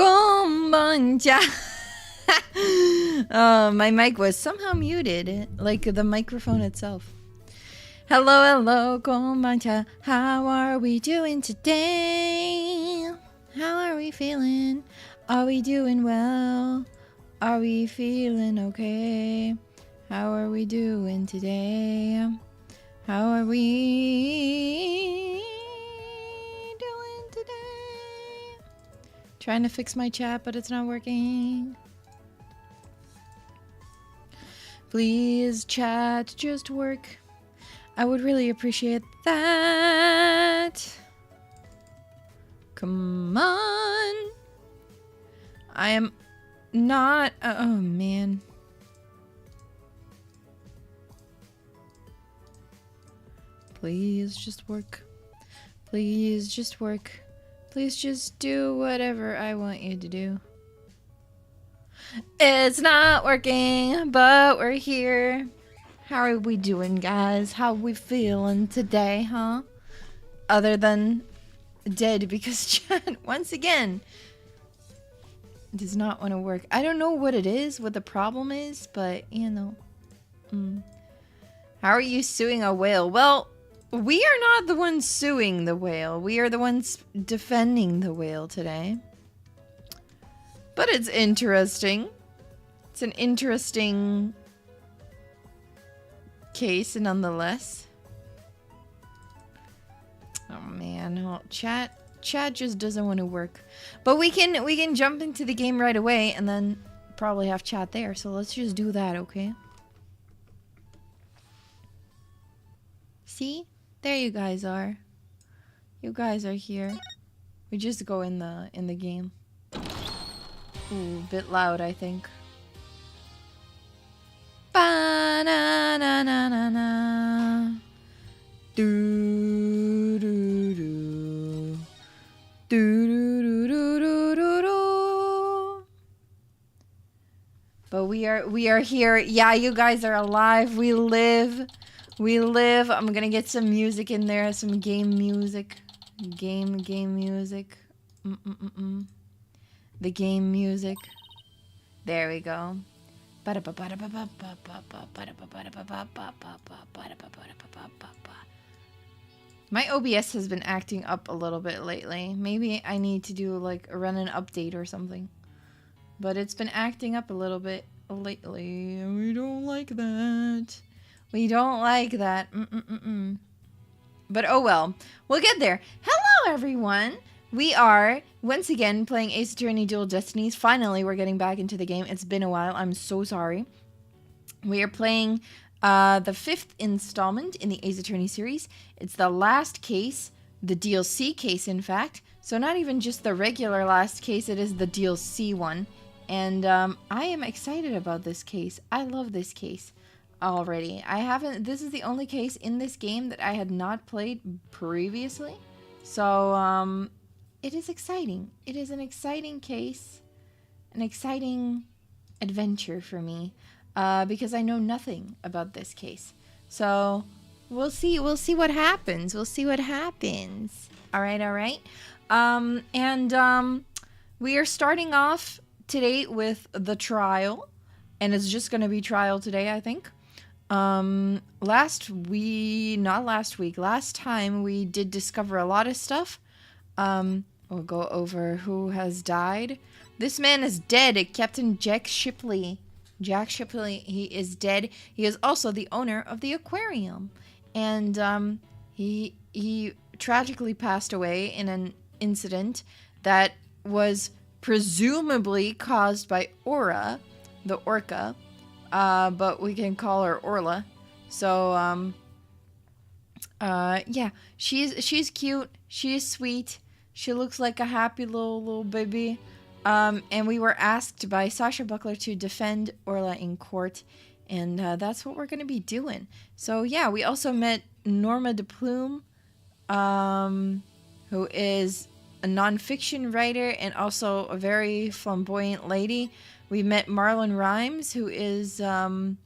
Konbancha. My mic was somehow muted, like the microphone itself. Hello, hello, konbancha. How are we doing today? How are we feeling? Are we doing well? Are we feeling okay? How are we doing today? How are we doing today? Trying to fix my chat, but it's not working. Please, chat, just work. I would really appreciate that. Come on. I am not... oh, man. Please just work. Please just work. Please just do whatever I want you to do. It's not working, but we're here. How are we doing, guys? How we feeling today, huh? Other than dead, because chat, once again, does not want to work. I don't know what it is, what the problem is, but, you know. How are you suing a whale? Well, we are not the ones suing the whale. We are the ones defending the whale today. But it's interesting. It's an interesting case nonetheless. Oh man, well, chat just doesn't want to work. But we can jump into the game right away and then probably have chat there. So let's just do that, okay? See? There you guys are. You guys are here. We just go in the game. Ooh, a bit loud, I think. Ba-na-na-na-na-na. Do-do-do. Do-do-do-do-do-do. But we are here. Yeah, you guys are alive. We live. We live. I'm gonna get some music in there. Some game music. Game music. The game music. There we go. My OBS has been acting up a little bit lately. Maybe I need to do like run an update or something. But it's been acting up a little bit lately. And we don't like that. We don't like that. But oh well. We'll get there. Hello everyone! We are, once again, playing Ace Attorney Dual Destinies. Finally, we're getting back into the game. It's been a while. I'm so sorry. We are playing the 5th installment in the Ace Attorney series. It's the last case, the DLC case, in fact. So not even just the regular last case, it is the DLC one. And I am excited about this case. I love this case already. This is the only case in this game that I had not played previously. So, it is exciting. It is an exciting case, an exciting adventure for me, because I know nothing about this case. So we'll see what happens. We'll see what happens. All right. We are starting off today with the trial, and it's just going to be trial today, I think. Last time we did discover a lot of stuff. We'll go over who has died. This man is dead. Captain Jack Shipley. Jack Shipley, he is dead. He is also the owner of the aquarium. And he tragically passed away in an incident that was presumably caused by Aura, the orca. But we can call her Orla. So, yeah, she's cute. She's sweet. She looks like a happy little baby. And we were asked by Sasha Buckler to defend Orla in court. And that's what we're going to be doing. So, yeah, we also met Norma de Plume, who is a nonfiction writer and also a very flamboyant lady. We met Marlon Rhymes, who is an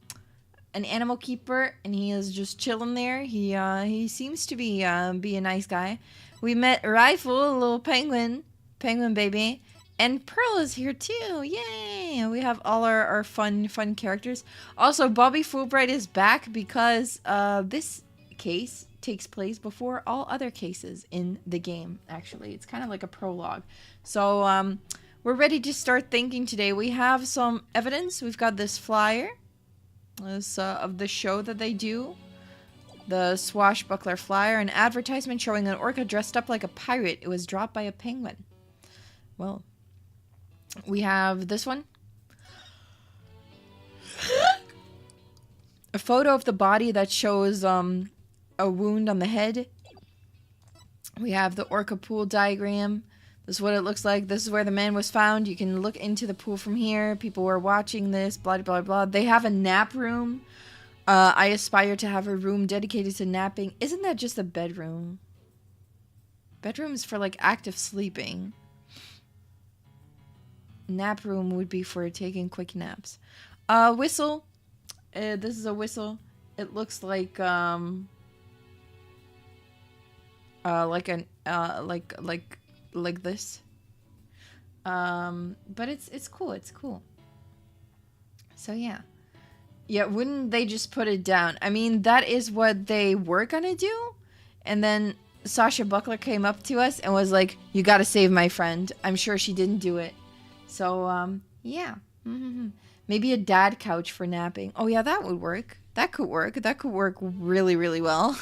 animal keeper, and he is just chilling there. He seems to be a nice guy. We met Rifle, a little penguin baby, And Pearl is here too. Yay! We have all our fun characters. Also, Bobby Fulbright is back because this case takes place before all other cases in the game, actually. It's kind of like a prologue. So, we're ready to start thinking today. We have some evidence. We've got this flyer of the show that they do. The swashbuckler flyer. An advertisement showing an orca dressed up like a pirate. It was dropped by a penguin. Well... we have this one. A photo of the body that shows a wound on the head. We have the orca pool diagram. This is what it looks like. This is where the man was found. You can look into the pool from here. People were watching this, blah, blah, blah. They have a nap room. I aspire to have a room dedicated to napping. Isn't that just a bedroom? Bedrooms for, like, active sleeping. Nap room would be for taking quick naps. Whistle. This is a whistle. It looks like this. But it's cool. It's cool. So yeah. Yeah, wouldn't they just put it down? I mean, that is what they were gonna do. And then Sasha Buckler came up to us and was like, "You gotta save my friend." I'm sure she didn't do it. So, yeah. Maybe a dad couch for napping. Oh, yeah, that would work. That could work. That could work really, really well.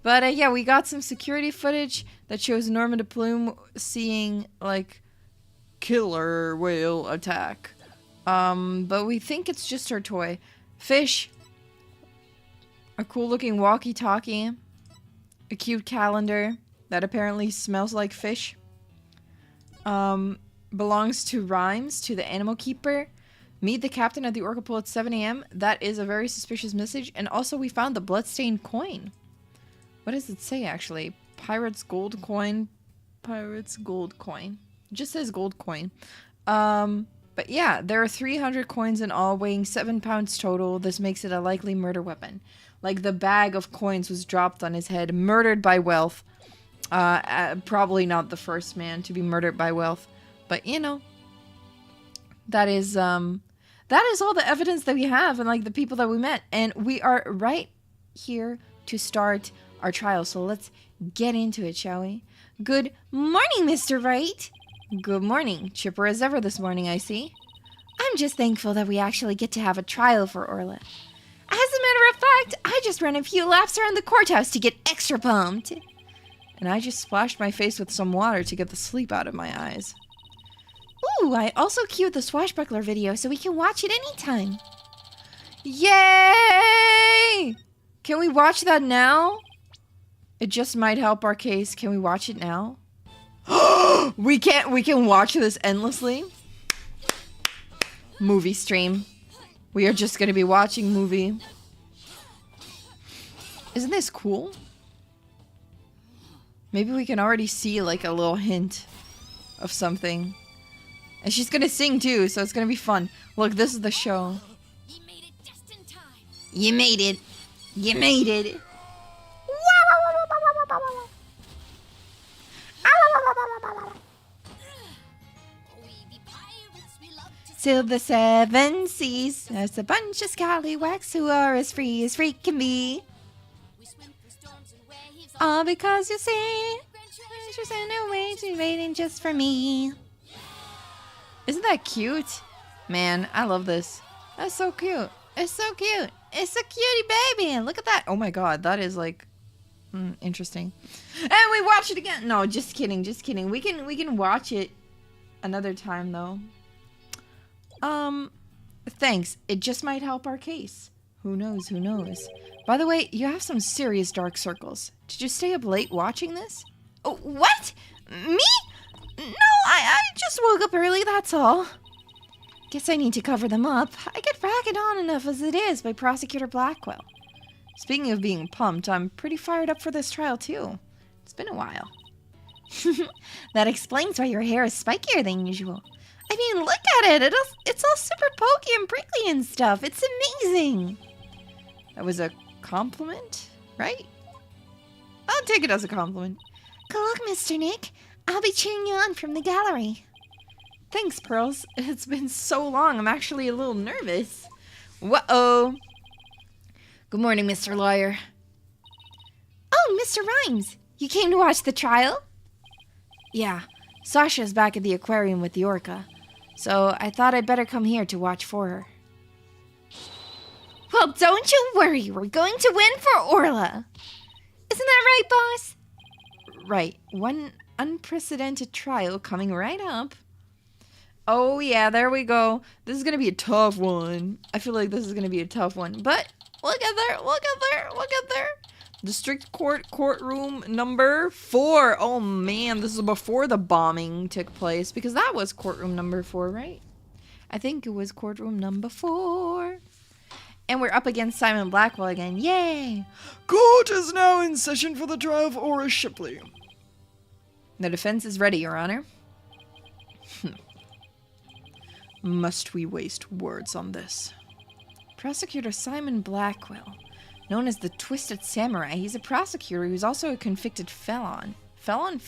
But, yeah, we got some security footage that shows Norma de Plume seeing, like, killer whale attack. But we think it's just her toy. Fish. A cool-looking walkie-talkie. A cute calendar. That apparently smells like fish. Belongs to Rhymes, to the animal keeper. Meet the captain at the orca pool at 7 a.m. That is a very suspicious message. And also we found the bloodstained coin. What does it say, actually? Pirate's gold coin. Pirate's gold coin. It just says gold coin. But yeah, there are 300 coins in all, weighing 7 pounds total. This makes it a likely murder weapon. Like, the bag of coins was dropped on his head. Murdered by wealth. Probably not the first man to be murdered by wealth, but you know, that is all the evidence that we have and like the people that we met, and we are right here to start our trial. So let's get into it, shall we? Good morning, Mr. Wright. Good morning. Chipper as ever this morning, I see. I'm just thankful that we actually get to have a trial for Orla. As a matter of fact, I just ran a few laps around the courthouse to get extra pumped. And I just splashed my face with some water to get the sleep out of my eyes. Ooh, I also queued the swashbuckler video so we can watch it anytime. Yay! Can we watch that now? It just might help our case. Can we watch it now? We can watch this endlessly. Movie stream. We are just gonna be watching movie. Isn't this cool? Maybe we can already see, like, a little hint of something. And she's gonna sing, too, so it's gonna be fun. Look, this is the show. You made it just in time. You made it. You made it. Sail the 7 seas. There's a bunch of scallywags who are as free can be. All because you see, adventures and no way to waiting just for me. Isn't that cute? Man, I love this. That's so cute. It's so cute. It's a cutie baby. Look at that. Oh my god, that is like interesting. And we watch it again. No, just kidding, just kidding. We can watch it another time though. Thanks. It just might help our case. Who knows? Who knows? By the way, you have some serious dark circles. Did you stay up late watching this? Oh, what? Me? No, I just woke up early, that's all. Guess I need to cover them up. I get ragged on enough as it is by Prosecutor Blackwell. Speaking of being pumped, I'm pretty fired up for this trial, too. It's been a while. That explains why your hair is spikier than usual. I mean, look at it. It's all super pokey and prickly and stuff. It's amazing. That was a compliment, right? I'll take it as a compliment. Take a look, Mr. Nick. I'll be cheering you on from the gallery. Thanks, Pearls. It's been so long. I'm actually a little nervous. Whoa. Good morning, Mr. Lawyer. Oh, Mr. Rhymes. You came to watch the trial? Yeah. Sasha's back at the aquarium with the orca. So I thought I'd better come here to watch for her. Well, don't you worry. We're going to win for Orla. Isn't that right, boss? Right. One unprecedented trial coming right up. Oh, yeah, there we go. This is going to be a tough one. I feel like this is going to be a tough one. But we'll get there. We'll get there. We'll get there. District Court courtroom number 4. Oh, man, this is before the bombing took place. Because that was courtroom number 4, right? I think it was courtroom number 4. And we're up against Simon Blackwell again. Yay! Court is now in session for the trial of Aura Shipley. The defense is ready, Your Honor. Must we waste words on this? Prosecutor Simon Blackwell, known as the Twisted Samurai, he's a prosecutor who's also a convicted felon. Felon?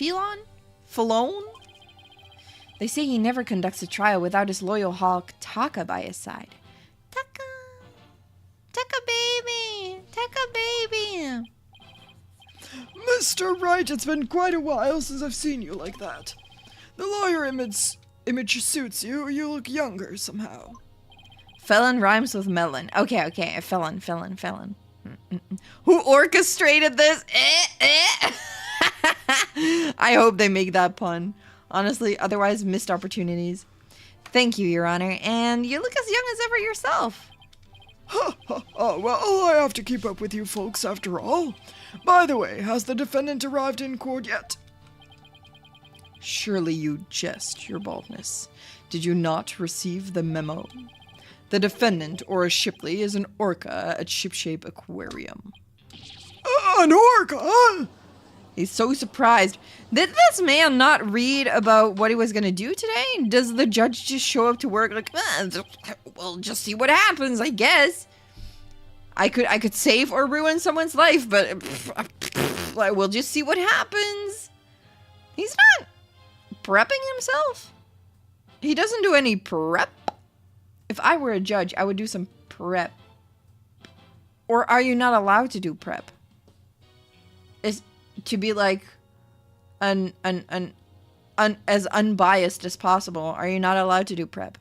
They say he never conducts a trial without his loyal hawk Taka by his side. Taka. Taka baby. Taka baby. Mr. Wright, it's been quite a while since I've seen you like that. The lawyer image suits you. You look younger somehow. Felon rhymes with melon. Okay, felon. Who orchestrated this? I hope they make that pun. Honestly, otherwise missed opportunities. Thank you, Your Honor, and you look as young as ever yourself. Well, I have to keep up with you folks after all. By the way, has the defendant arrived in court yet? Surely you jest, Your Baldness. Did you not receive the memo? The defendant, Aura Shipley, is an orca at Shipshape Aquarium. An orca? He's so surprised. Did this man not read about what he was going to do today? Does the judge just show up to work like, we'll just see what happens, I guess. I could save or ruin someone's life, but we'll just see what happens. He's not prepping himself. He doesn't do any prep. If I were a judge, I would do some prep. Or are you not allowed to do prep? Is to be like as unbiased as possible. Are you not allowed to do prep?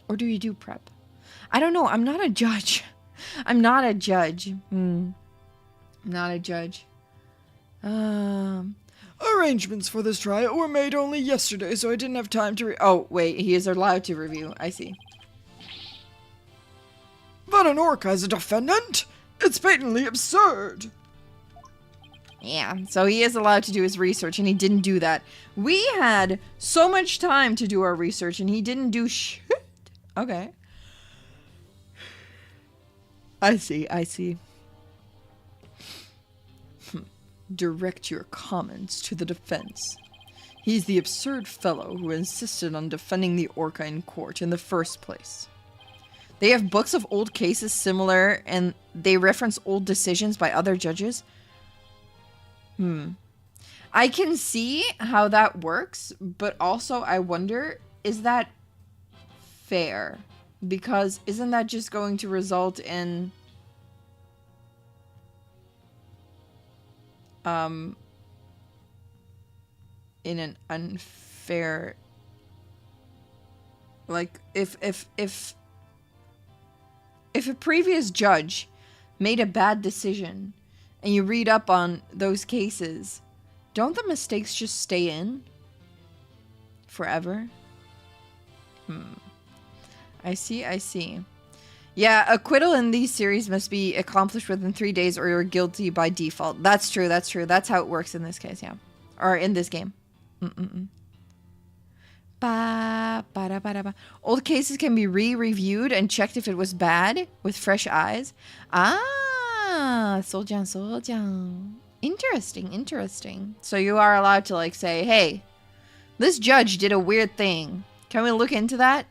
Or do you do prep? I don't know. I'm not a judge. I'm not a judge. I'm not a judge. Arrangements for this trial were made only yesterday, so I didn't have time to Oh, wait. He is allowed to review. I see. But an orca as a defendant? It's patently absurd. Yeah, so he is allowed to do his research, and he didn't do that. We had so much time to do our research, and he didn't do shit. Okay. I see. Direct your comments to the defense. He's the absurd fellow who insisted on defending the orca in court in the first place. They have books of old cases similar, and they reference old decisions by other judges. I can see how that works, but also I wonder, is that fair? Because isn't that just going to result in an unfair, like if a previous judge made a bad decision and you read up on those cases, don't the mistakes just stay in forever? I see. Yeah, acquittal in these series must be accomplished within 3 days or you're guilty by default. That's true. That's how it works in this case, yeah. Or in this game. Old cases can be re-reviewed and checked if it was bad with fresh eyes. Soljang. Interesting. So you are allowed to like say, hey, this judge did a weird thing. Can we look into that?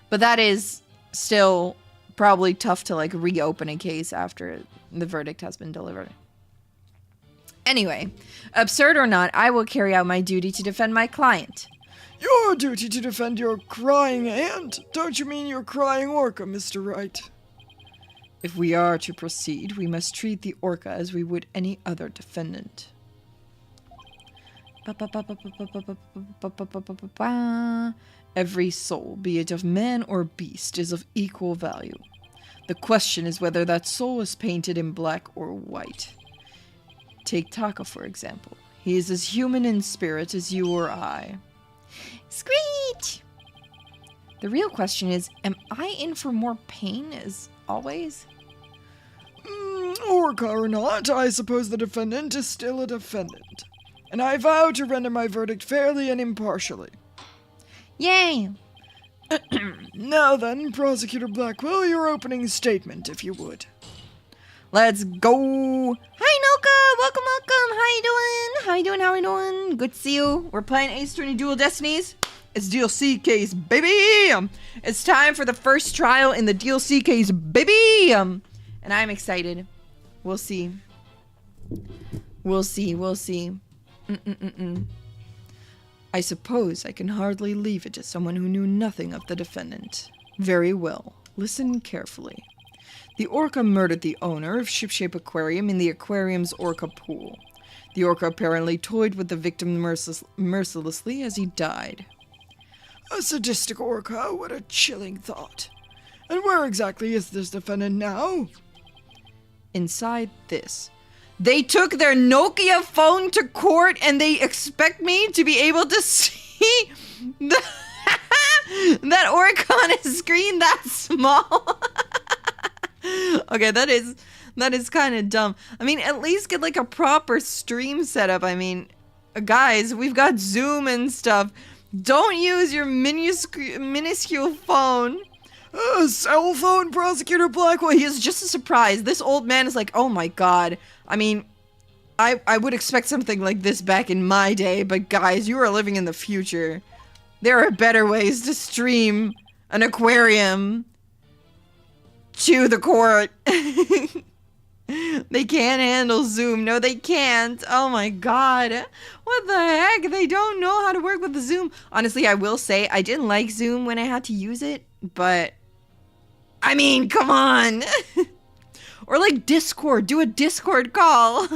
But that is still probably tough to like reopen a case after the verdict has been delivered. Anyway, absurd or not, I will carry out my duty to defend my client. Your duty to defend your crying aunt? Don't you mean your crying orca, Mr. Wright? If we are to proceed, we must treat the orca as we would any other defendant. Every soul, be it of man or beast, is of equal value. The question is whether that soul is painted in black or white. Take Taka, for example. He is as human in spirit as you or I. Screech! The real question is, am I in for more pain as always? Orca or not, I suppose the defendant is still a defendant. And I vow to render my verdict fairly and impartially. Yay! Now then, Prosecutor Blackwell, your opening statement, if you would. Let's go! Hi, Noka! Welcome, welcome! How you doing? How you doing? How you doing? Good to see you. We're playing Ace Attorney Dual Destinies. It's DLC case, baby! It's time for the first trial in the DLC case, baby! And I'm excited. We'll see. We'll see. We'll see. I suppose I can hardly leave it to someone who knew nothing of the defendant. Very well. Listen carefully. The orca murdered the owner of Shipshape Aquarium in the aquarium's orca pool. The orca apparently toyed with the victim mercilessly as he died. A sadistic orca? What a chilling thought. And where exactly is this defendant now? Inside this. They took their Nokia phone to court and they expect me to be able to see that orca on a screen that small. Okay, that is kind of dumb. I mean, at least get like a proper stream setup. I mean, guys, we've got Zoom and stuff. Don't use your minuscule phone. Cell phone, Prosecutor Blackwell? He is just a surprise. This old man is like, oh my god. I mean, I would expect something like this back in my day, but guys, you are living in the future. There are better ways to stream an aquarium to the court. They can't handle Zoom. No, they can't. Oh my god. What the heck? They don't know how to work with the Zoom. Honestly, I will say, I didn't like Zoom when I had to use it, but I mean, come on. Or like Discord. Do a Discord call.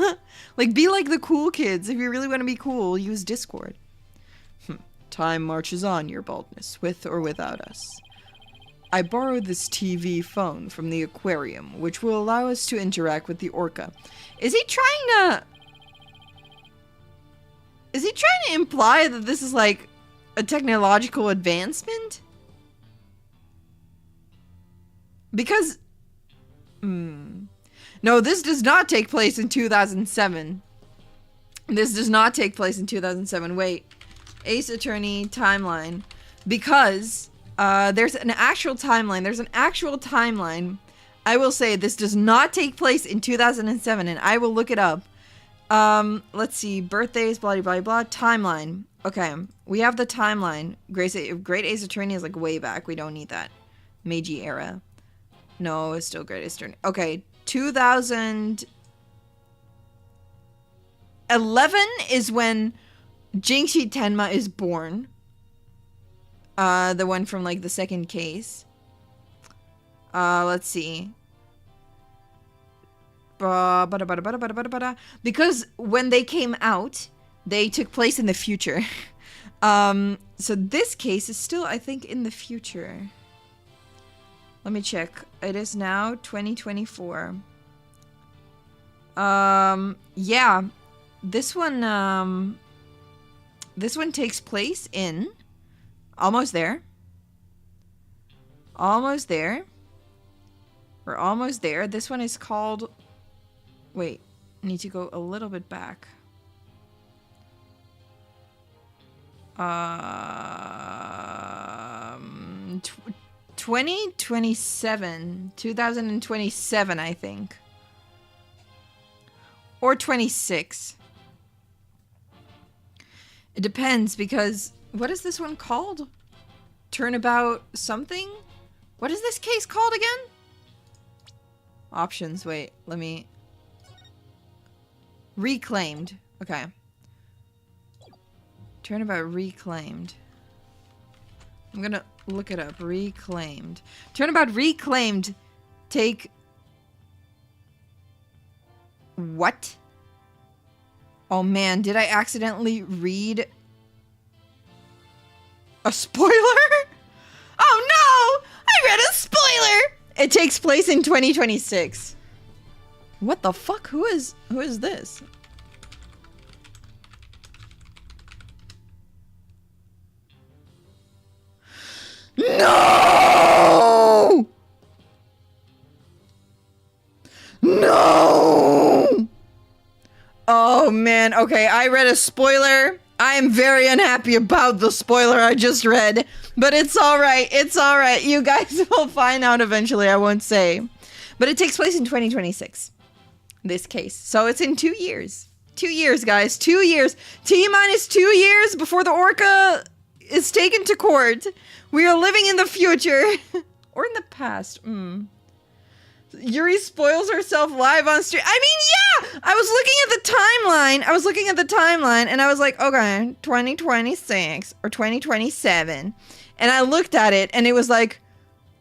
Like, be like the cool kids. If you really want to be cool, use Discord. Time marches on, your baldness, with or without us. I borrowed this TV phone from the aquarium, which will allow us to interact with the orca. Is he trying to imply that this is like a technological advancement? Because no, this does not take place in 2007. This does not take place in 2007. Wait. Ace Attorney timeline. Because there's an actual timeline. There's an actual timeline. I will say this does not take place in 2007, and I will look it up. Let's see. Birthdays, blah, blah, blah. Timeline. Okay. We have the timeline. Great Ace Attorney is like way back. We don't need that. Meiji era. No, it's still Great Ace Attorney. Okay. 2011 is when Jingxi Tenma is born. The one from like the second case. Let's see. Because when they came out, they took place in the future. So this case is still, I think, in the future. Let me check. It is now 2024. Yeah. This one takes place in... Almost there. Almost there. We're almost there. This one is called... Wait. I need to go a little bit back. 2027. 2027, I think. Or 26. It depends, because... What is this one called? Turnabout something? What is this case called again? Options. Wait, let me... Reclaimed. Okay. Turnabout reclaimed. I'm gonna look it up. Reclaimed. Turnabout reclaimed. Take... What? Oh man, did I accidentally read a spoiler? Oh no! I read a spoiler! It takes place in 2026. What the fuck? Who is this? No! No! Oh man, okay, I read a spoiler. I am very unhappy about the spoiler I just read, but it's alright, it's alright. You guys will find out eventually, I won't say. But it takes place in 2026, this case. So it's in 2 years. 2 years, guys, 2 years. T-minus 2 years before the ORCA is taken to court. We are living in the future. Or in the past. Yuri spoils herself live on stream. I mean, yeah! I was looking at the timeline. And I was like, okay, 2026 or 2027. And I looked at it and it was like,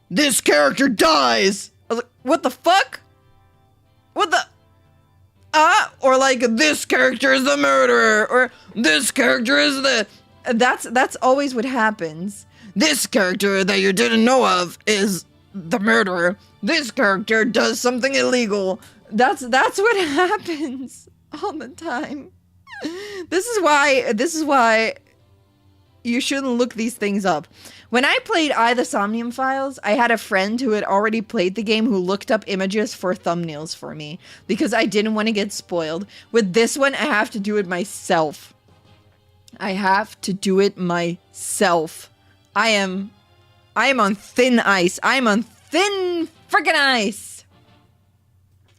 this character dies! I was like, what the fuck? What the... or like, this character is the murderer, or this character is the... That's always what happens. This character that you didn't know of is the murderer. This character does something illegal. That's what happens all the time. This is why you shouldn't look these things up. When I played the Somnium Files, I had a friend who had already played the game who looked up images for thumbnails for me because I didn't want to get spoiled. With this one, I have to do it myself. I have to do it myself. I am on thin ice. I am on thin freaking ice.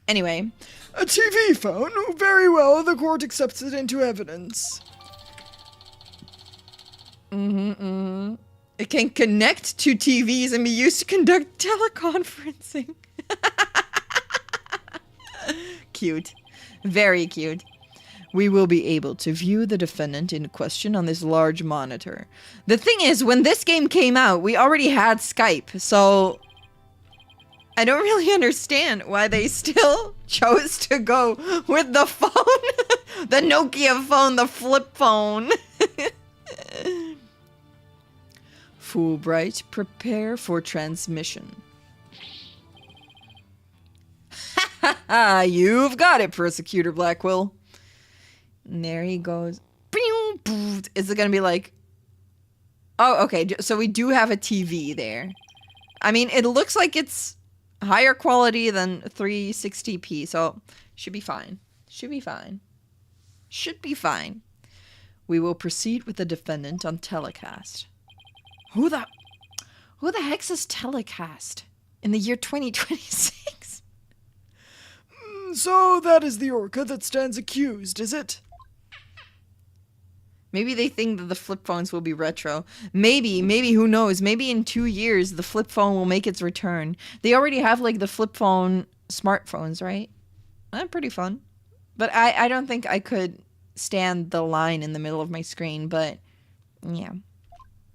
Anyway. A TV phone? Very well, the court accepts it into evidence. It can connect to TVs and be used to conduct teleconferencing. Cute. Very cute. We will be able to view the defendant in question on this large monitor. The thing is, when this game came out, we already had Skype, so I don't really understand why they still chose to go with the phone. The Nokia phone, the flip phone. Fulbright, prepare for transmission. Ha ha! You've got it, Persecutor Blackwell. And there he goes. Is it gonna be like... Oh, okay, so we do have a TV there. I mean, it looks like it's higher quality than 360p, so should be fine. Should be fine. Should be fine. We will proceed with the defendant on telecast. Who the heck says telecast in the year 2026? So that is the ORCA that stands accused, is it? Maybe they think that the flip phones will be retro. Maybe, who knows? Maybe in 2 years, the flip phone will make its return. They already have, like, the flip phone smartphones, right? Pretty fun. But I don't think I could stand the line in the middle of my screen, but yeah.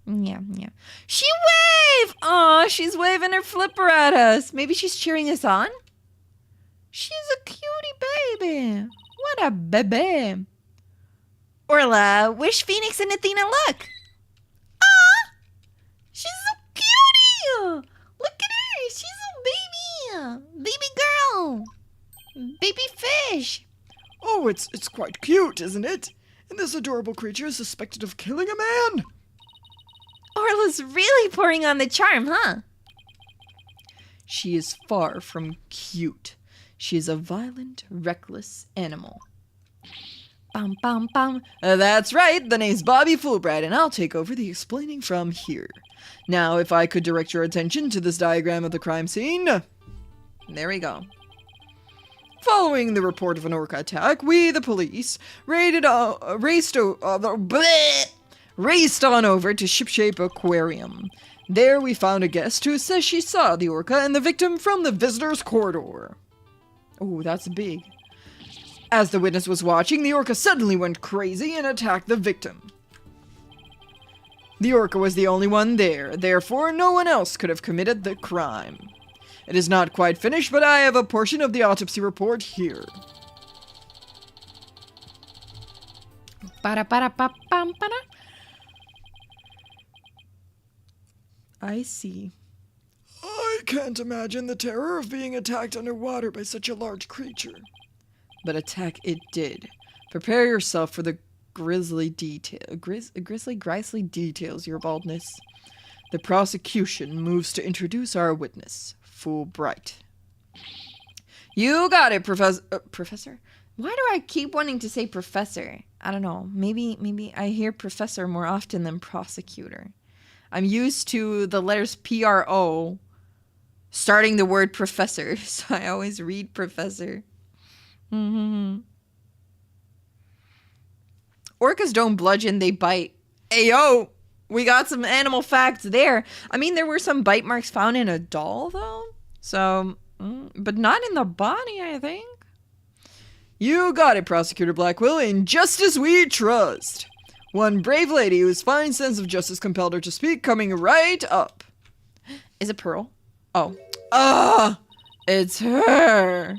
Yeah. She wave! Aw, she's waving her flipper at us. Maybe she's cheering us on? She's a cutie baby. What a baby. Orla, wish Phoenix and Athena luck. Aw! She's so cutie! Look at her! She's a baby! Baby girl! Baby fish! Oh, it's quite cute, isn't it? And this adorable creature is suspected of killing a man! Orla's really pouring on the charm, huh? She is far from cute. She is a violent, reckless animal. Bum, bum, bum. That's right, the name's Bobby Fulbright, and I'll take over the explaining from here. Now, if I could direct your attention to this diagram of the crime scene. There we go. Following the report of an ORCA attack, we, the police, raced on over to Shipshape Aquarium. There we found a guest who says she saw the ORCA and the victim from the visitor's corridor. Oh, that's big. As the witness was watching, the orca suddenly went crazy and attacked the victim. The orca was the only one there, therefore no one else could have committed the crime. It is not quite finished, but I have a portion of the autopsy report here. I see. I can't imagine the terror of being attacked underwater by such a large creature. But attack it did. Prepare yourself for the grisly details, your baldness. The prosecution moves to introduce our witness, Fulbright. You got it, Professor? Why do I keep wanting to say professor? I don't know. Maybe I hear professor more often than prosecutor. I'm used to the letters P-R-O starting the word professor, so I always read professor. Orcas don't bludgeon, they bite. Ayo! We got some animal facts there. I mean, there were some bite marks found in a doll, though. So, but not in the body, I think. You got it, Prosecutor Blackwell. In justice we trust. One brave lady whose fine sense of justice compelled her to speak, coming right up. Is it Pearl? Oh. It's her.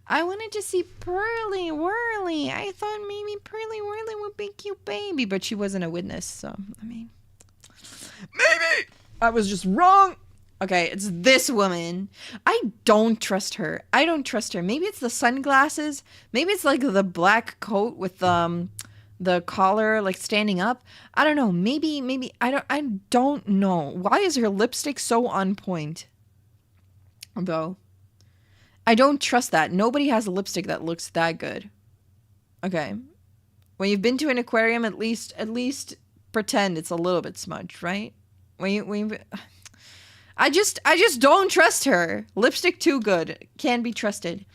I wanted to see Pearly Whirly. I thought maybe Pearly Whirly would be a cute baby, but she wasn't a witness, so, I mean. Maybe I was just wrong. Okay, it's this woman. I don't trust her. I don't trust her. Maybe it's the sunglasses. Maybe it's like the black coat with the collar like standing up. I don't know. Maybe I don't know. Why is her lipstick so on point? Though. I don't trust that. Nobody has a lipstick that looks that good. Okay. When you've been to an aquarium, at least pretend it's a little bit smudged, right? I just don't trust her. Lipstick too good. Can't be trusted.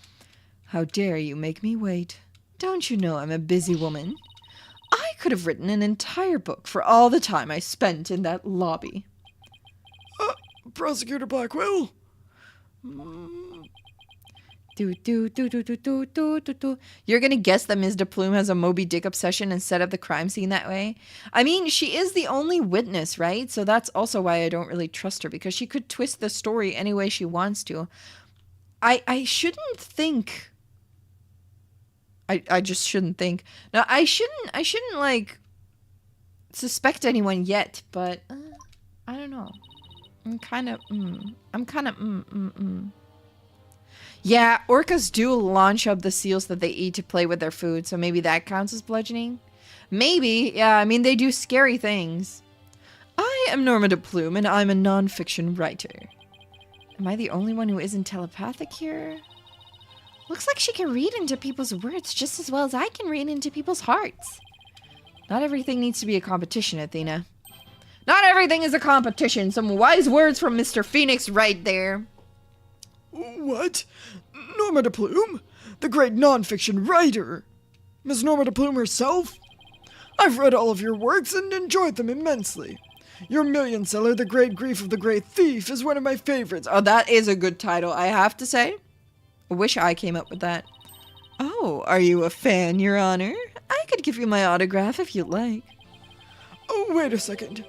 How dare you make me wait? Don't you know I'm a busy woman? I could have written an entire book for all the time I spent in that lobby. Prosecutor Blackwell? You're gonna guess that Ms. DePlume has a Moby Dick obsession and set up the crime scene that way? I mean, she is the only witness, right? So that's also why I don't really trust her, because she could twist the story any way she wants to. I shouldn't think. I just shouldn't think. No, I shouldn't like suspect anyone yet, but I don't know. I'm kind of Yeah, orcas do launch up the seals that they eat to play with their food, so maybe that counts as bludgeoning? Maybe, yeah, I mean, they do scary things. I am Norma DePlume, and I'm a non-fiction writer. Am I the only one who isn't telepathic here? Looks like she can read into people's words just as well as I can read into people's hearts. Not everything needs to be a competition, Athena. Not everything is a competition. Some wise words from Mr. Phoenix right there. What? Norma DePlume? The great non-fiction writer? Miss Norma DePlume herself? I've read all of your works and enjoyed them immensely. Your million seller, The Great Grief of the Great Thief, is one of my favorites. Oh, that is a good title, I have to say. I wish I came up with that. Oh, are you a fan, Your Honor? I could give you my autograph if you'd like. Oh, wait a second.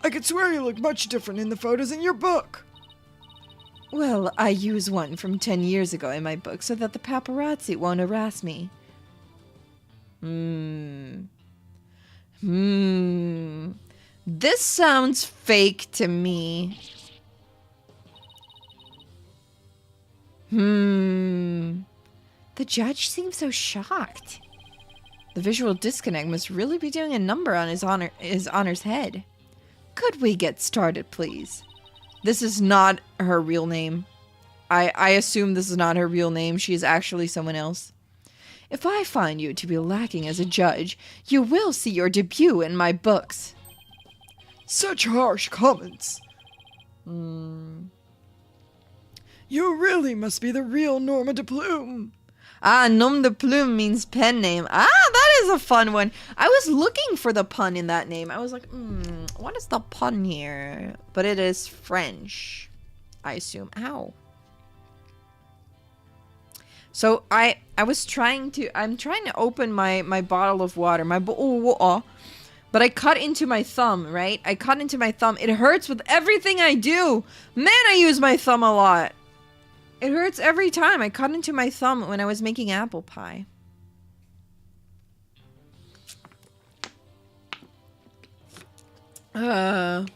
I could swear you look much different in the photos in your book. Well, I use one from 10 years ago in my book so that the paparazzi won't harass me. This sounds fake to me. The judge seems so shocked. The visual disconnect must really be doing a number on his honor's head. Could we get started, please? This is not her real name. I assume this is not her real name. She is actually someone else. If I find you to be lacking as a judge, you will see your debut in my books. Such harsh comments. You really must be the real Norma DePlume. Ah, Nom de Plume means pen name. Ah, that is a fun one. I was looking for the pun in that name. I was like, what is the pun here? But it is French, I assume. Ow. So I'm trying to open my bottle of water, but I cut into my thumb, right? I cut into my thumb. It hurts with everything I do. Man, I use my thumb a lot. It hurts every time. I cut into my thumb when I was making apple pie. Bum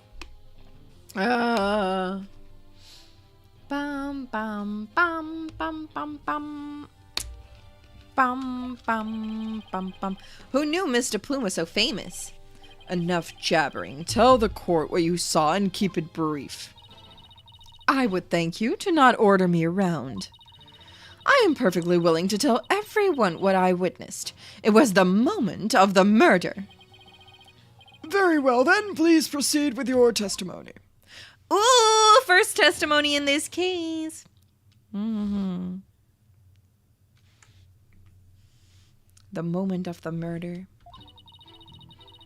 bum bum bum bum bum. Bum bum bum bum. Who knew Mr. Plume was so famous? Enough jabbering. Tell the court what you saw and keep it brief. I would thank you to not order me around. I am perfectly willing to tell everyone what I witnessed. It was the moment of the murder. Very well then, please proceed with your testimony. Ooh, first testimony in this case. The moment of the murder.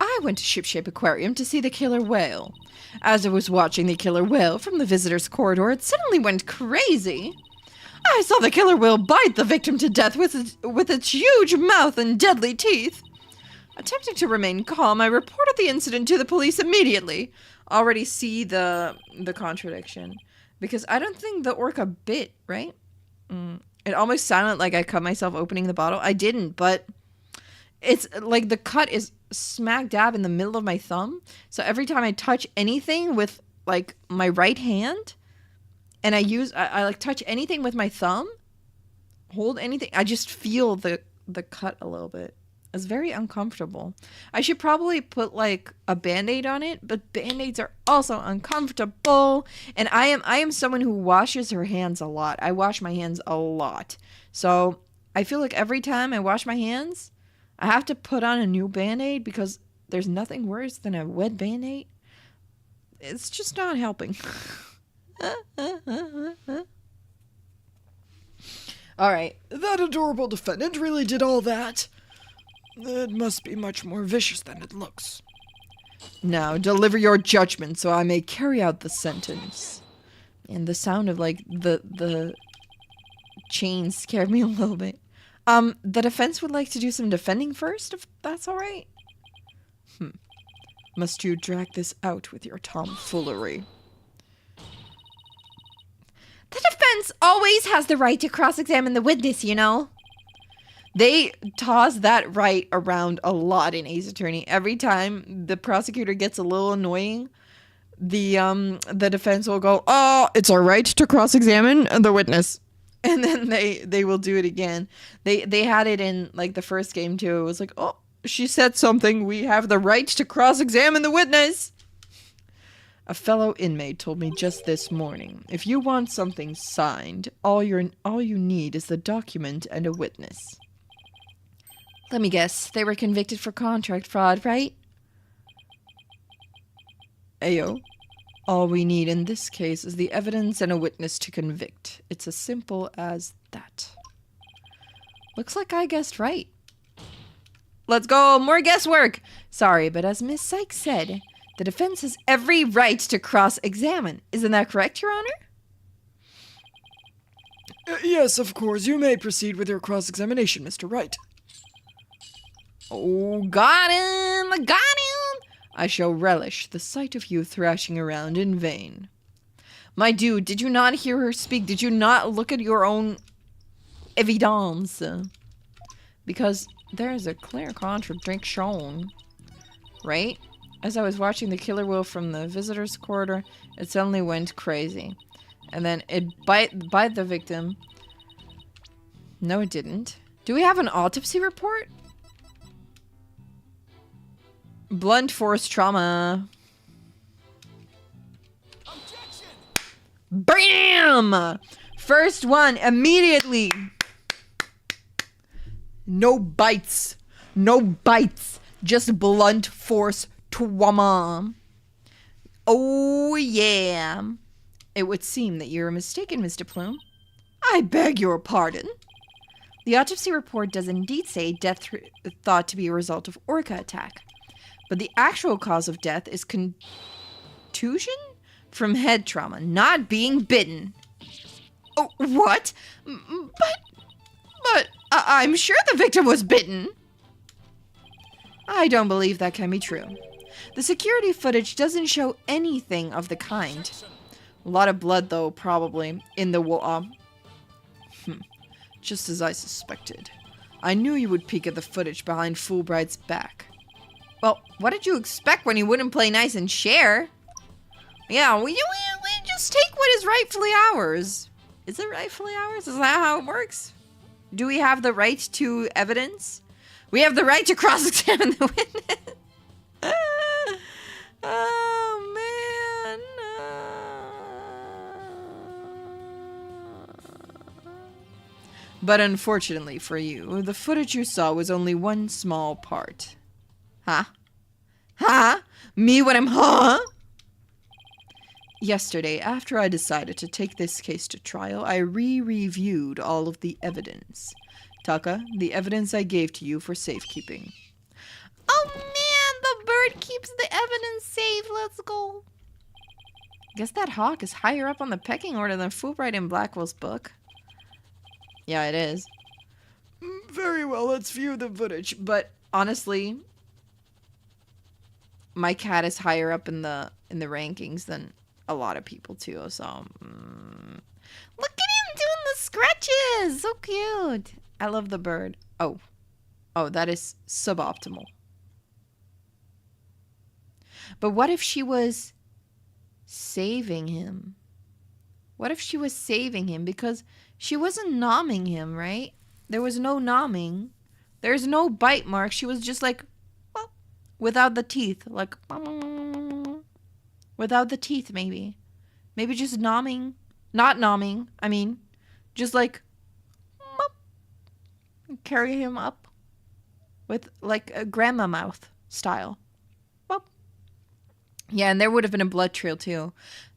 I went to Shipshape Aquarium to see the killer whale. As I was watching the killer whale from the visitor's corridor, it suddenly went crazy. I saw the killer whale bite the victim to death with its huge mouth and deadly teeth. Attempting to remain calm, I reported the incident to the police immediately. Already see the contradiction. Because I don't think the orca bit, right? It almost sounded like I cut myself opening the bottle. I didn't, but it's like the cut is smack dab in the middle of my thumb. So every time I touch anything with like my right hand, and I like touch anything with my thumb, hold anything, I just feel the cut a little bit. It's very uncomfortable. I should probably put like a band-aid on it, but band-aids are also uncomfortable. And I am someone who washes her hands a lot. I wash my hands a lot. So I feel like every time I wash my hands, I have to put on a new band-aid because there's nothing worse than a wet band-aid. It's just not helping. All right. That adorable defendant really did all that. It must be much more vicious than it looks. Now, deliver your judgment so I may carry out the sentence. And the sound of, like, the chains scared me a little bit. The defense would like to do some defending first, if that's all right. Must you drag this out with your tomfoolery? The defense always has the right to cross-examine the witness, you know. They toss that right around a lot in Ace Attorney. Every time the prosecutor gets a little annoying, the defense will go, "Oh, it's our right to cross-examine the witness," and then they will do it again. They had it in like the first game too. It was like, "Oh, she said something. We have the right to cross-examine the witness." A fellow inmate told me just this morning, if you want something signed, all you need is the document and a witness. Let me guess, they were convicted for contract fraud, right? Ayo. All we need in this case is the evidence and a witness to convict. It's as simple as that. Looks like I guessed right. Let's go, more guesswork! Sorry, but as Miss Sykes said, the defense has every right to cross-examine. Isn't that correct, Your Honor? Yes, of course. You may proceed with your cross-examination, Mr. Wright. Oh, got him! Got him! I shall relish the sight of you thrashing around in vain. My dude, did you not hear her speak? Did you not look at your own evidence? Because there is a clear contradiction, right? As I was watching the killer whale from the visitor's corridor, it suddenly went crazy. And then it bite the victim. No, it didn't. Do we have an autopsy report? Blunt force trauma. Objection! BAM! First one, immediately. No bites. No bites. Just blunt force trauma. Oh, yeah. It would seem that you're mistaken, Mr. Plume. I beg your pardon. The autopsy report does indeed say death thought to be a result of ORCA attack. But the actual cause of death is contusion from head trauma, not being bitten. Oh, what? But I'm sure the victim was bitten. I don't believe that can be true. The security footage doesn't show anything of the kind. A lot of blood, though, probably, in the wall. Just as I suspected. I knew you would peek at the footage behind Fulbright's back. Well, what did you expect when you wouldn't play nice and share? Yeah, we just take what is rightfully ours. Is it rightfully ours? Is that how it works? Do we have the right to evidence? We have the right to cross-examine the witness. Oh, man. But unfortunately for you, the footage you saw was only one small part. Huh? Huh? Me when I'm huh? Yesterday, after I decided to take this case to trial, I re-reviewed all of the evidence. Taka, the evidence I gave to you for safekeeping. Oh man, the bird keeps the evidence safe. Let's go. Guess that hawk is higher up on the pecking order than Fulbright in Blackwell's book. Yeah, it is. Very well, let's view the footage. But honestly, my cat is higher up in the rankings than a lot of people too. So Look at him doing the scratches. So cute. I love the bird. Oh, that is suboptimal. But what if she was saving him? What if she was saving him because she wasn't nomming him, right? There was no nomming. There's no bite mark. She was just like, well, without the teeth, like, without the teeth, maybe. Maybe just nomming. Not nomming, I mean, just like, carry him up with like a grandma mouth style. Yeah, and there would have been a blood trail too.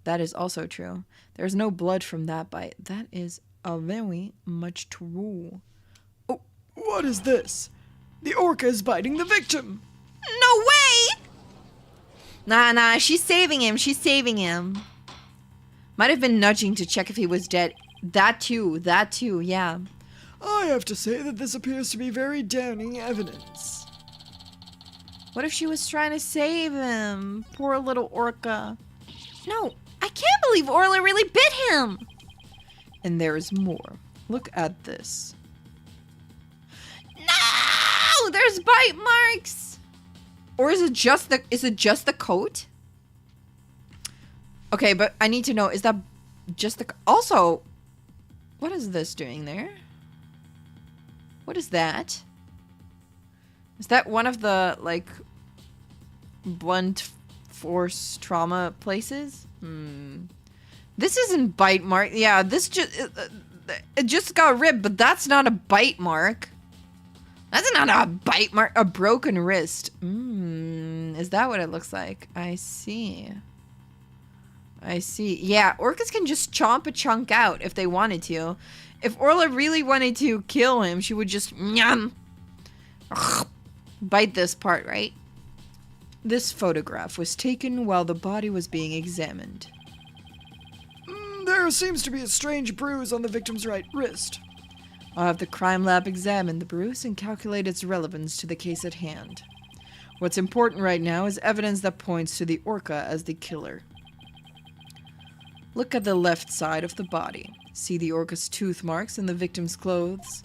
That is also true. There's no blood from that bite. That is a very much true. Oh, what is this? The orca is biting the victim. No way! Nah, she's saving him. She's saving him. Might have been nudging to check if he was dead. That too, yeah. I have to say that this appears to be very damning evidence. What if she was trying to save him? Poor little orca. No, I can't believe Orla really bit him. And there is more. Look at this. No! There's bite marks. Or is it just the coat? Okay, but I need to know, is that just the... Also, what is this doing there? What is that? Is that one of the, like, blunt force trauma places? This isn't bite mark. Yeah, this just... it just got ripped, but that's not a bite mark. That's not a bite mark. A broken wrist. Is that what it looks like? I see. Yeah, orcas can just chomp a chunk out if they wanted to. If Orla really wanted to kill him, she would just bite this part, right? This photograph was taken while the body was being examined. There seems to be a strange bruise on the victim's right wrist. I'll have the crime lab examine the bruise and calculate its relevance to the case at hand. What's important right now is evidence that points to the orca as the killer. Look at the left side of the body. See the orca's tooth marks in the victim's clothes?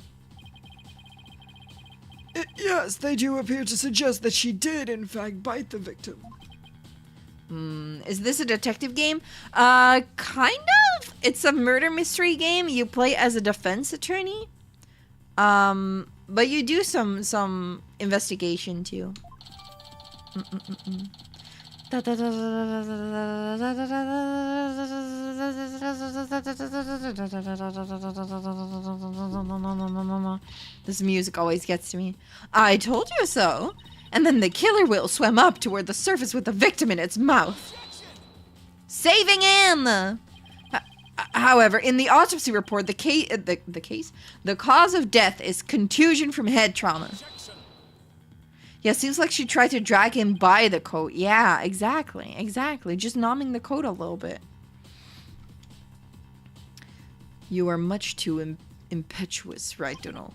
Yes, they do appear to suggest that she did, in fact, bite the victim. Is this a detective game? Kind of. It's a murder mystery game. You play as a defense attorney. But you do some investigation too. This music always gets to me. I told you so. And then the killer whale swam up toward the surface with the victim in its mouth, saving him. However, in the autopsy report, the cause of death is contusion from head trauma. Yeah, seems like she tried to drag him by the coat. Yeah, exactly. Just nomming the coat a little bit. You are much too impetuous, right, Donald?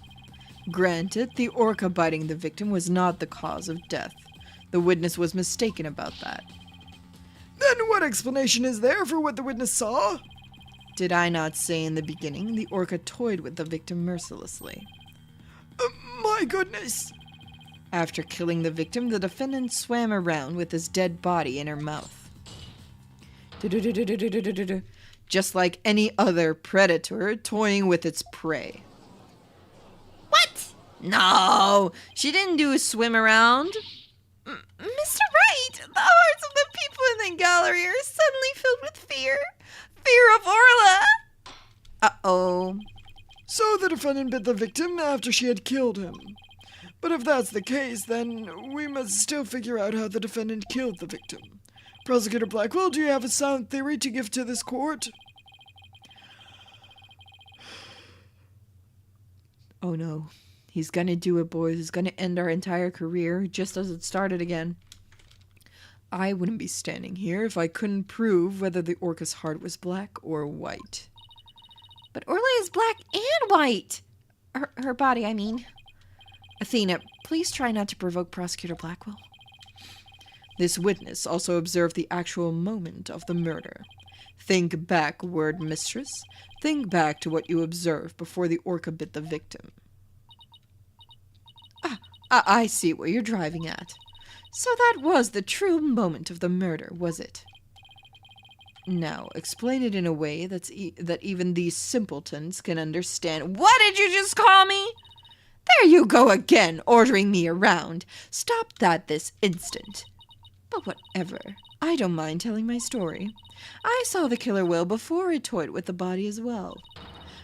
Granted, the orca biting the victim was not the cause of death. The witness was mistaken about that. Then what explanation is there for what the witness saw? Did I not say in the beginning the orca toyed with the victim mercilessly? My goodness! After killing the victim, the defendant swam around with his dead body in her mouth. Just like any other predator toying with its prey. What? No, she didn't do a swim around. Mr. Wright, the hearts of the people in the gallery are suddenly filled with fear. Fear of Orla. Uh-oh. So the defendant bit the victim after she had killed him. But if that's the case, then we must still figure out how the defendant killed the victim. Prosecutor Blackwell, do you have a sound theory to give to this court? Oh no. He's gonna do it, boys. He's gonna end our entire career just as it started again. I wouldn't be standing here if I couldn't prove whether the orca's heart was black or white. But Orla is black and white. Her body, I mean. Athena, please try not to provoke Prosecutor Blackwell. This witness also observed the actual moment of the murder. Think back, word mistress. Think back to what you observed before the orca bit the victim. I see what you're driving at. So that was the true moment of the murder, was it? Now, explain it in a way that even these simpletons can understand. What did you just call me? There you go again, ordering me around. Stop that this instant. But whatever. I don't mind telling my story. I saw the killer whale before it toyed with the body as well.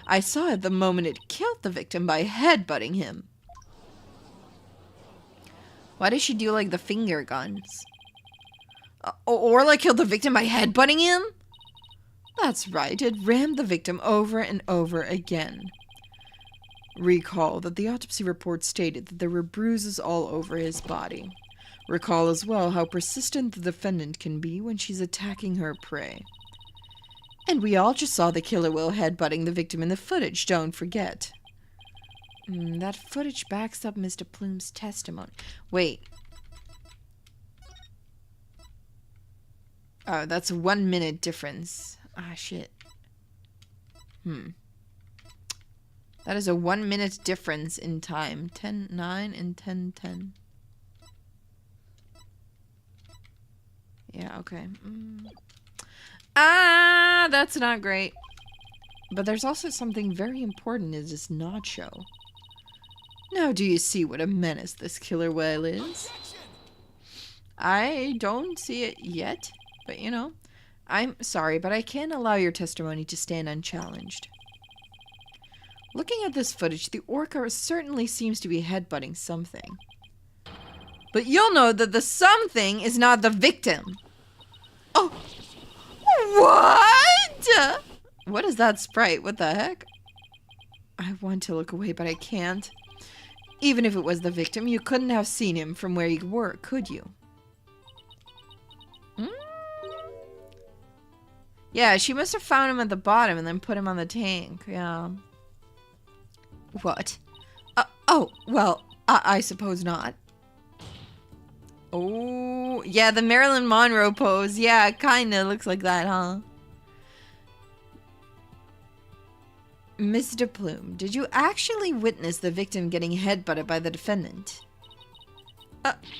I saw it the moment it killed the victim by headbutting him. Why does she do like the finger guns? Orla killed the victim by headbutting him? That's right, it rammed the victim over and over again. Recall that the autopsy report stated that there were bruises all over his body. Recall as well how persistent the defendant can be when she's attacking her prey. And we all just saw the killer whale headbutting the victim in the footage, don't forget. That footage backs up Mr. Plume's testimony. Wait. Oh, that's a 1 minute difference. Ah, shit. That is a 1 minute difference in time. 10:09 and 10:10. Yeah, okay. That's not great. But there's also something very important in this not show. Now do you see what a menace this killer whale is? I don't see it yet, but you know, I'm sorry, but I can't allow your testimony to stand unchallenged. Looking at this footage, the orca certainly seems to be headbutting something. But you'll know that the something is not the victim. Oh! What? What is that sprite? What the heck? I want to look away, but I can't. Even if it was the victim, you couldn't have seen him from where you were, could you? Yeah, she must have found him at the bottom and then put him on the tank. Yeah. What? Oh, well, I suppose not. Oh, yeah, the Marilyn Monroe pose. Yeah, it kind of looks like that, huh? Mr. Plume, did you actually witness the victim getting headbutted by the defendant?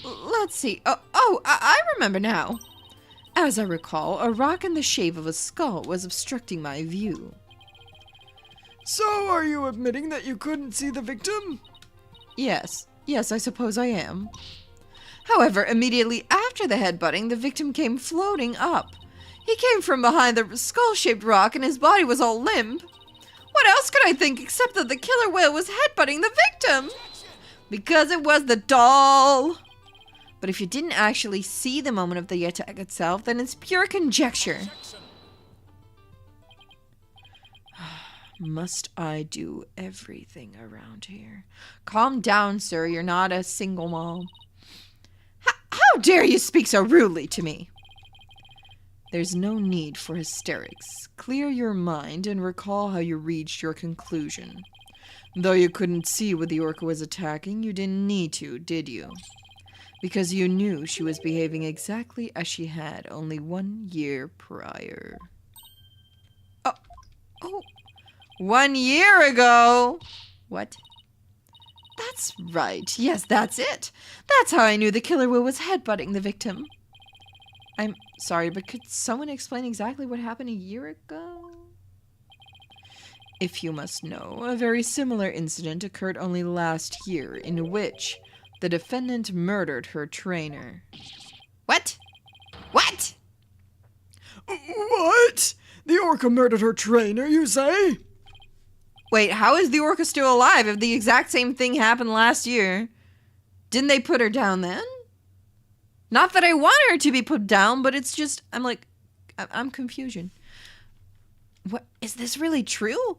Let's see. I remember now. As I recall, a rock in the shape of a skull was obstructing my view. So, are you admitting that you couldn't see the victim? Yes, I suppose I am. However, immediately after the headbutting, the victim came floating up. He came from behind the skull-shaped rock and his body was all limp. What else could I think except that the killer whale was headbutting the victim? Because it was the doll. But if you didn't actually see the moment of the attack itself, then it's pure conjecture. Must I do everything around here? Calm down, sir. You're not a single mom. How dare you speak so rudely to me? There's no need for hysterics. Clear your mind and recall how you reached your conclusion. Though you couldn't see what the orca was attacking, you didn't need to, did you? Because you knew she was behaving exactly as she had only 1 year prior. Oh, 1 year ago! What? That's right. Yes, that's it. That's how I knew the killer whale was headbutting the victim. I'm sorry, but could someone explain exactly what happened a year ago? If you must know, a very similar incident occurred only last year, in which the defendant murdered her trainer. What? What? What? The orca murdered her trainer, you say? Wait, how is the orca still alive if the exact same thing happened last year? Didn't they put her down then? Not that I want her to be put down, but it's just, I'm confusion. What, is this really true?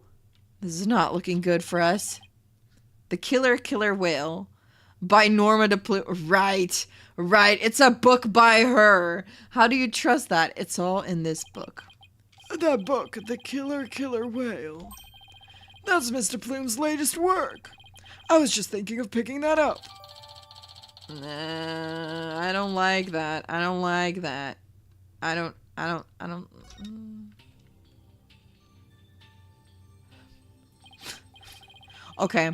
This is not looking good for us. The Killer Whale by Norma de Plume. Right. It's a book by her. How do you trust that? It's all in this book. That book, The Killer Whale. That's Mr. Plume's latest work. I was just thinking of picking that up. Nah, I don't like that. I don't like that. I don't. Okay.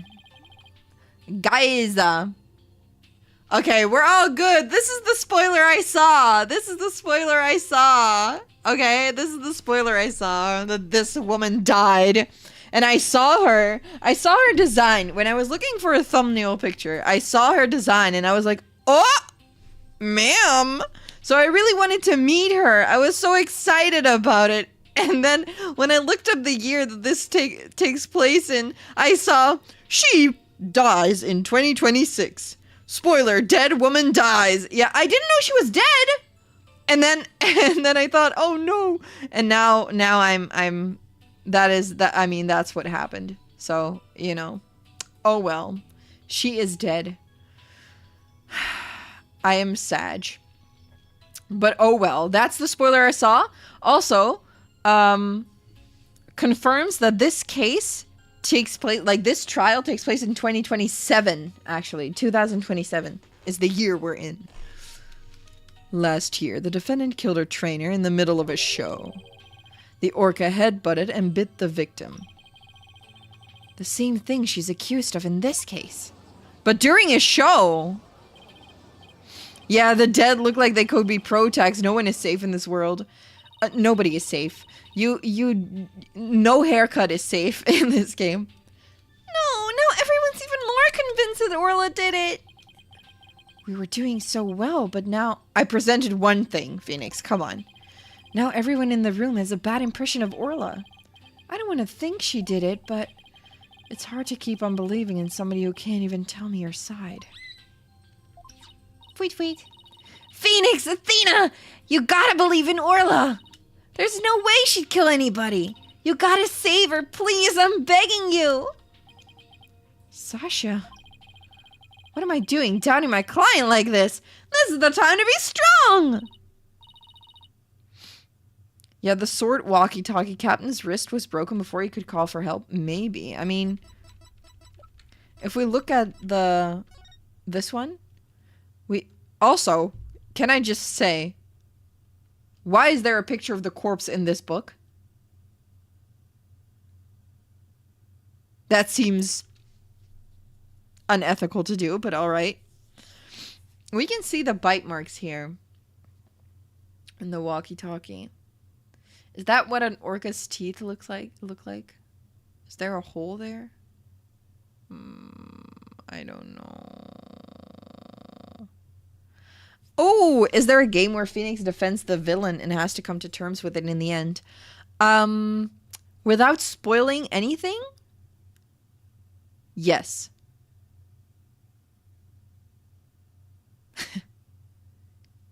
Guys, okay, we're all good. This is the spoiler I saw. Okay, this is the spoiler I saw, that this woman died. And I saw her design. When I was looking for a thumbnail picture, I saw her design and I was like, oh, ma'am. So I really wanted to meet her. I was so excited about it. And then when I looked up the year that this takes place in, I saw she dies in 2026. Spoiler, dead woman dies. Yeah, I didn't know she was dead. And then I thought, oh no. And now that's what happened. So, oh well. She is dead. I am sad. But oh well, that's the spoiler I saw. Also, confirms that this case takes place, this trial takes place in 2027, actually. 2027 is the year we're in. Last year, the defendant killed her trainer in the middle of a show. The orca headbutted and bit the victim. The same thing she's accused of in this case. But during a show... Yeah, the dead look like they could be pro-tax. No one is safe in this world. Nobody is safe. No haircut is safe in this game. No, now everyone's even more convinced that Orla did it. We were doing so well, but now... I presented one thing, Phoenix. Come on. Now everyone in the room has a bad impression of Orla. I don't want to think she did it, but it's hard to keep on believing in somebody who can't even tell me her side. Wait. Phoenix, Athena! You gotta believe in Orla! There's no way she'd kill anybody! You gotta save her, please! I'm begging you! Sasha, what am I doing doubting my client like this? This is the time to be strong! Yeah, the sword walkie-talkie captain's wrist was broken before he could call for help. Maybe. I mean, if we look at this one, we also, can I just say, why is there a picture of the corpse in this book? That seems unethical to do, but all right. We can see the bite marks here in the walkie-talkie. Is that what an orca's teeth look like? Is there a hole there? I don't know. Oh, is there a game where Phoenix defends the villain and has to come to terms with it in the end? Without spoiling anything? Yes.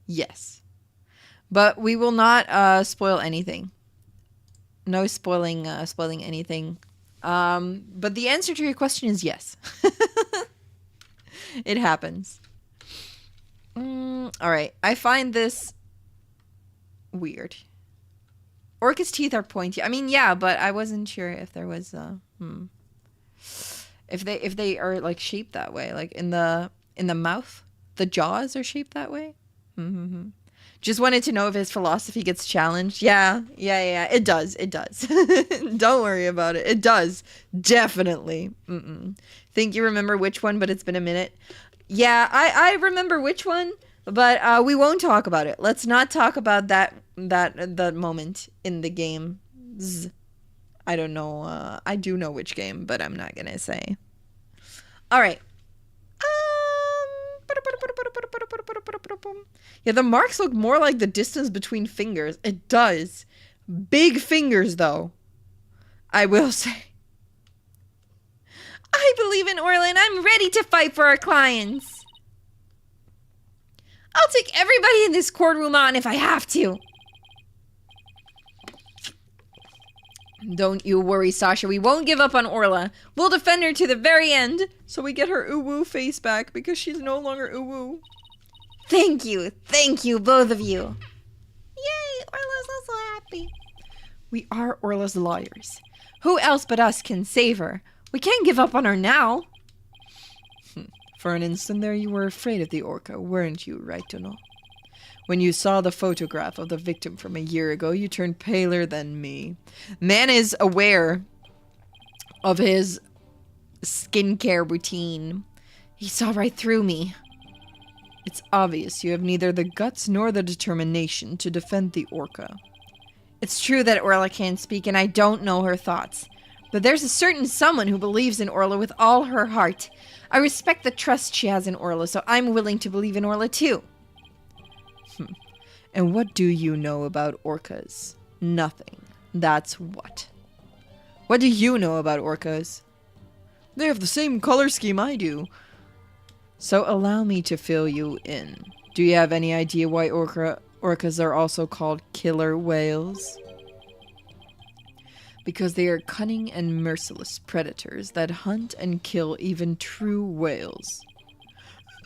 Yes. But we will not spoil anything. No spoiling anything. But the answer to your question is yes. It happens. Alright, I find this weird. Orca's teeth are pointy. I mean, yeah, but I wasn't sure if there was If they are like shaped that way, like in the mouth, the jaws are shaped that way. Mm-hmm. Just wanted to know if his philosophy gets challenged. Yeah. It does. Don't worry about it. It does. Definitely. Think you remember which one, but it's been a minute. Yeah, I remember which one, but we won't talk about it. Let's not talk about that moment in the game. I don't know. I do know which game, but I'm not gonna say. All right. Yeah, the marks look more like the distance between fingers. It does. Big fingers, though. I will say. I believe in Orla and I'm ready to fight for our clients. I'll take everybody in this courtroom on if I have to. Don't you worry, Sasha. We won't give up on Orla. We'll defend her to the very end so we get her uwu face back because she's no longer uwu. Thank you, both of you. Yay, Orla's also happy. We are Orla's lawyers. Who else but us can save her? We can't give up on her now. For an instant there you were afraid of the ORCA, weren't you, right to know? When you saw the photograph of the victim from a year ago, you turned paler than me. Man is aware of his skincare routine. He saw right through me. It's obvious you have neither the guts nor the determination to defend the ORCA. It's true that Orla can't speak and I don't know her thoughts. But there's a certain someone who believes in Orla with all her heart. I respect the trust she has in Orla, so I'm willing to believe in Orla too. And what do you know about ORCAs? Nothing. That's what. What do you know about ORCAs? They have the same color scheme I do. So allow me to fill you in. Do you have any idea why orcas are also called killer whales? Because they are cunning and merciless predators that hunt and kill even true whales.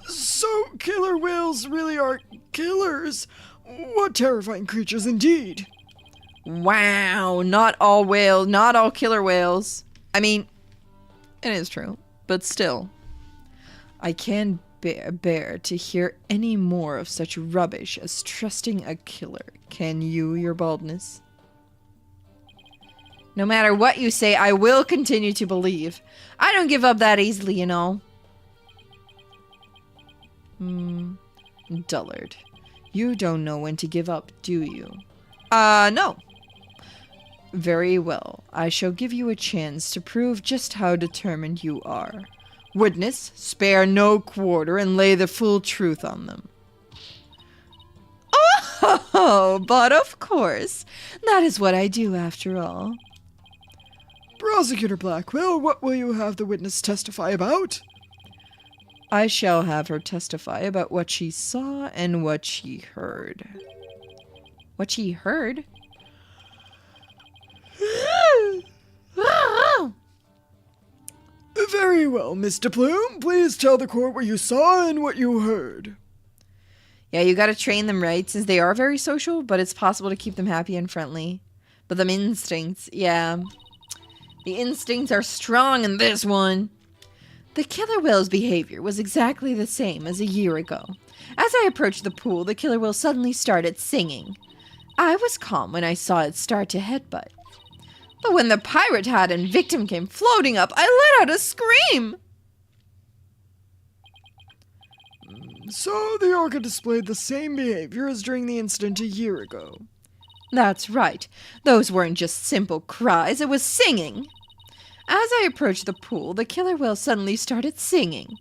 So killer whales really are killers? What terrifying creatures indeed. Wow, not all killer whales. I mean, it is true, but still. I can't bear to hear any more of such rubbish as trusting a killer. Can you, your baldness? No matter what you say, I will continue to believe. I don't give up that easily, you know. Dullard. You don't know when to give up, do you? No. Very well. I shall give you a chance to prove just how determined you are. Witness, spare no quarter and lay the full truth on them. Oh, but of course. That is what I do after all. Prosecutor Blackwell, what will you have the witness testify about? I shall have her testify about what she saw and what she heard. What she heard? Very well, Mr. Plume. Please tell the court what you saw and what you heard. Yeah, you gotta train them right, since they are very social, but it's possible to keep them happy and friendly. But them instincts, yeah. The instincts are strong in this one. The killer whale's behavior was exactly the same as a year ago. As I approached the pool, the killer whale suddenly started singing. I was calm when I saw it start to headbutt. But when the pirate hat and victim came floating up, I let out a scream. So the orca displayed the same behavior as during the incident a year ago. That's right. Those weren't just simple cries, it was singing. As I approached the pool, the killer whale suddenly started singing.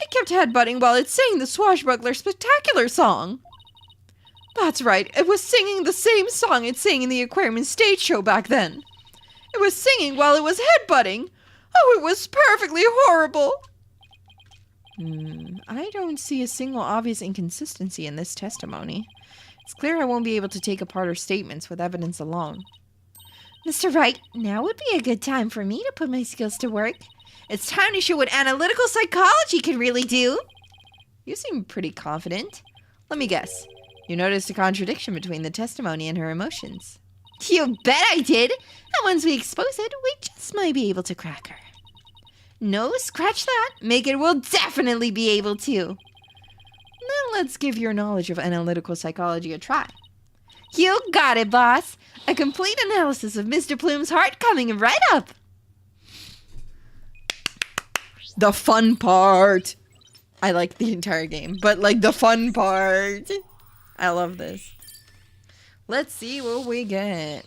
It kept headbutting while it sang the Swashbuckler Spectacular song. That's right, it was singing the same song it sang in the aquarium and stage show back then. It was singing while it was headbutting. Oh, it was perfectly horrible. I don't see a single obvious inconsistency in this testimony. It's clear I won't be able to take apart her statements with evidence alone. Mr. Wright, now would be a good time for me to put my skills to work. It's time to show what analytical psychology can really do. You seem pretty confident. Let me guess. You noticed a contradiction between the testimony and her emotions. You bet I did. And once we expose it, we just might be able to crack her. No, scratch that. Make it will definitely be able to. Now let's give your knowledge of analytical psychology a try. You got it, boss. A complete analysis of Mr. Plume's heart coming right up. The fun part. I like the entire game, but like the fun part. I love this. Let's see what we get.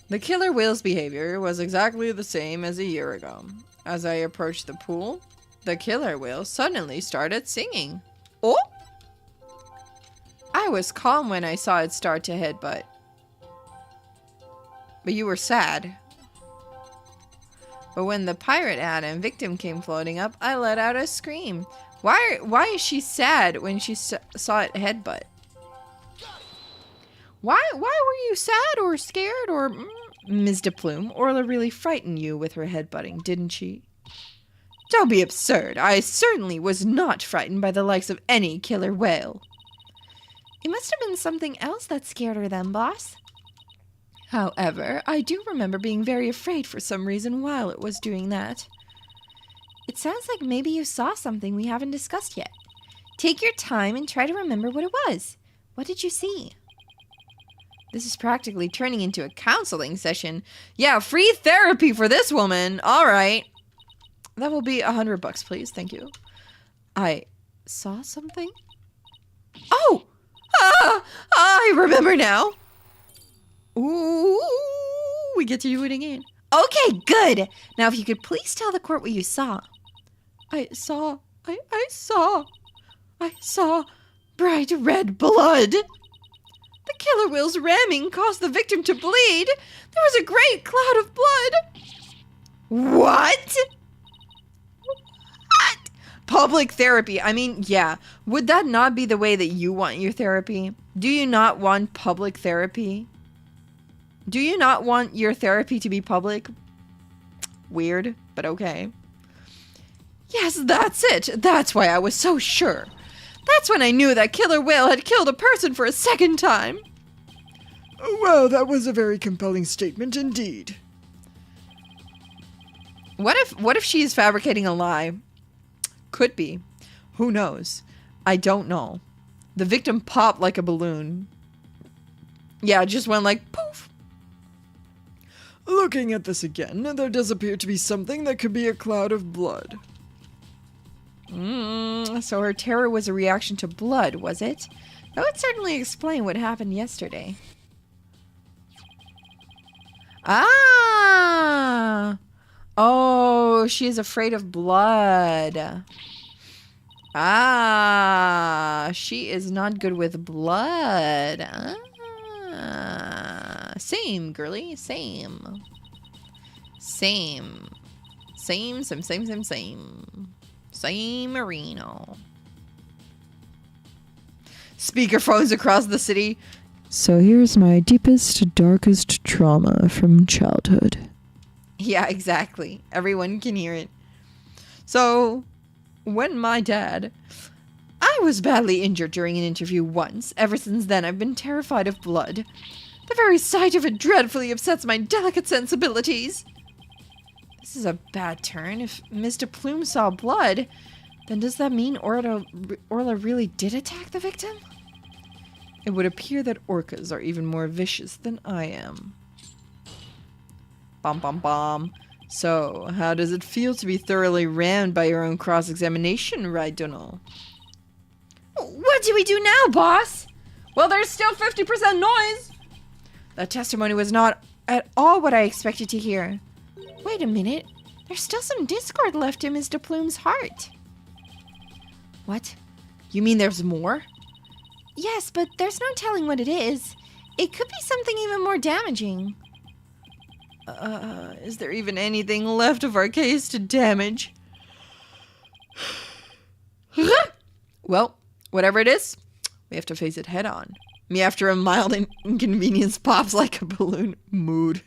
The killer whale's behavior was exactly the same as a year ago. As I approached the pool, the killer whale suddenly started singing. Oh! I was calm when I saw it start to headbutt. But you were sad. But when the pirate ad and victim came floating up, I let out a scream. Why is she sad when she saw it headbutt? Why were you sad or scared or... Ms. de Plume, Orla really frightened you with her headbutting, didn't she? Don't be absurd. I certainly was not frightened by the likes of any killer whale. It must have been something else that scared her then, boss. However, I do remember being very afraid for some reason while it was doing that. It sounds like maybe you saw something we haven't discussed yet. Take your time and try to remember what it was. What did you see? This is practically turning into a counseling session. Yeah, free therapy for this woman. All right. That will be $100, please. Thank you. I saw something? Oh! I remember now. Ooh, we get to do it again. Okay, good. Now, if you could please tell the court what you saw. I saw bright red blood. The killer whale's ramming caused the victim to bleed. There was a great cloud of blood. What? What? Public therapy. I mean, yeah. Would that not be the way that you want your therapy? Do you not want public therapy? Do you not want your therapy to be public? Weird, but okay. Yes, that's it. That's why I was so sure. That's when I knew that killer whale had killed a person for a second time. Well, that was a very compelling statement indeed. What if she is fabricating a lie? Could be. Who knows? I don't know. The victim popped like a balloon. Yeah, it just went like poof. Looking at this again, there does appear to be something that could be a cloud of blood. So her terror was a reaction to blood, was it? That would certainly explain what happened yesterday. Ah! Oh, she is afraid of blood. Ah, she is not good with blood. Ah, same, girly, same. Same. Same. Same Marino. Speakerphones across the city. So here's my deepest, darkest trauma from childhood. Yeah, exactly. Everyone can hear it. So, when my dad... I was badly injured during an interview once. Ever since then, I've been terrified of blood. The very sight of it dreadfully upsets my delicate sensibilities. This is a bad turn. If Mr. Plume saw blood, then does that mean Orla really did attack the victim? It would appear that orcas are even more vicious than I am. Bom. So, how does it feel to be thoroughly rammed by your own cross-examination, right, Donald? What do we do now, boss? Well, there's still 50% noise. That testimony was not at all what I expected to hear. Wait a minute. There's still some discord left in Mr. Plume's heart. What? You mean there's more? Yes, but there's no telling what it is. It could be something even more damaging. Is there even anything left of our case to damage? Well, whatever it is, we have to face it head on. Me after a mild inconvenience pops like a balloon. Mood.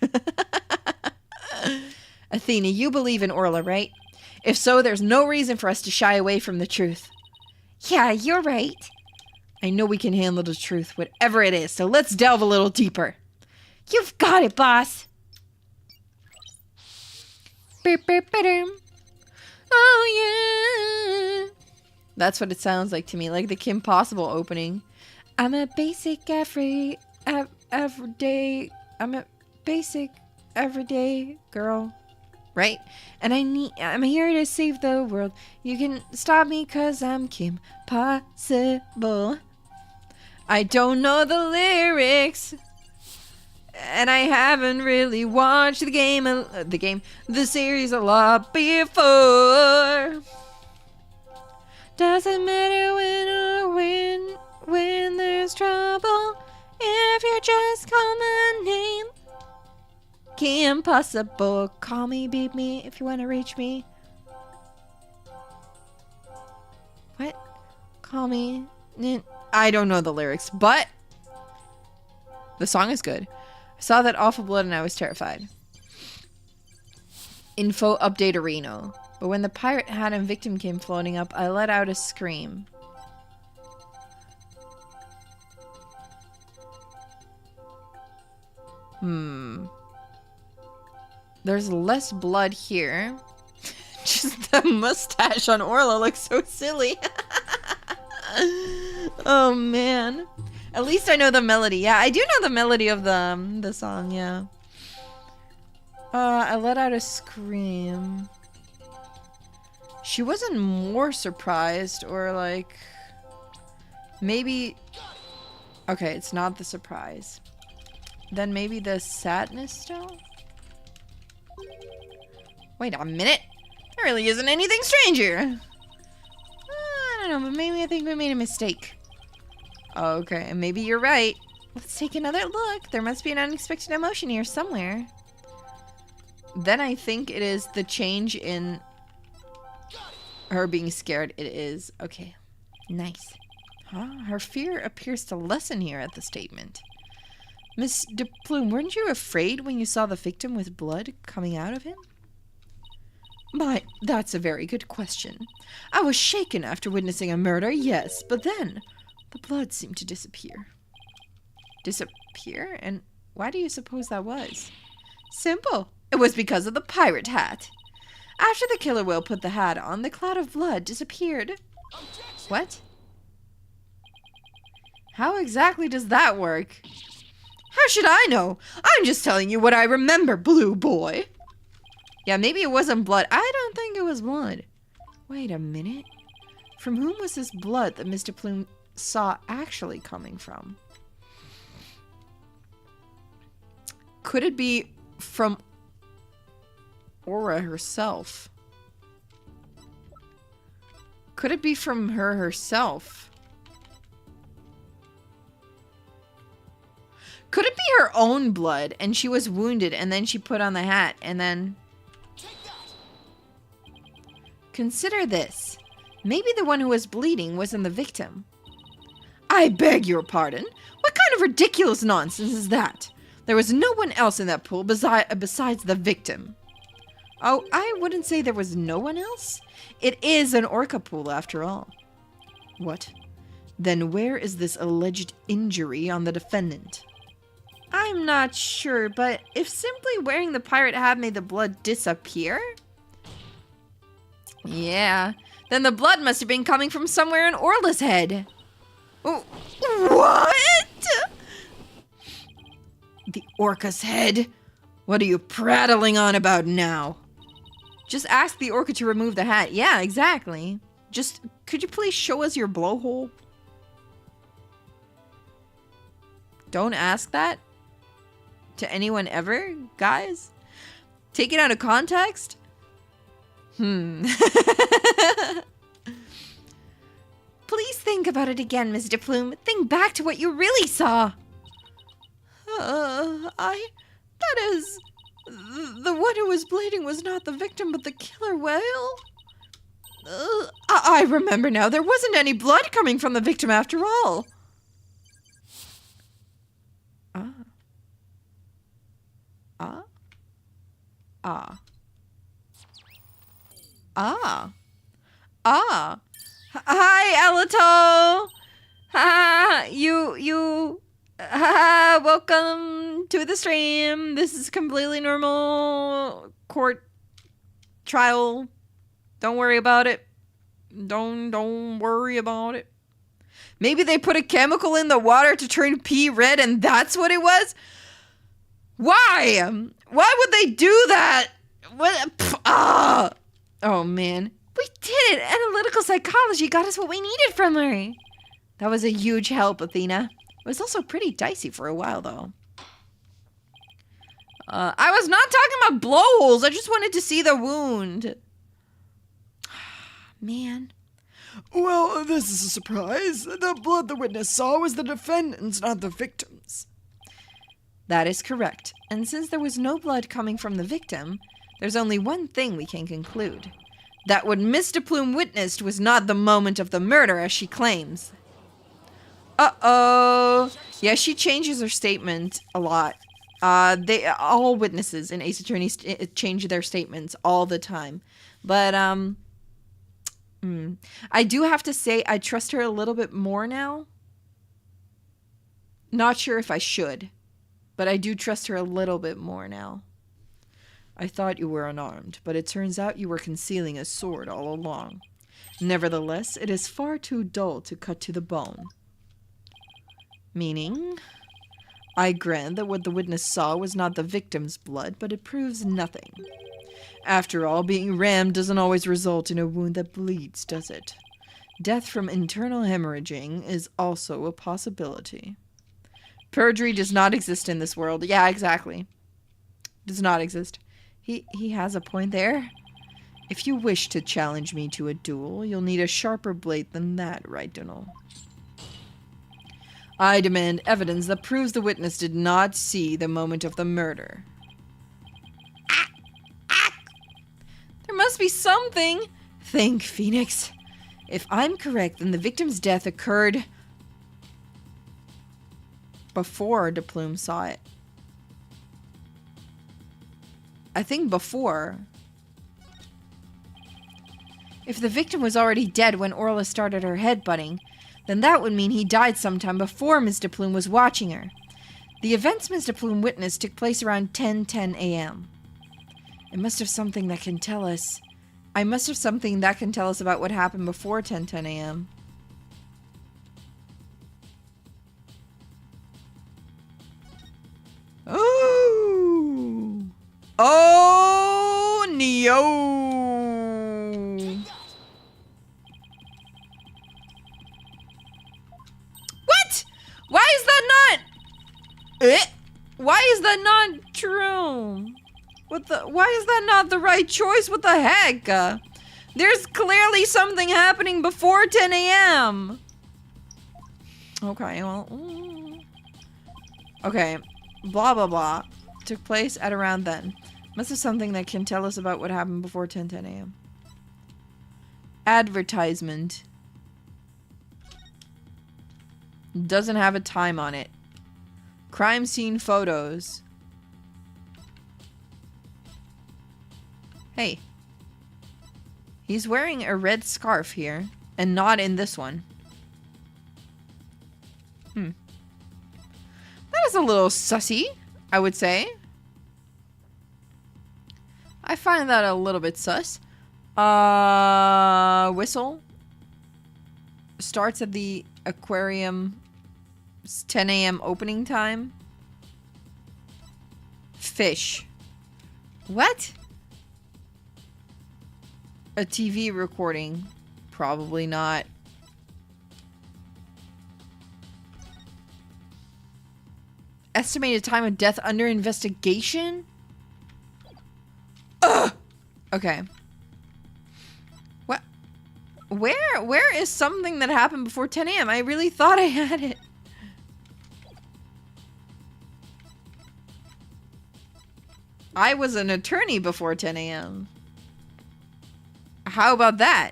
Athena, you believe in Orla, right? If so, there's no reason for us to shy away from the truth. Yeah, you're right. I know we can handle the truth, whatever it is, so let's delve a little deeper. You've got it, boss. Oh yeah. That's what it sounds like to me, like the Kim Possible opening. I'm a basic everyday girl. Right? And I'm here to save the world. You can stop me cause I'm Kim Possible. I don't know the lyrics. And I haven't really watched the series a lot before. Doesn't matter when there's trouble. If you just call my name. Kim Possible. Call me, beat me if you want to reach me. What? Call me. I don't know the lyrics, but the song is good. I saw that awful blood and I was terrified. Info update Reno. But when the pirate hat and victim came floating up, I let out a scream. There's less blood here. Just the mustache on Orla looks so silly. Oh man. At least I know the melody. Yeah, I do know the melody of the song, yeah. I let out a scream. She wasn't more surprised or like maybe okay, it's not the surprise. Then maybe the sadness still? Wait a minute. There really isn't anything strange here. I don't know, but maybe I think we made a mistake. Okay, and maybe you're right. Let's take another look. There must be an unexpected emotion here somewhere. Then I think it is the change in her being scared. It is. Okay. Nice. Huh? Her fear appears to lessen here at the statement. Miss de Plume, weren't you afraid when you saw the victim with blood coming out of him? My, that's a very good question. I was shaken after witnessing a murder, yes, but then the blood seemed to disappear. Disappear? And why do you suppose that was? Simple. It was because of the pirate hat. After the killer whale put the hat on, the cloud of blood disappeared. Objection. What? How exactly does that work? How should I know? I'm just telling you what I remember, Blue Boy. Yeah, maybe it wasn't blood. I don't think it was blood. Wait a minute. From whom was this blood that Mr. Plume saw actually coming from? Could it be from Aura herself? Could it be from her herself? Could it be her own blood and she was wounded and then she put on the hat and then... Consider this. Maybe the one who was bleeding wasn't the victim. I beg your pardon? What kind of ridiculous nonsense is that? There was no one else in that pool besides the victim. Oh, I wouldn't say there was no one else. It is an ORCA pool after all. What? Then where is this alleged injury on the defendant? I'm not sure, but if simply wearing the pirate hat made the blood disappear... Yeah, then the blood must have been coming from somewhere in Orla's head. Oh, what? The ORCA's head? What are you prattling on about now? Just ask the ORCA to remove the hat. Yeah, exactly. Just, could you please show us your blowhole? Don't ask that to anyone ever, guys. Take it out of context. Please think about it again, Miss de Plume. Think back to what you really saw. That is... The one who was bleeding was not the victim, but the killer whale? I remember now. There wasn't any blood coming from the victim after all. Hi, Alato! Welcome to the stream. This is completely normal court Trial. Don't worry about it. Don't worry about it. Maybe they put a chemical in the water to turn pee red and that's what it was? Why? Why would they do that? What? Oh, man. We did it. Analytical psychology got us what we needed from her. That was a huge help, Athena. It was also pretty dicey for a while, though. I was not talking about blowholes. I just wanted to see the wound. Man. Well, this is a surprise. The blood the witness saw was the defendant's, not the victim's. That is correct. And since there was no blood coming from the victim, there's only one thing we can conclude. That what Miss de Plume witnessed was not the moment of the murder, as she claims. Uh-oh. Yeah, she changes her statement a lot. All witnesses in Ace Attorney change their statements all the time. But, I do have to say I trust her a little bit more now. Not sure if I should, but I do trust her a little bit more now. I thought you were unarmed, but it turns out you were concealing a sword all along. Nevertheless, it is far too dull to cut to the bone. Meaning, I grant that what the witness saw was not the victim's blood, but it proves nothing. After all, being rammed doesn't always result in a wound that bleeds, does it? Death from internal hemorrhaging is also a possibility. Perjury does not exist in this world. Yeah, exactly. Does not exist. He has a point there. If you wish to challenge me to a duel, you'll need a sharper blade than that, right, Donal? I demand evidence that proves the witness did not see the moment of the murder. There must be something. Think, Phoenix. If I'm correct, then the victim's death occurred before de Plume saw it. I think before. If the victim was already dead when Orla started her headbutting, then that would mean he died sometime before Ms. de Plume was watching her. The events Ms. de Plume witnessed took place around 10:10 a.m. I must have something that can tell us about what happened before 10:10 a.m. Oh! Oh, Neo! What? Why is that not? Why is that not true? Why is that not the right choice? What the heck? There's clearly something happening before 10 a.m. Okay, well. Okay. Blah, blah, blah. Took place at around then. Must have something that can tell us about what happened before 10:10 a.m. Advertisement. Doesn't have a time on it. Crime scene photos. Hey. He's wearing a red scarf here, and not in this one. That is a little sussy, I would say. I find that a little bit sus. Whistle. Starts at the aquarium. 10 a.m. opening time. Fish. What? A TV recording. Probably not. Estimated time of death under investigation? Ugh! Okay. What? Where is something that happened before 10 a.m.? I really thought I had it. I was an attorney before 10 a.m. How about that?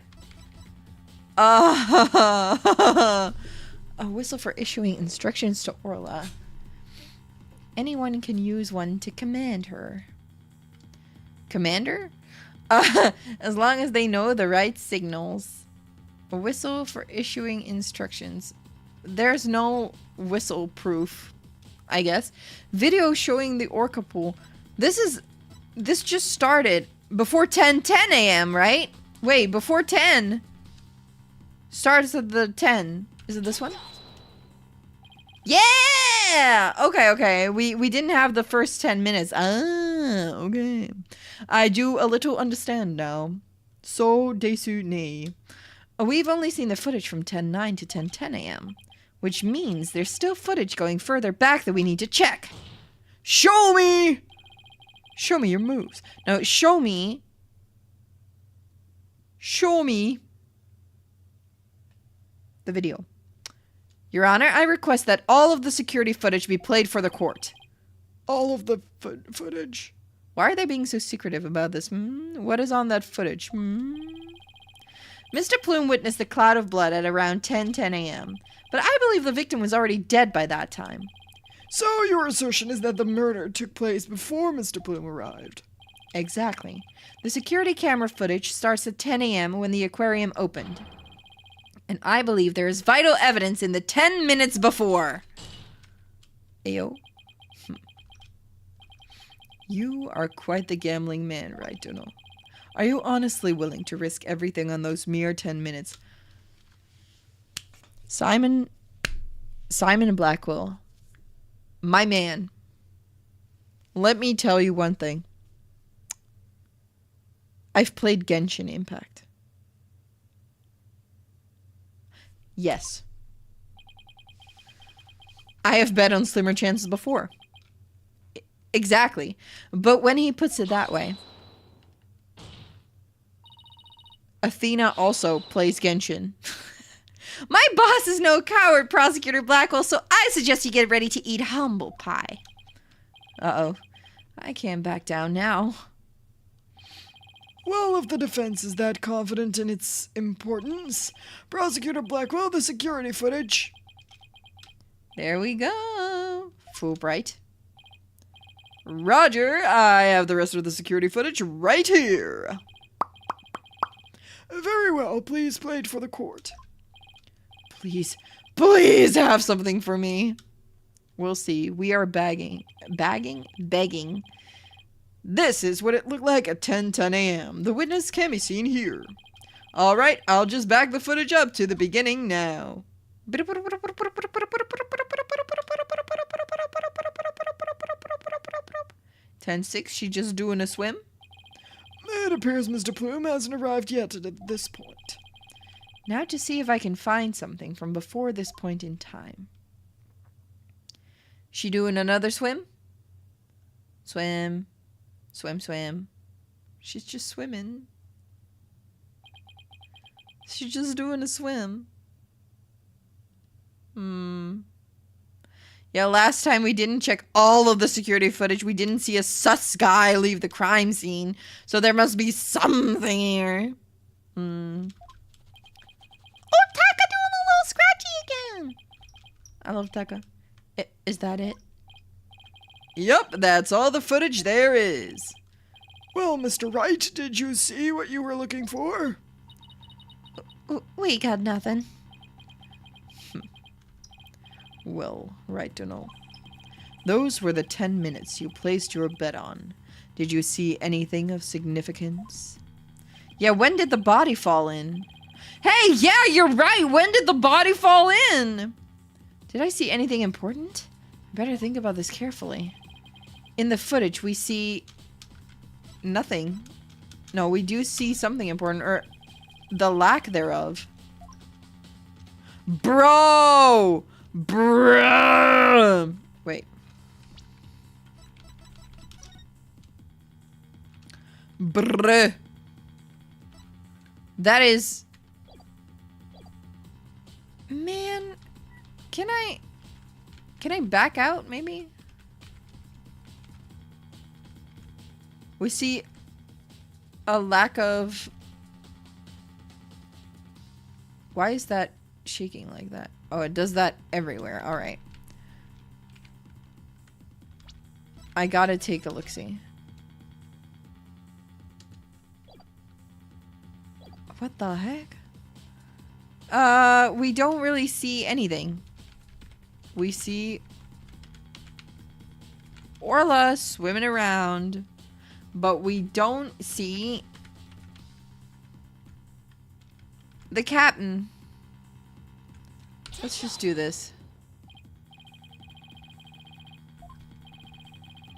A whistle for issuing instructions to Orla. Anyone can use one to command her. Commander? As long as they know the right signals. A whistle for issuing instructions. There's no whistle proof, I guess. Video showing the ORCA pool. This just started Before 10 a.m., right? Wait, before 10. Starts at the 10. Is it this one? Yeah! Okay. We didn't have the first 10 minutes. Ah, okay. I do a little understand now. So, desu ne. We've only seen the footage from 10:09 to 10:10 a.m., which means there's still footage going further back that we need to check. Show me! Show me your moves. No, show me the video. Your Honor, I request that all of the security footage be played for the court. All of the footage? Why are they being so secretive about this? What is on that footage? Mr. Plume witnessed the cloud of blood at around 10:10 a.m., but I believe the victim was already dead by that time. So your assertion is that the murder took place before Mr. Plume arrived? Exactly. The security camera footage starts at 10 a.m. when the aquarium opened. And I believe there is vital evidence in the 10 minutes before. Ayo. You are quite the gambling man, right, Dono? Are you honestly willing to risk everything on those mere 10 minutes? Simon and Blackwell, my man, let me tell you one thing. I've played Genshin Impact. Yes. I have bet on slimmer chances before. Exactly. But when he puts it that way, Athena also plays Genshin. My boss is no coward, Prosecutor Blackwell, so I suggest you get ready to eat humble pie. Uh-oh. I can't back down now. Well, if the defense is that confident in its importance, Prosecutor Blackwell, the security footage. There we go. Fulbright. Roger, I have the rest of the security footage right here. Very well, please play it for the court. Please have something for me. We'll see. We are begging. This is what it looked like at 10:10 a.m. The witness can be seen here. All right, I'll just back the footage up to the beginning now. 10:06, she just doing a swim? It appears Mr. Plume hasn't arrived yet at this point. Now to see if I can find something from before this point in time. She doing another swim? Swim. She's just swimming. She's just doing a swim. Yeah, last time we didn't check all of the security footage. We didn't see a sus guy leave the crime scene. So there must be something here. Oh, Taka doing a little scratchy again. I love Taka. Is that it? Yep, that's all the footage there is. Well, Mr. Wright, did you see what you were looking for? We got nothing. Well, right to know. Those were the 10 minutes you placed your bet on. Did you see anything of significance? Yeah, when did the body fall in? Hey, yeah, you're right! When did the body fall in? Did I see anything important? I better think about this carefully. In the footage, we see nothing. No, we do see something important, or the lack thereof. Bro! Wait. Bruh. That is... Man, can I back out, maybe? We see a lack of... Why is that shaking like that? Oh, it does that everywhere. All right. I gotta take a look-see. What the heck? We don't really see anything. We see Orla swimming around. but we don't see the captain. Let's just do this.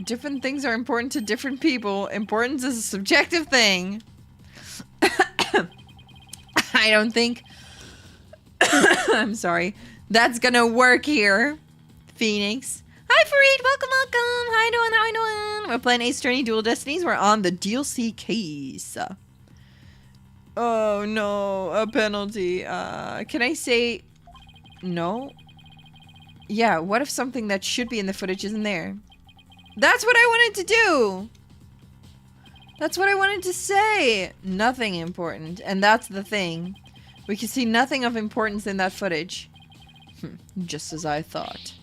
Different things are important to different people. Importance is a subjective thing. I don't think I'm sorry. That's gonna work here. Phoenix. Hi Fareed, welcome, welcome. How you doing? How you doing? We're playing Ace Attorney Dual Destinies. We're on the DLC case. Oh no, a penalty. Can I say no? Yeah, what if something that should be in the footage isn't there? That's what I wanted to do. That's what I wanted to say. Nothing important. And that's the thing. We can see nothing of importance in that footage. Just as I thought.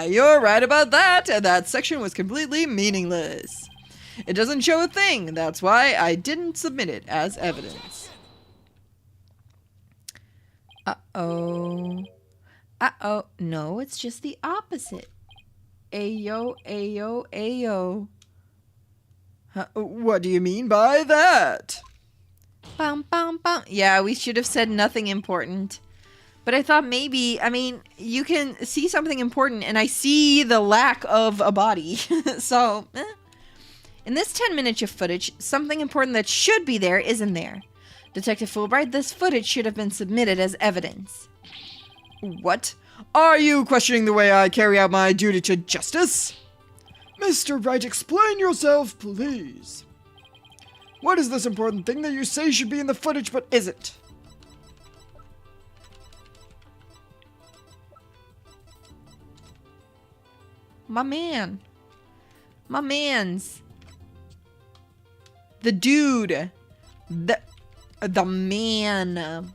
You're right about that. That section was completely meaningless. It doesn't show a thing. That's why I didn't submit it as evidence. Uh-oh. Uh-oh. No, it's just the opposite. Ayo, ayo, ayo. What do you mean by that? Bum, bum, bum. Yeah, we should have said nothing important. But I thought maybe, I mean, you can see something important and I see the lack of a body. So, in this 10-minute of footage, something important that should be there isn't there. Detective Fulbright, this footage should have been submitted as evidence. What? Are you questioning the way I carry out my duty to justice? Mr. Wright, explain yourself, please. What is this important thing that you say should be in the footage but isn't? My man. My mans. The dude. The man.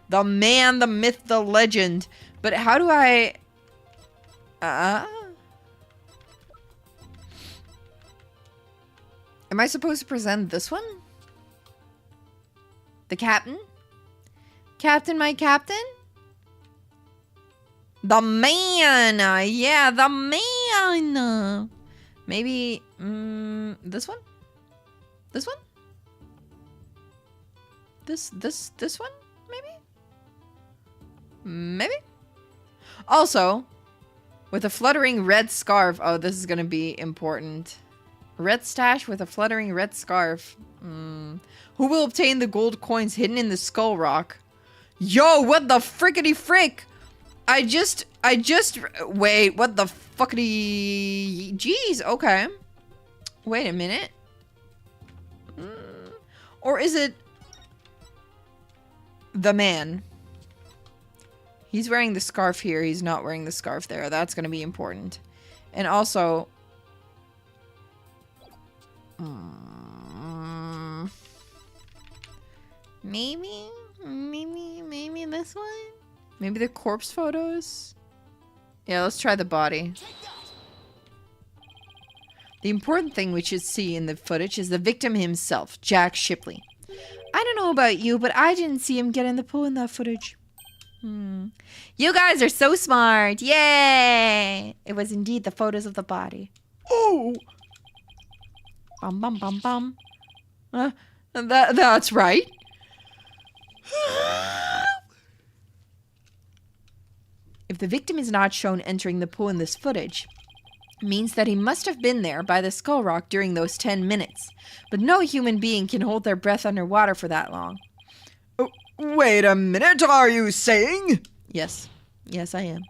The man, the myth, the legend. But how do I... Am I supposed to present this one? The captain? Captain, my captain? The man! Yeah, the man! Maybe... this one? This one? This one? Maybe? Maybe? Also, with a fluttering red scarf. Oh, this is gonna be important. Red stash with a fluttering red scarf. Who will obtain the gold coins hidden in the skull rock? Yo, what the frickety frick? I just, wait, what the fuckity, jeez, okay. Wait a minute. Or is it the man? He's wearing the scarf here, he's not wearing the scarf there. That's gonna be important. And also, maybe this one? Maybe the corpse photos? Yeah, let's try the body. The important thing we should see in the footage is the victim himself, Jack Shipley. I don't know about you, but I didn't see him get in the pool in that footage. You guys are so smart. Yay! It was indeed the photos of the body. Oh! Bum bum bum bum. That's right. If the victim is not shown entering the pool in this footage, it means that he must have been there by the skull rock during those 10 minutes. But no human being can hold their breath underwater for that long. Oh, wait a minute, are you saying? Yes. Yes, I am.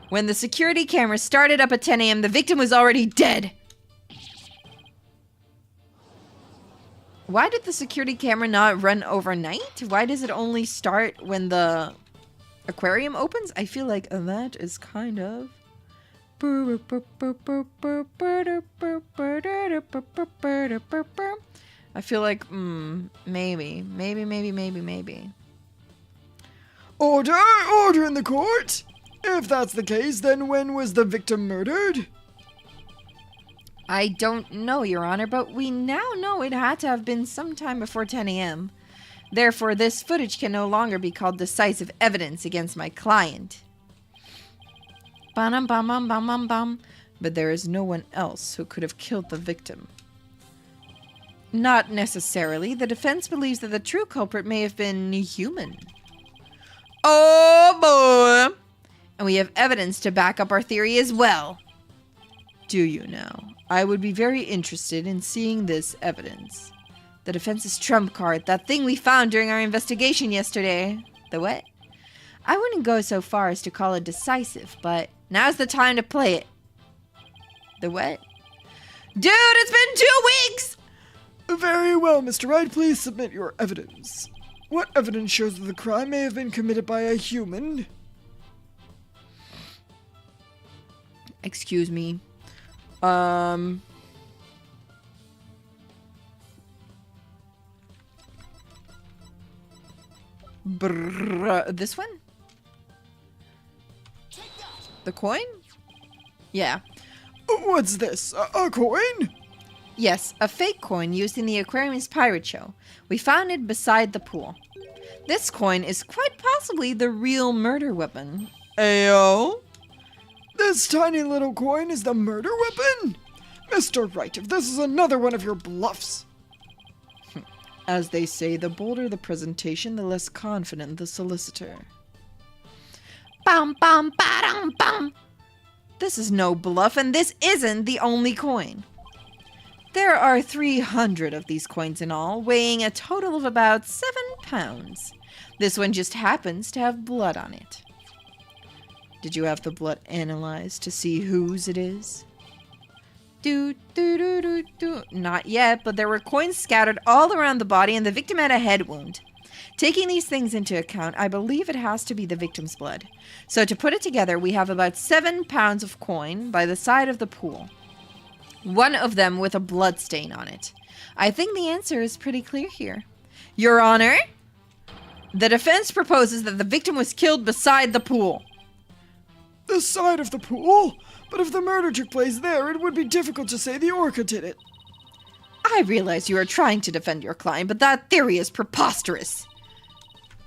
When the security camera started up at 10 a.m., the victim was already dead. Why did the security camera not run overnight? Why does it only start when the aquarium opens? I feel like that is kind of... I feel like, maybe. Order! Order in the court! If that's the case, then when was the victim murdered? I don't know, Your Honor, but we now know it had to have been sometime before 10 a.m. Therefore, this footage can no longer be called decisive evidence against my client. Bum bum bum bum bum bum. But there is no one else who could have killed the victim. Not necessarily. The defense believes that the true culprit may have been human. Oh boy! And we have evidence to back up our theory as well. Do you now? I would be very interested in seeing this evidence. The defense's trump card, that thing we found during our investigation yesterday. The what? I wouldn't go so far as to call it decisive, but now's the time to play it. The what? Dude, it's been 2 weeks! Very well, Mr. Wright, please submit your evidence. What evidence shows that the crime may have been committed by a human? Excuse me. This one? The coin? Yeah. What's this? A coin? Yes, a fake coin used in the aquarium's pirate show. We found it beside the pool. This coin is quite possibly the real murder weapon. Ayo? This tiny little coin is the murder weapon? Mr. Wright, if this is another one of your bluffs. As they say, the bolder the presentation, the less confident the solicitor. Bum bum ba-dum bum. This is no bluff, and this isn't the only coin. There are 300 of these coins in all, weighing a total of about 7 pounds. This one just happens to have blood on it. Did you have the blood analyzed to see whose it is? Not yet, but there were coins scattered all around the body and the victim had a head wound. Taking these things into account, I believe it has to be the victim's blood. So to put it together, we have about 7 pounds of coin by the side of the pool. One of them with a blood stain on it. I think the answer is pretty clear here. Your Honor, the defense proposes that the victim was killed beside the pool. The side of the pool? But if the murder took place there, it would be difficult to say the ORCA did it. I realize you are trying to defend your client, but that theory is preposterous.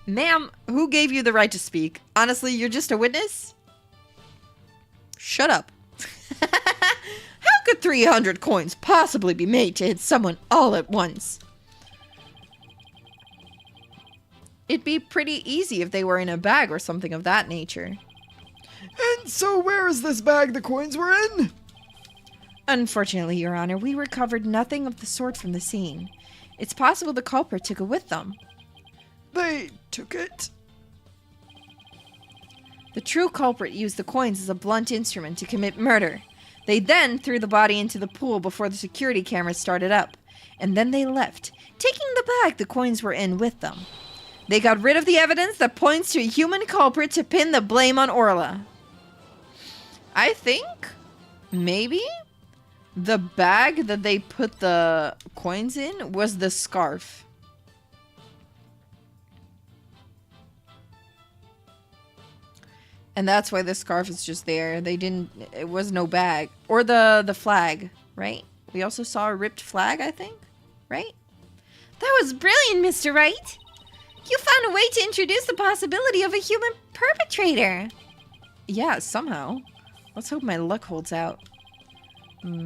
Ma'am, who gave you the right to speak? Honestly, you're just a witness? Shut up. How could 300 coins possibly be made to hit someone all at once? It'd be pretty easy if they were in a bag or something of that nature. And so where is this bag the coins were in? Unfortunately, Your Honor, we recovered nothing of the sort from the scene. It's possible the culprit took it with them. They took it? The true culprit used the coins as a blunt instrument to commit murder. They then threw the body into the pool before the security cameras started up. And then they left, taking the bag the coins were in with them. They got rid of the evidence that points to a human culprit to pin the blame on Orla. I think, maybe, the bag that they put the coins in was the scarf. And that's why the scarf is just there. It was no bag. Or the flag, right? We also saw a ripped flag, I think, right? That was brilliant, Mr. Wright. You found a way to introduce the possibility of a human perpetrator. Yeah, somehow. Let's hope my luck holds out.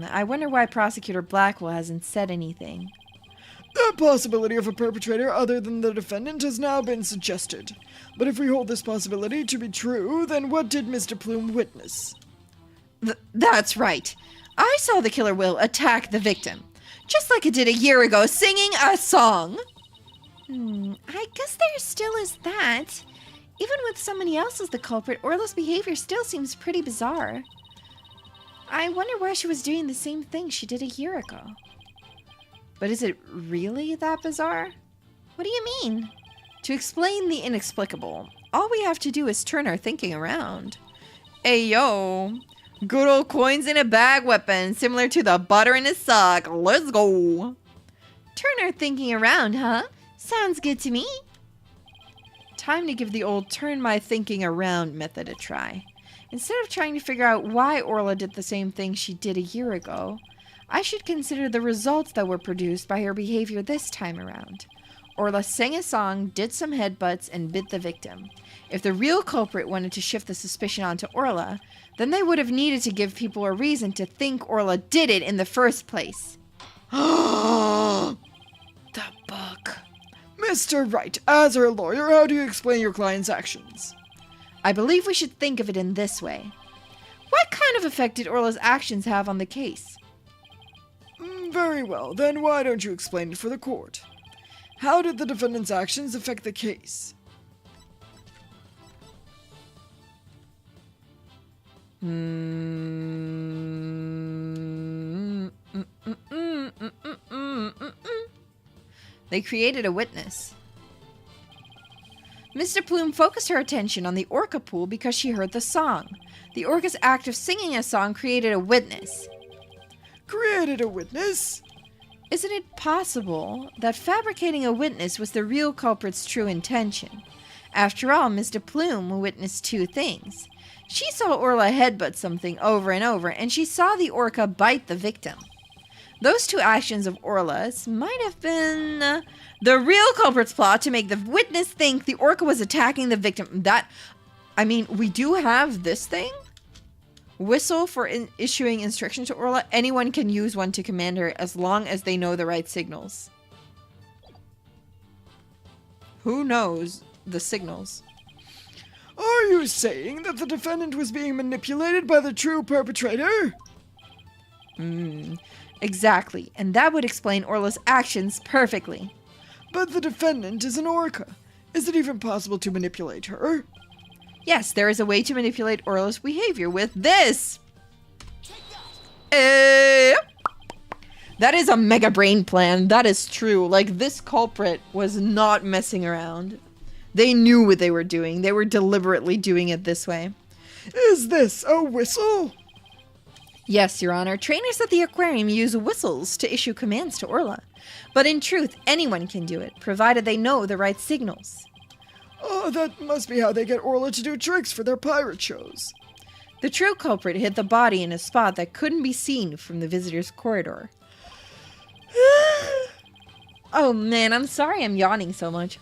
I wonder why Prosecutor Blackwell hasn't said anything. The possibility of a perpetrator other than the defendant has now been suggested. But if we hold this possibility to be true, then what did Mr. Plume witness? That's right. I saw the killer Will attack the victim, just like it did a year ago, singing a song. I guess there still is that. Even with somebody else as the culprit, Orla's behavior still seems pretty bizarre. I wonder why she was doing the same thing she did a year ago. But is it really that bizarre? What do you mean? To explain the inexplicable, all we have to do is turn our thinking around. Ayo, good old coins in a bag weapon, similar to the butter in a sock. Let's go. Turn our thinking around, huh? Sounds good to me. Time to give the old turn my thinking around method a try. Instead of trying to figure out why Orla did the same thing she did a year ago, I should consider the results that were produced by her behavior this time around. Orla sang a song, did some headbutts, and bit the victim. If the real culprit wanted to shift the suspicion onto Orla, Then they would have needed to give people a reason to think Orla did it in the first place. The book. Mr. Wright, as our lawyer, how do you explain your client's actions? I believe we should think of it in this way. What kind of effect did Orla's actions have on the case? Very well, then why don't you explain it for the court? How did the defendant's actions affect the case? They created a witness. Mr. Plume focused her attention on the orca pool because she heard the song. The orca's act of singing a song created a witness. Created a witness? Isn't it possible that fabricating a witness was the real culprit's true intention? After all, Mr. Plume witnessed two things. She saw Orla headbutt something over and over, and she saw the orca bite the victim. Those two actions of Orla's might have been the real culprit's plot to make the witness think the orca was attacking the victim. We do have this thing. Whistle for issuing instructions to Orla. Anyone can use one to command her as long as they know the right signals. Who knows the signals? Are you saying that the defendant was being manipulated by the true perpetrator? Exactly, and that would explain Orla's actions perfectly. But the defendant is an orca. Is it even possible to manipulate her? Yes, there is a way to manipulate Orla's behavior with this. That is a mega brain plan. That is true. Like, this culprit was not messing around. They knew what they were doing. They were deliberately doing it this way. Is this a whistle? Yes, Your Honor. Trainers at the aquarium use whistles to issue commands to Orla. But in truth, anyone can do it, provided they know the right signals. Oh, that must be how they get Orla to do tricks for their pirate shows. The true culprit hid the body in a spot that couldn't be seen from the visitor's corridor. Oh man, I'm sorry I'm yawning so much.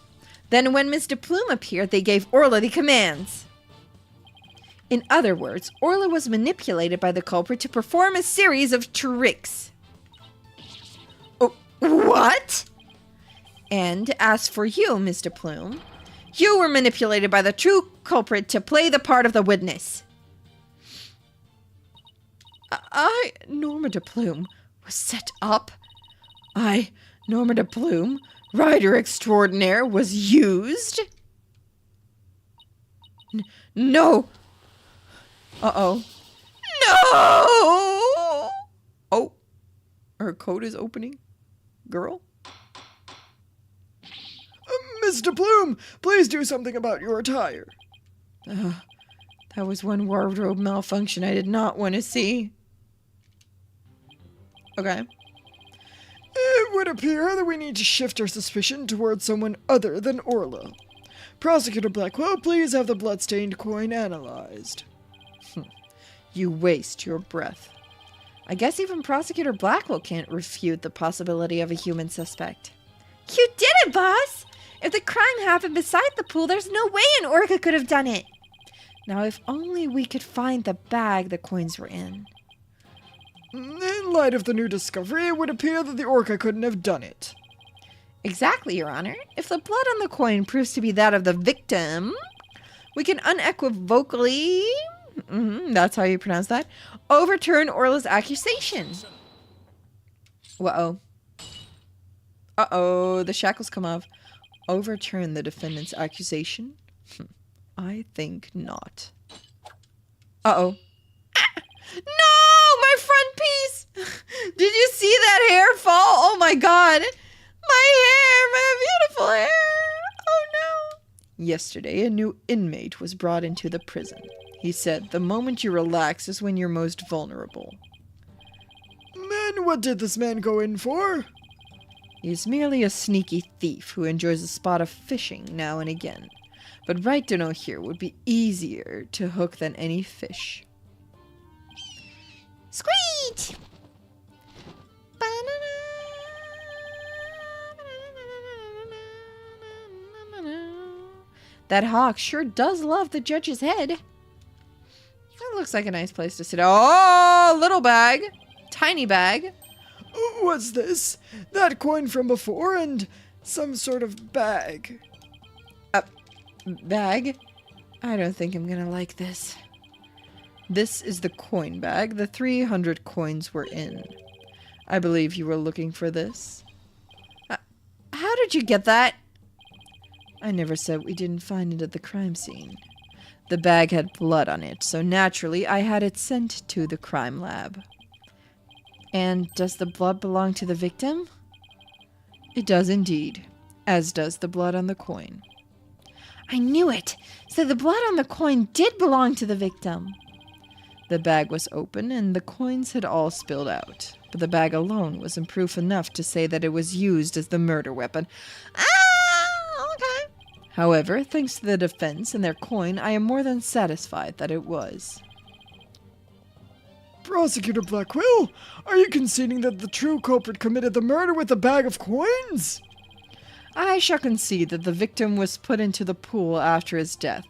Then when Mr. Plume appeared, they gave Orla the commands. In other words, Orla was manipulated by the culprit to perform a series of tricks. Oh, what? And as for you, Mr. Plume, you were manipulated by the true culprit to play the part of the witness. Norma de Plume, was set up. Norma de Plume, writer extraordinaire, was used? No! Uh-oh. No! Oh, her coat is opening. Girl? Mr. Plume, please do something about your attire. That was one wardrobe malfunction I did not want to see. Okay. It would appear that we need to shift our suspicion towards someone other than Orla. Prosecutor Blackwell, please have the bloodstained coin analyzed. You waste your breath. I guess even Prosecutor Blackwell can't refute the possibility of a human suspect. You did it, boss! If the crime happened beside the pool, there's no way an orca could have done it. Now, if only we could find the bag the coins were in. In light of the new discovery, it would appear that the orca couldn't have done it. Exactly, Your Honor. If the blood on the coin proves to be that of the victim, we can unequivocally, that's how you pronounce that, overturn Orla's accusation. Uh-oh. Uh-oh, the shackles come off. Overturn the defendant's accusation? I think not. Uh-oh. Ah! No! My front piece! Did you see that hair fall? Oh my god! My beautiful hair! Oh no! Yesterday, a new inmate was brought into the prison. He said, the moment you relax is when you're most vulnerable. And what did this man go in for? He's merely a sneaky thief who enjoys a spot of fishing now and again. But right to know here would be easier to hook than any fish. Squeak! That hawk sure does love the judge's head. That looks like a nice place to sit. Oh, little bag. Tiny bag. What's this? That coin from before and some sort of bag. Bag? I don't think I'm gonna like this. This is the coin bag. The 300 coins were in. I believe you were looking for this. How did you get that? I never said we didn't find it at the crime scene. The bag had blood on it, so naturally I had it sent to the crime lab. And does the blood belong to the victim? It does indeed, as does the blood on the coin. I knew it! So the blood on the coin did belong to the victim. The bag was open and the coins had all spilled out, but the bag alone wasn't proof enough to say that it was used as the murder weapon. Okay. However, thanks to the defense and their coin, I am more than satisfied that it was. Prosecutor Blackwell, are you conceding that the true culprit committed the murder with a bag of coins? I shall concede that the victim was put into the pool after his death.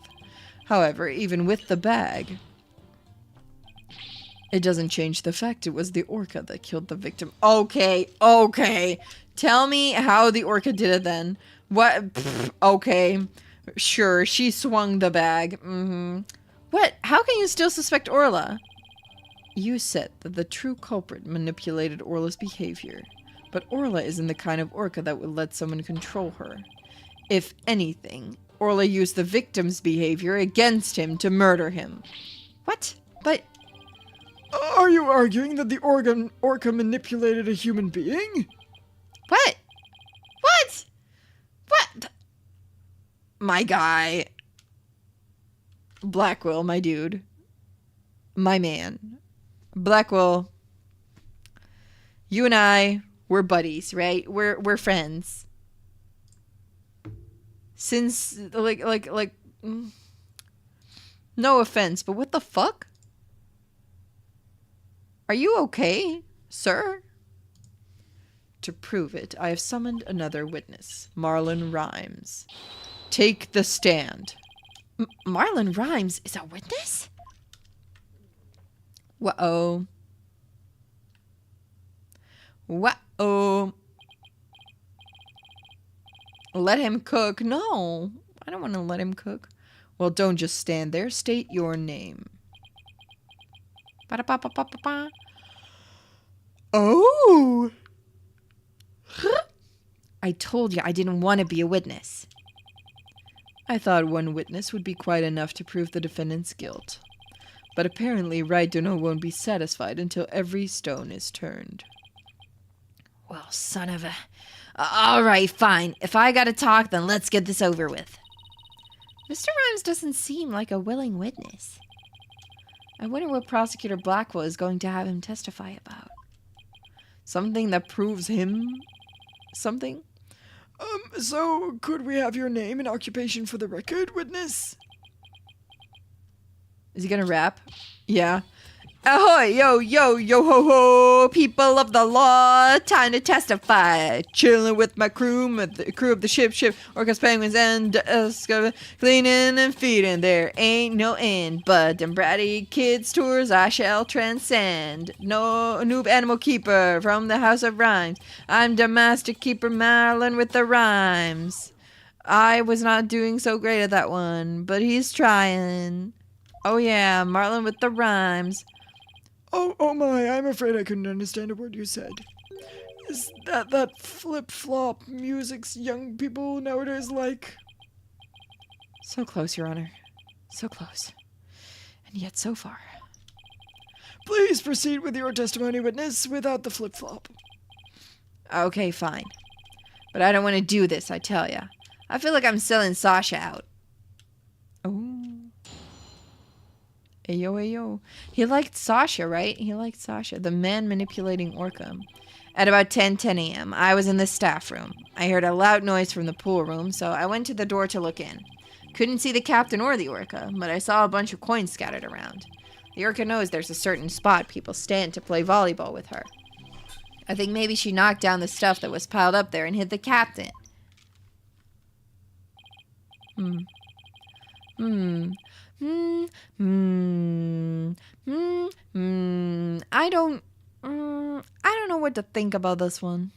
However, even with the bag, it doesn't change the fact it was the orca that killed the victim. Okay. Tell me how the orca did it then. What? Pfft, okay. Sure, she swung the bag. What? How can you still suspect Orla? You said that the true culprit manipulated Orla's behavior. But Orla isn't the kind of orca that would let someone control her. If anything, Orla used the victim's behavior against him to murder him. What? But... Are you arguing that the orca manipulated a human being? What? What? My guy. Blackwell, my dude. My man. Blackwell. You and I... We're buddies, right? We're friends. Since no offense, but what the fuck? Are you okay, sir? To prove it, I have summoned another witness, Marlon Rhymes. Take the stand. Marlon Rhymes is a witness? Whoa. Whoa. Let him cook. No, I don't want to let him cook. Well, don't just stand there. State your name. Ba-da-ba-ba-ba-ba-ba. Oh. I told you I didn't want to be a witness. I thought one witness would be quite enough to prove the defendant's guilt. But apparently Raidono won't be satisfied until every stone is turned. Well, son of a... Alright, fine. If I gotta talk, then let's get this over with. Mr. Rhymes doesn't seem like a willing witness. I wonder what Prosecutor Blackwell is going to have him testify about. Something that proves him... something? So could we have your name and occupation for the record, witness? Is he gonna rap? Yeah. Ahoy, yo, yo, yo, ho, ho, people of the law, time to testify. Chilling with my crew, the crew of the ship, orcas, penguins, and cleaning and feeding. There ain't no end, but them bratty kids' tours I shall transcend. No noob animal keeper from the house of rhymes. I'm the master keeper, Marlon with the rhymes. I was not doing so great at that one, but he's trying. Oh yeah, Marlon with the rhymes. Oh my, I'm afraid I couldn't understand a word you said. Is that flip-flop music's young people nowadays like? So close, Your Honor. So close. And yet so far. Please proceed with your testimony, witness, without the flip-flop. Okay, fine. But I don't want to do this, I tell ya. I feel like I'm selling Sasha out. Oh. Ayo, ayo. He liked Sasha, right? He liked Sasha, the man manipulating Orca. At about 10 a.m., I was in the staff room. I heard a loud noise from the pool room, so I went to the door to look in. Couldn't see the captain or the Orca, but I saw a bunch of coins scattered around. The Orca knows there's a certain spot people stand to play volleyball with her. I think maybe she knocked down the stuff that was piled up there and hit the captain. I don't know what to think about this one.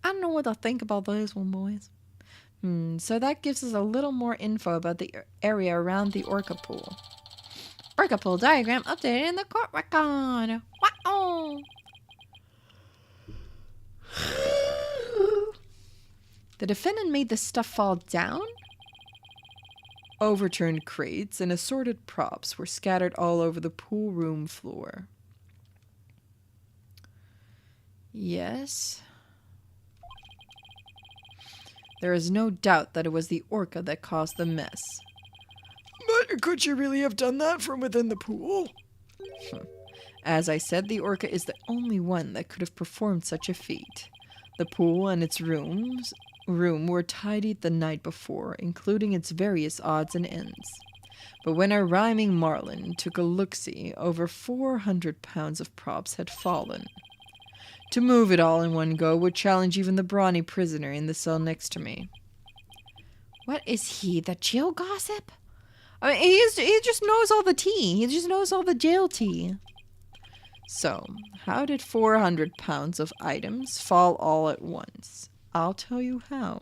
I don't know what to think about this one, boys. So that gives us a little more info about the area around the orca pool. Orca pool diagram updated in the court record. Wow! The defendant made the stuff fall down? Overturned crates and assorted props were scattered all over the pool room floor. Yes. There is no doubt that it was the orca that caused the mess. But could she really have done that from within the pool? As I said, the orca is the only one that could have performed such a feat. The pool and its room were tidied the night before, including its various odds and ends. But when our rhyming Marlin took a look-see, over 400 pounds of props had fallen. To move it all in one go would challenge even the brawny prisoner in the cell next to me. What is he, the jail gossip? I mean, he just knows all the tea. He just knows all the jail tea. So, how did 400 pounds of items fall all at once? I'll tell you how.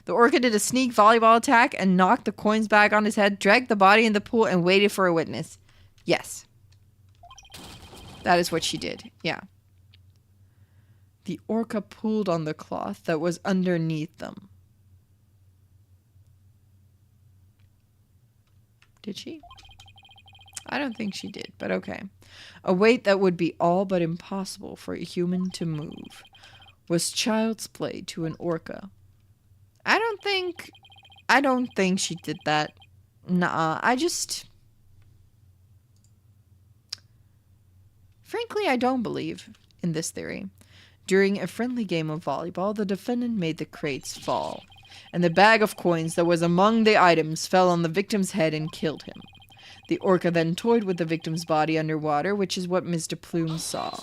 The orca did a sneak volleyball attack and knocked the coins back on his head, dragged the body in the pool, and waited for a witness. Yes. That is what she did. Yeah. The orca pulled on the cloth that was underneath them. Did she? I don't think she did, but okay. A weight that would be all but impossible for a human to move was child's play to an orca. I don't think she did that. Nah, frankly, I don't believe in this theory. During a friendly game of volleyball, the defendant made the crates fall, and the bag of coins that was among the items fell on the victim's head and killed him. The orca then toyed with the victim's body underwater, which is what Mr. Plume saw.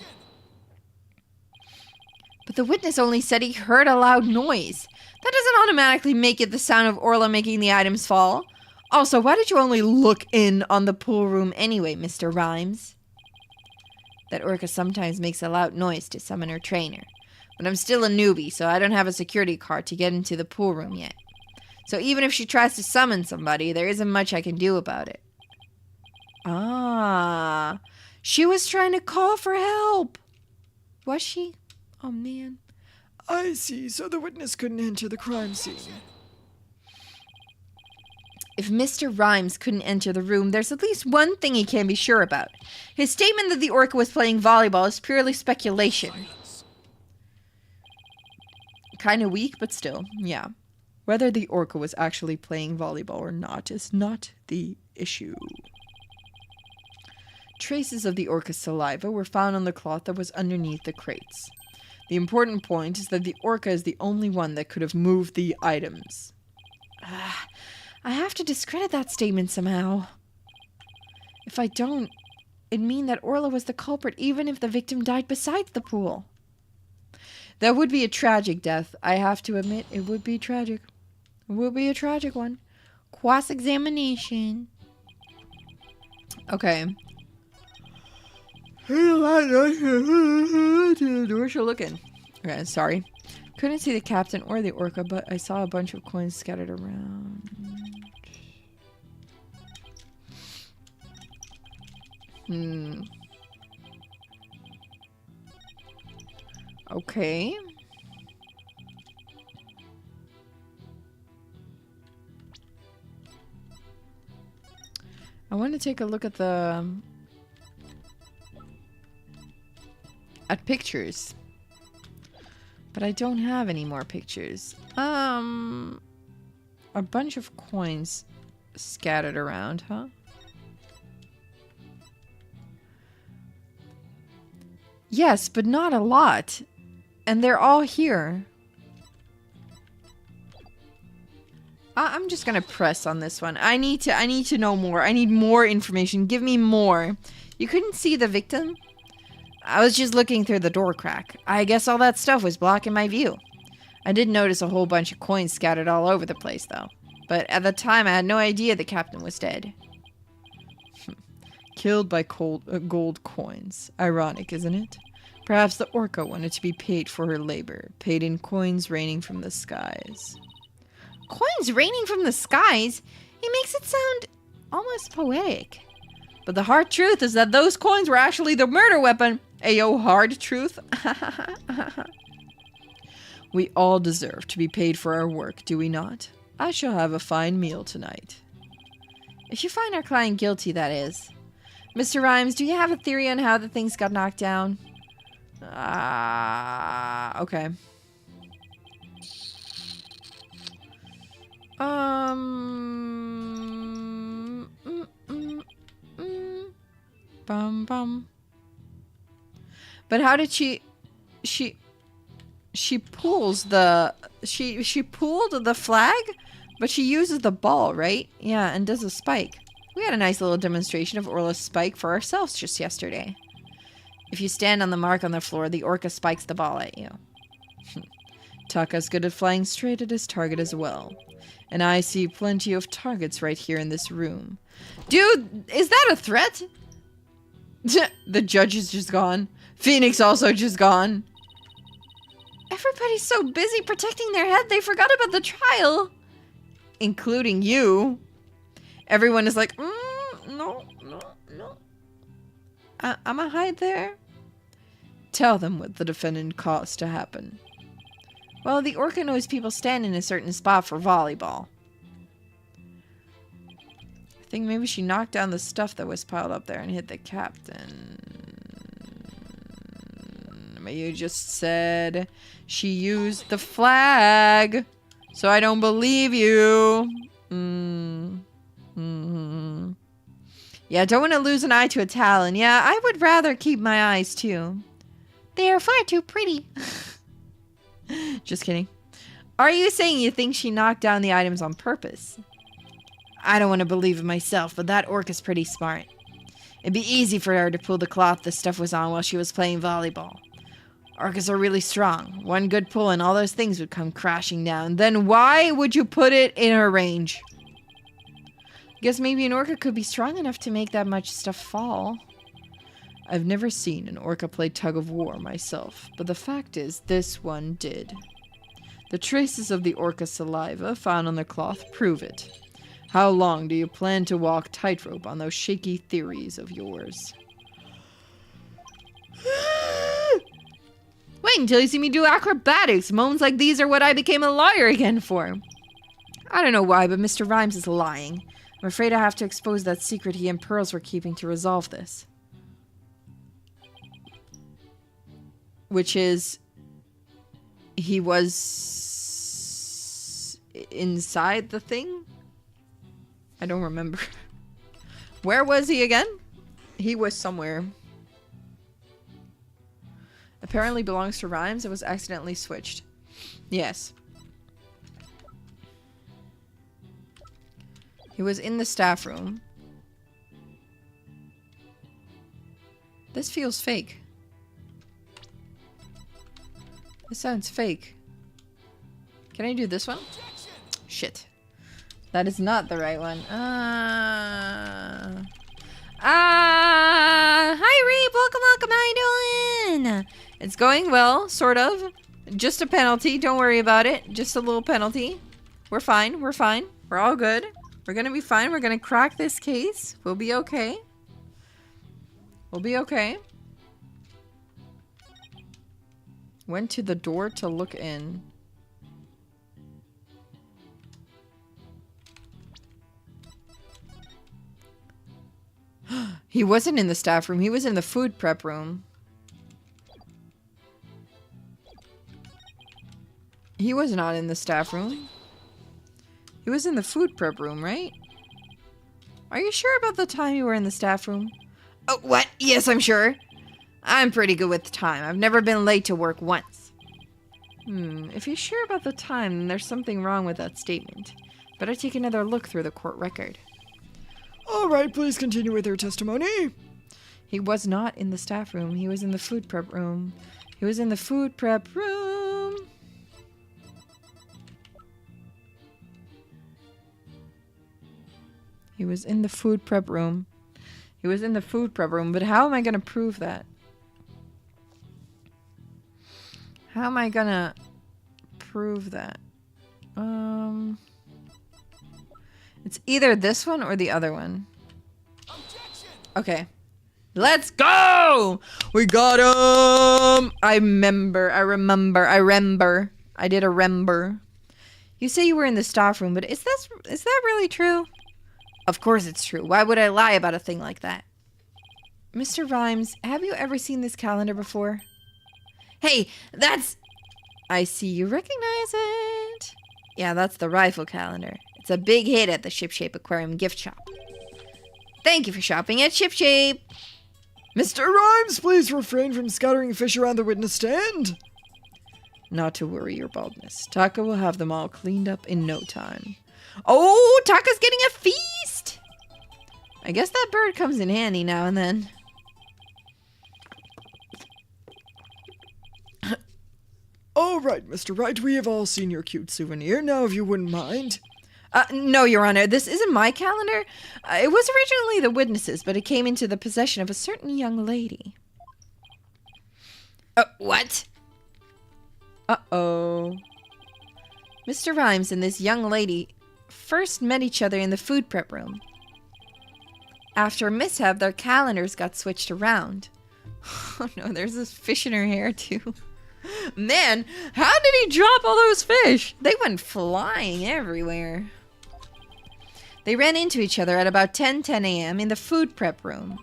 But the witness only said he heard a loud noise. That doesn't automatically make it the sound of Orla making the items fall. Also, why did you only look in on the pool room anyway, Mr. Rhymes? That orca sometimes makes a loud noise to summon her trainer. But I'm still a newbie, so I don't have a security card to get into the pool room yet. So even if she tries to summon somebody, there isn't much I can do about it. Ah, she was trying to call for help. Was she? Oh, man. I see, so the witness couldn't enter the crime scene. If Mr. Rhymes couldn't enter the room, there's at least one thing he can be sure about. His statement that the orca was playing volleyball is purely speculation. Kind of weak, but still, yeah. Whether the orca was actually playing volleyball or not is not the issue. Traces of the orca's saliva were found on the cloth that was underneath the crates. The important point is that the orca is the only one that could have moved the items. I have to discredit that statement somehow. If I don't, it'd mean that Orla was the culprit even if the victim died beside the pool. That would be a tragic death. I have to admit, it would be tragic. It would be a tragic one. Cross-examination. Okay. Where's she looking? Okay, sorry. Couldn't see the captain or the orca, but I saw a bunch of coins scattered around. Okay. I want to take a look at the pictures. But I don't have any more pictures. A bunch of coins scattered around, huh? Yes, but not a lot. And they're all here. I'm just gonna press on this one. I need to know more. I need more information. Give me more. You couldn't see the victim? I was just looking through the door crack. I guess all that stuff was blocking my view. I did notice a whole bunch of coins scattered all over the place, though. But at the time, I had no idea the captain was dead. Killed by gold coins. Ironic, isn't it? Perhaps the orca wanted to be paid for her labor, paid in coins raining from the skies. Coins raining from the skies? It makes it sound almost poetic. But the hard truth is that those coins were actually the murder weapon. Ayo, hard truth. We all deserve to be paid for our work, do we not? I shall have a fine meal tonight. If you find our client guilty, that is. Mr. Rhymes, do you have a theory on how the things got knocked down? Okay. Bum. But how did she pulls the she pulled the flag, but she uses the ball, right? Yeah, and does a spike. We had a nice little demonstration of Orla's spike for ourselves just yesterday. If you stand on the mark on the floor, the orca spikes the ball at you. Taka's good at flying straight at his target as well. And I see plenty of targets right here in this room. Dude, is that a threat? The judge is just gone. Phoenix also just gone. Everybody's so busy protecting their head, they forgot about the trial. Including you. Everyone is like, No. I'ma hide there. Tell them what the defendant caused to happen. Well, the orca knows people stand in a certain spot for volleyball. I think maybe she knocked down the stuff that was piled up there and hit the captain. But you just said she used the flag. So I don't believe you. Yeah, don't want to lose an eye to a talon. Yeah, I would rather keep my eyes too. They are far too pretty. Just kidding. Are you saying you think she knocked down the items on purpose? I don't want to believe it myself, but that orca's pretty smart. It'd be easy for her to pull the cloth the stuff was on while she was playing volleyball. Orcas are really strong. One good pull and all those things would come crashing down. Then why would you put it in her range? Guess maybe an orca could be strong enough to make that much stuff fall. I've never seen an orca play tug of war myself, but the fact is this one did. The traces of the orca saliva found on the cloth prove it. How long do you plan to walk tightrope on those shaky theories of yours? Wait until you see me do acrobatics. Moments like these are what I became a lawyer again for. I don't know why, but Mr. Rhymes is lying. I'm afraid I have to expose that secret he and Pearls were keeping to resolve this. Which is, he was inside the thing? I don't remember. Where was he again? He was somewhere. Apparently belongs to Rhymes. It was accidentally switched. Yes. He was in the staff room. This feels fake. This sounds fake. Can I do this one? Shit. That is not the right one. Hi Reap, welcome, how you doing? It's going well, sort of. Just a penalty, don't worry about it. Just a little penalty. We're fine, we're fine. We're all good. We're gonna be fine, we're gonna crack this case. We'll be okay. We'll be okay. Went to the door to look in. He wasn't in the staff room. He was in the food prep room. He was not in the staff room. He was in the food prep room, right? Are you sure about the time you were in the staff room? Oh, what? Yes, I'm sure. I'm pretty good with time. I've never been late to work once. If you're sure about the time, then there's something wrong with that statement. Better take another look through the court record. All right, please continue with your testimony. He was not in the staff room. He was in the food prep room. He was in the food prep room. He was in the food prep room. He was in the food prep room, but how am I gonna prove that? How am I gonna prove that? It's either this one or the other one. Okay. Let's go! We got him! I remember. I did a remember. You say you were in the staff room, but is that really true? Of course it's true. Why would I lie about a thing like that? Mr. Rhymes, have you ever seen this calendar before? Hey, that's... I see you recognize it. Yeah, that's the rifle calendar. It's a big hit at the Shipshape Aquarium gift shop. Thank you for shopping at Shipshape. Mr. Rhymes, please refrain from scattering fish around the witness stand. Not to worry your baldness. Taka will have them all cleaned up in no time. Oh, Taka's getting a feast! I guess that bird comes in handy now and then. All right, Mr. Wright, we have all seen your cute souvenir. Now, if you wouldn't mind. No, Your Honor, this isn't my calendar. It was originally the witness's, but it came into the possession of a certain young lady. What? Uh-oh. Mr. Rhymes and this young lady first met each other in the food prep room. After a mishap, their calendars got switched around. Oh no, there's this fish in her hair too. Man, how did he drop all those fish? They went flying everywhere. They ran into each other at about 10 a.m. in the food prep room.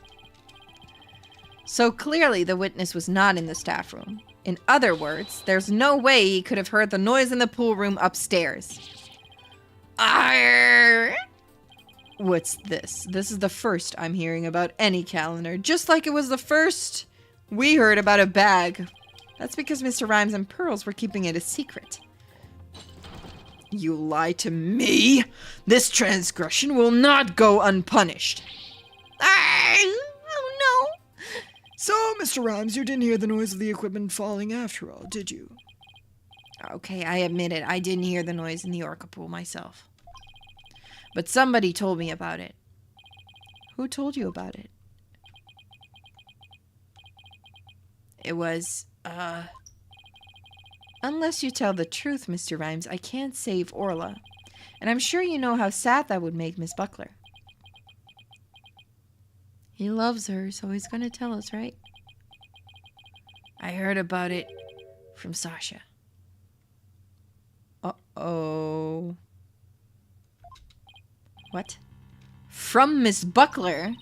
So clearly the witness was not in the staff room. In other words, there's no way he could have heard the noise in the pool room upstairs. Arr! What's this? This is the first I'm hearing about any calendar, just like it was the first we heard about a bag. That's because Mr. Rhymes and Pearls were keeping it a secret. You lie to me? This transgression will not go unpunished. Oh no! So, Mr. Rhymes, you didn't hear the noise of the equipment falling after all, did you? Okay, I admit it. I didn't hear the noise in the ORCA pool myself. But somebody told me about it. Who told you about it? It was, Unless you tell the truth, Mr. Rhymes, I can't save Orla. And I'm sure you know how sad that would make Miss Buckler. He loves her, so he's gonna tell us, right? I heard about it from Sasha. Uh-oh. What? From Miss Buckler?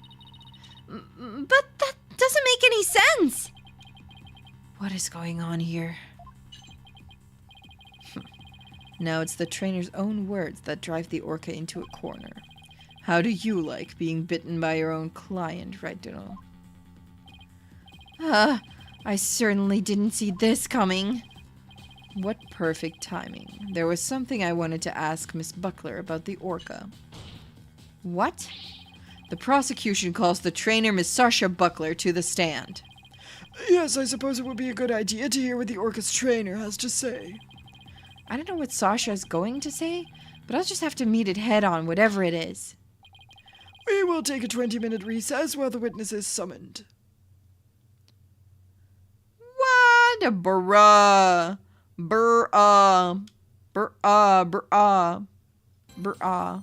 But that doesn't make any sense! What is going on here? Now it's the trainer's own words that drive the ORCA into a corner. How do you like being bitten by your own client, Reginald? I certainly didn't see this coming. What perfect timing. There was something I wanted to ask Miss Buckler about the ORCA. What? The prosecution calls the trainer Miss Sasha Buckler to the stand. Yes, I suppose it would be a good idea to hear what the ORCA's trainer has to say. I don't know what Sasha is going to say, but I'll just have to meet it head on, whatever it is. We will take a 20-minute recess while the witness is summoned. What? Bruh. Bruh. Bruh. Bruh. Bruh.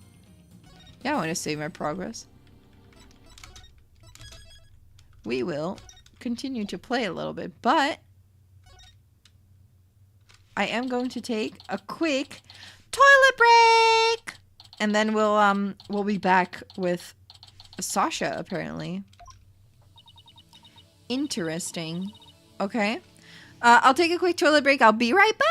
Yeah, I want to save my progress. We will continue to play a little bit, but I am going to take a quick toilet break, and then we'll be back with Sasha, apparently. Interesting. Okay. I'll take a quick toilet break. I'll be right back.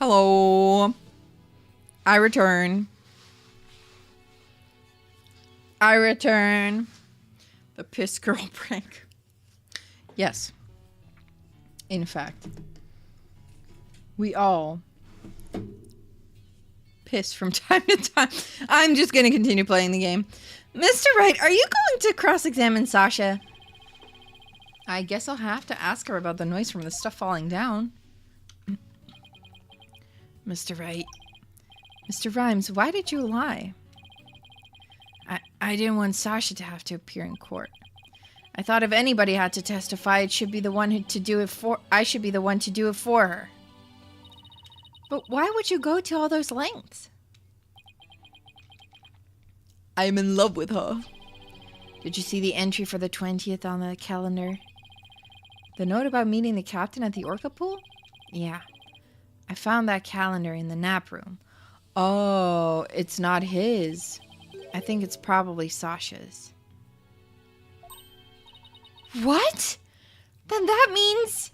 Hello. I return. I return. The piss girl prank. Yes. In fact, we all piss from time to time. I'm just going to continue playing the game. Mr. Wright, are you going to cross-examine Sasha? I guess I'll have to ask her about the noise from the stuff falling down. Mr. Wright. Mr. Rhymes, why did you lie? I didn't want Sasha to have to appear in court. I thought if anybody had to testify, it should be the one to do it for. I should be the one to do it for her. But why would you go to all those lengths? I'm in love with her. Did you see the entry for the 20th on the calendar? The note about meeting the captain at the ORCA pool? Yeah. I found that calendar in the nap room. Oh, it's not his. I think it's probably Sasha's. What? Then that means...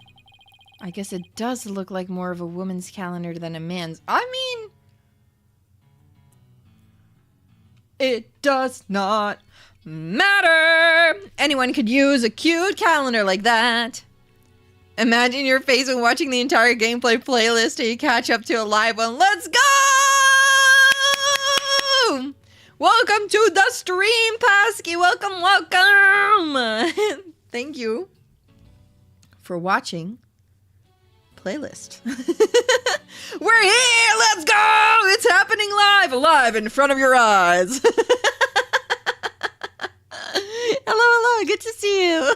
I guess it does look like more of a woman's calendar than a man's. I mean... It does not matter. Anyone could use a cute calendar like that. Imagine your face when watching the entire gameplay playlist till you catch up to a live one. Let's go! Welcome to the stream, Pasky. Welcome, welcome. Thank you for watching playlist. We're here. Let's go. It's happening live in front of your eyes. Hello. Good to see you.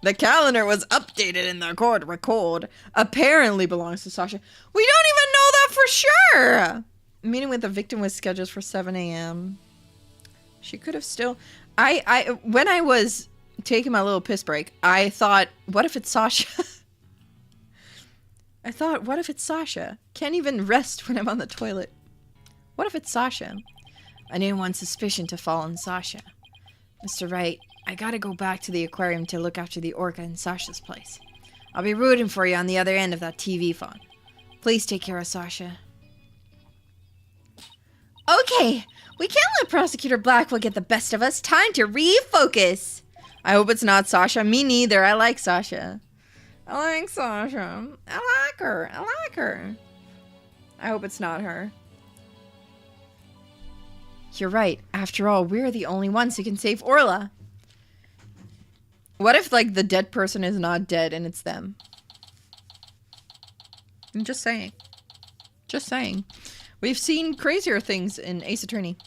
The calendar was updated in the court record. Apparently belongs to Sasha. We don't even know that for sure. Meeting with the victim was scheduled for 7 a.m. She could have still... when I was taking my little piss break, I thought, what if it's Sasha? I thought, what if it's Sasha? Can't even rest when I'm on the toilet. What if it's Sasha? I didn't want suspicion to fall on Sasha. Mr. Wright, I gotta go back to the aquarium to look after the orca in Sasha's place. I'll be rooting for you on the other end of that TV phone. Please take care of Sasha. Okay, we can't let Prosecutor Blackwell get the best of us. Time to refocus. I hope it's not Sasha. Me neither. I like Sasha. I like Sasha. I like her. I hope it's not her. You're right. After all, we're the only ones who can save Orla. What if, like, the dead person is not dead and it's them? I'm just saying. Just saying. We've seen crazier things in Ace Attorney.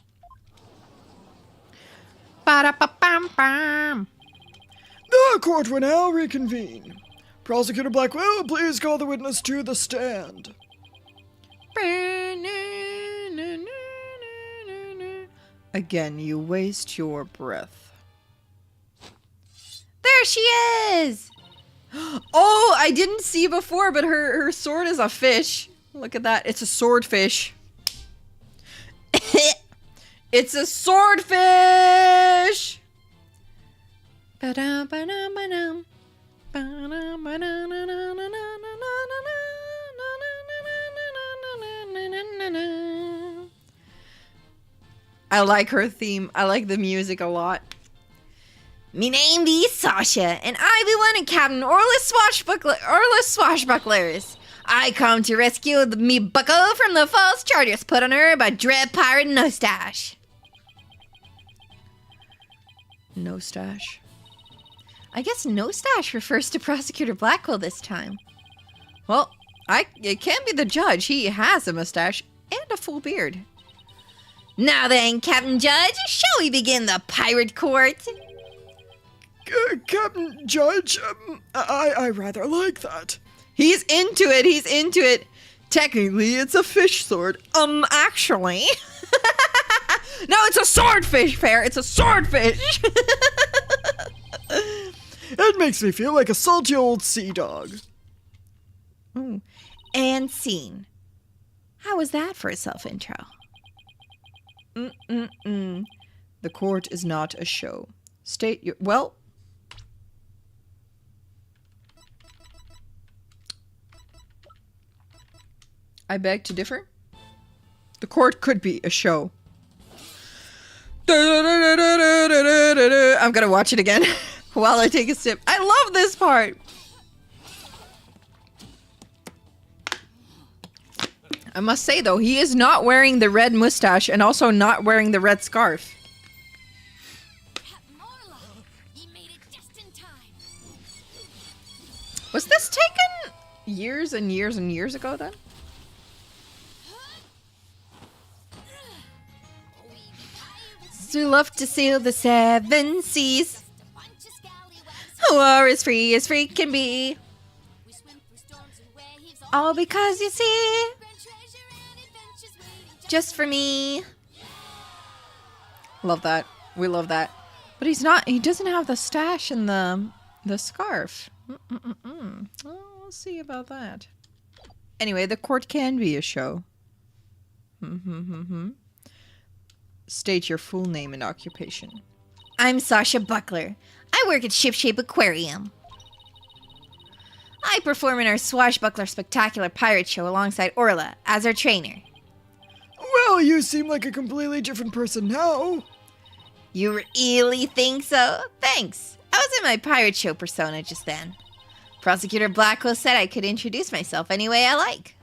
Ba-da-ba-bam-bam. The court will now reconvene. Prosecutor Blackwell, please call the witness to the stand. Again, you waste your breath. There she is! Oh, I didn't see before, but her sword is a fish. Look at that. It's a swordfish. It's a swordfish! I like her theme. I like the music a lot. Me name be Sasha, and I be one of Captain Orla's swashbucklers. I come to rescue me bucko from the false charges put on her by Dread Pirate Nostache. Nostache? I guess Nostache refers to Prosecutor Blackwell this time. Well, it can't be the judge. He has a mustache and a full beard. Now then, Captain Judge, shall we begin the pirate court? Captain Judge, I rather like that. He's into it. Technically, it's a fish sword. Actually. No, it's a swordfish, Fair. It's a swordfish. It makes me feel like a salty old sea dog. Ooh. And scene. How was that for a self-intro? The court is not a show. State your... Well... I beg to differ. The court could be a show. I'm gonna watch it again while I take a sip. I love this part. I must say though, he is not wearing the red mustache and also not wearing the red scarf. Was this taken years and years and years ago then? We love to sail the 7 seas. War as free can be. All because you see, just for me. Love that. We love that. But he doesn't have the stash and the scarf. Well, we'll see about that. Anyway, the court can be a show. State your full name and occupation. I'm Sasha Buckler. I work at Shipshape Aquarium. I perform in our Swashbuckler Spectacular Pirate Show alongside Orla as our trainer. Well, you seem like a completely different person now. You really think so? Thanks. I was in my pirate show persona just then. Prosecutor Blackwell said I could introduce myself any way I like.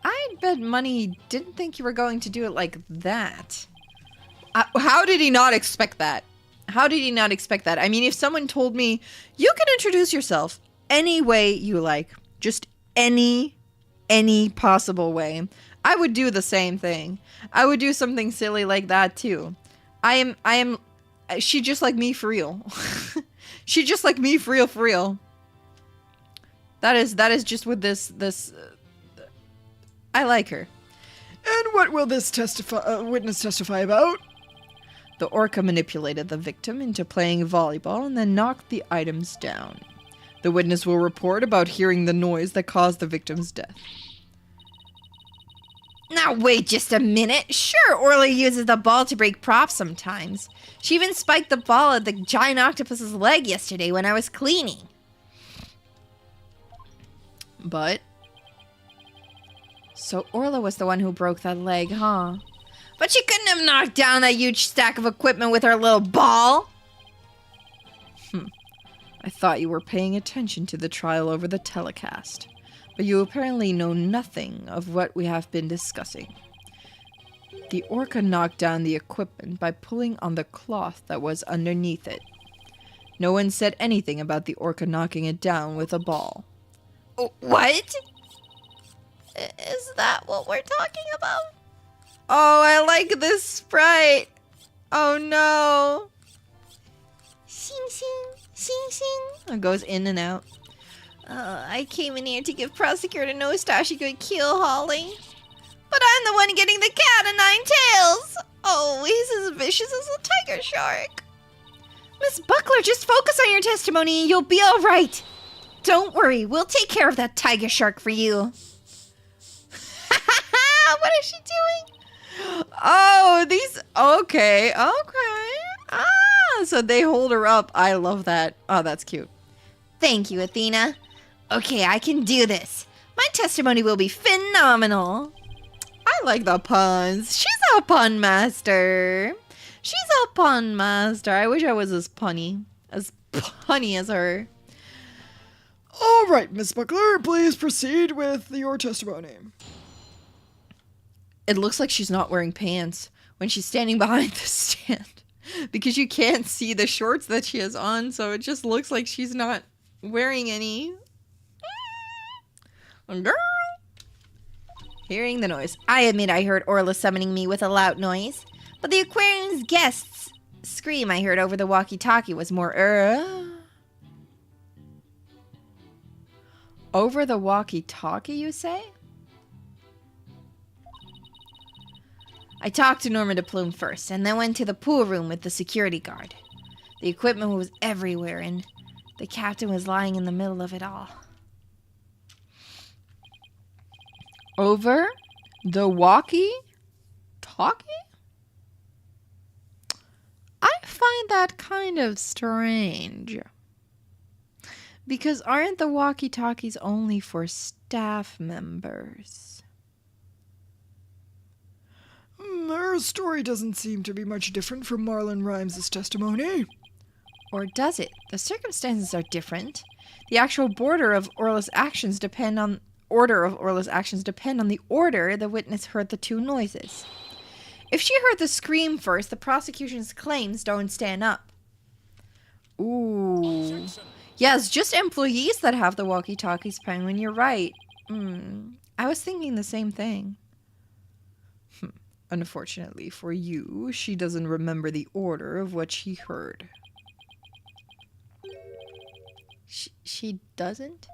I'd bet money he didn't think you were going to do it like that. How did he not expect that? How did he not expect that? I mean, if someone told me, you can introduce yourself any way you like, just any possible way, I would do the same thing. I would do something silly like that too. She just like me for real. She just like me for real. That is just with this. I like her. And what will this witness testify about? The ORCA manipulated the victim into playing volleyball and then knocked the items down. The witness will report about hearing the noise that caused the victim's death. Now wait just a minute. Sure, Orla uses the ball to break props sometimes. She even spiked the ball at the giant octopus's leg yesterday when I was cleaning. But... so Orla was the one who broke that leg, huh? But she couldn't have knocked down that huge stack of equipment with her little ball. I thought you were paying attention to the trial over the telecast. But you apparently know nothing of what we have been discussing. The ORCA knocked down the equipment by pulling on the cloth that was underneath it. No one said anything about the ORCA knocking it down with a ball. What? Is that what we're talking about? Oh, I like this sprite. Oh no. Sing, sing. It goes in and out. I came in here to give Prosecutor Nostache a good kill, Holly. But I'm the one getting the cat of 9 tails. Oh, he's as vicious as a tiger shark. Miss Buckler, just focus on your testimony and you'll be all right. Don't worry, we'll take care of that tiger shark for you. What is she doing? Oh, these... Okay. So they hold her up. I love that. Oh, that's cute. Thank you, Athena. Okay, I can do this. My testimony will be phenomenal. I like the puns. She's a pun master. I wish I was as punny as her. All right, Miss Buckler, please proceed with your testimony. It looks like she's not wearing pants when she's standing behind the stand. Because you can't see the shorts that she has on, so it just looks like she's not wearing any. Girl. Hearing the noise. I admit I heard Orla summoning me with a loud noise. But the aquarium's guests' scream I heard over the walkie-talkie was more Over the walkie-talkie, you say? I talked to Norma de Plume first, and then went to the pool room with the security guard. The equipment was everywhere, and the captain was lying in the middle of it all. Over the walkie-talkie? I find that kind of strange. Because aren't the walkie-talkies only for staff members. Her story doesn't seem to be much different from Marlon Rhymes' testimony. Or does it? The circumstances are different. The actual order of Orla's actions depend on the order the witness heard the two noises. If she heard the scream first, the prosecution's claims don't stand up. Ooh. Yes, just employees that have the walkie-talkies, Penguin. You're right. I was thinking the same thing. Unfortunately for you, she doesn't remember the order of what she heard. She doesn't?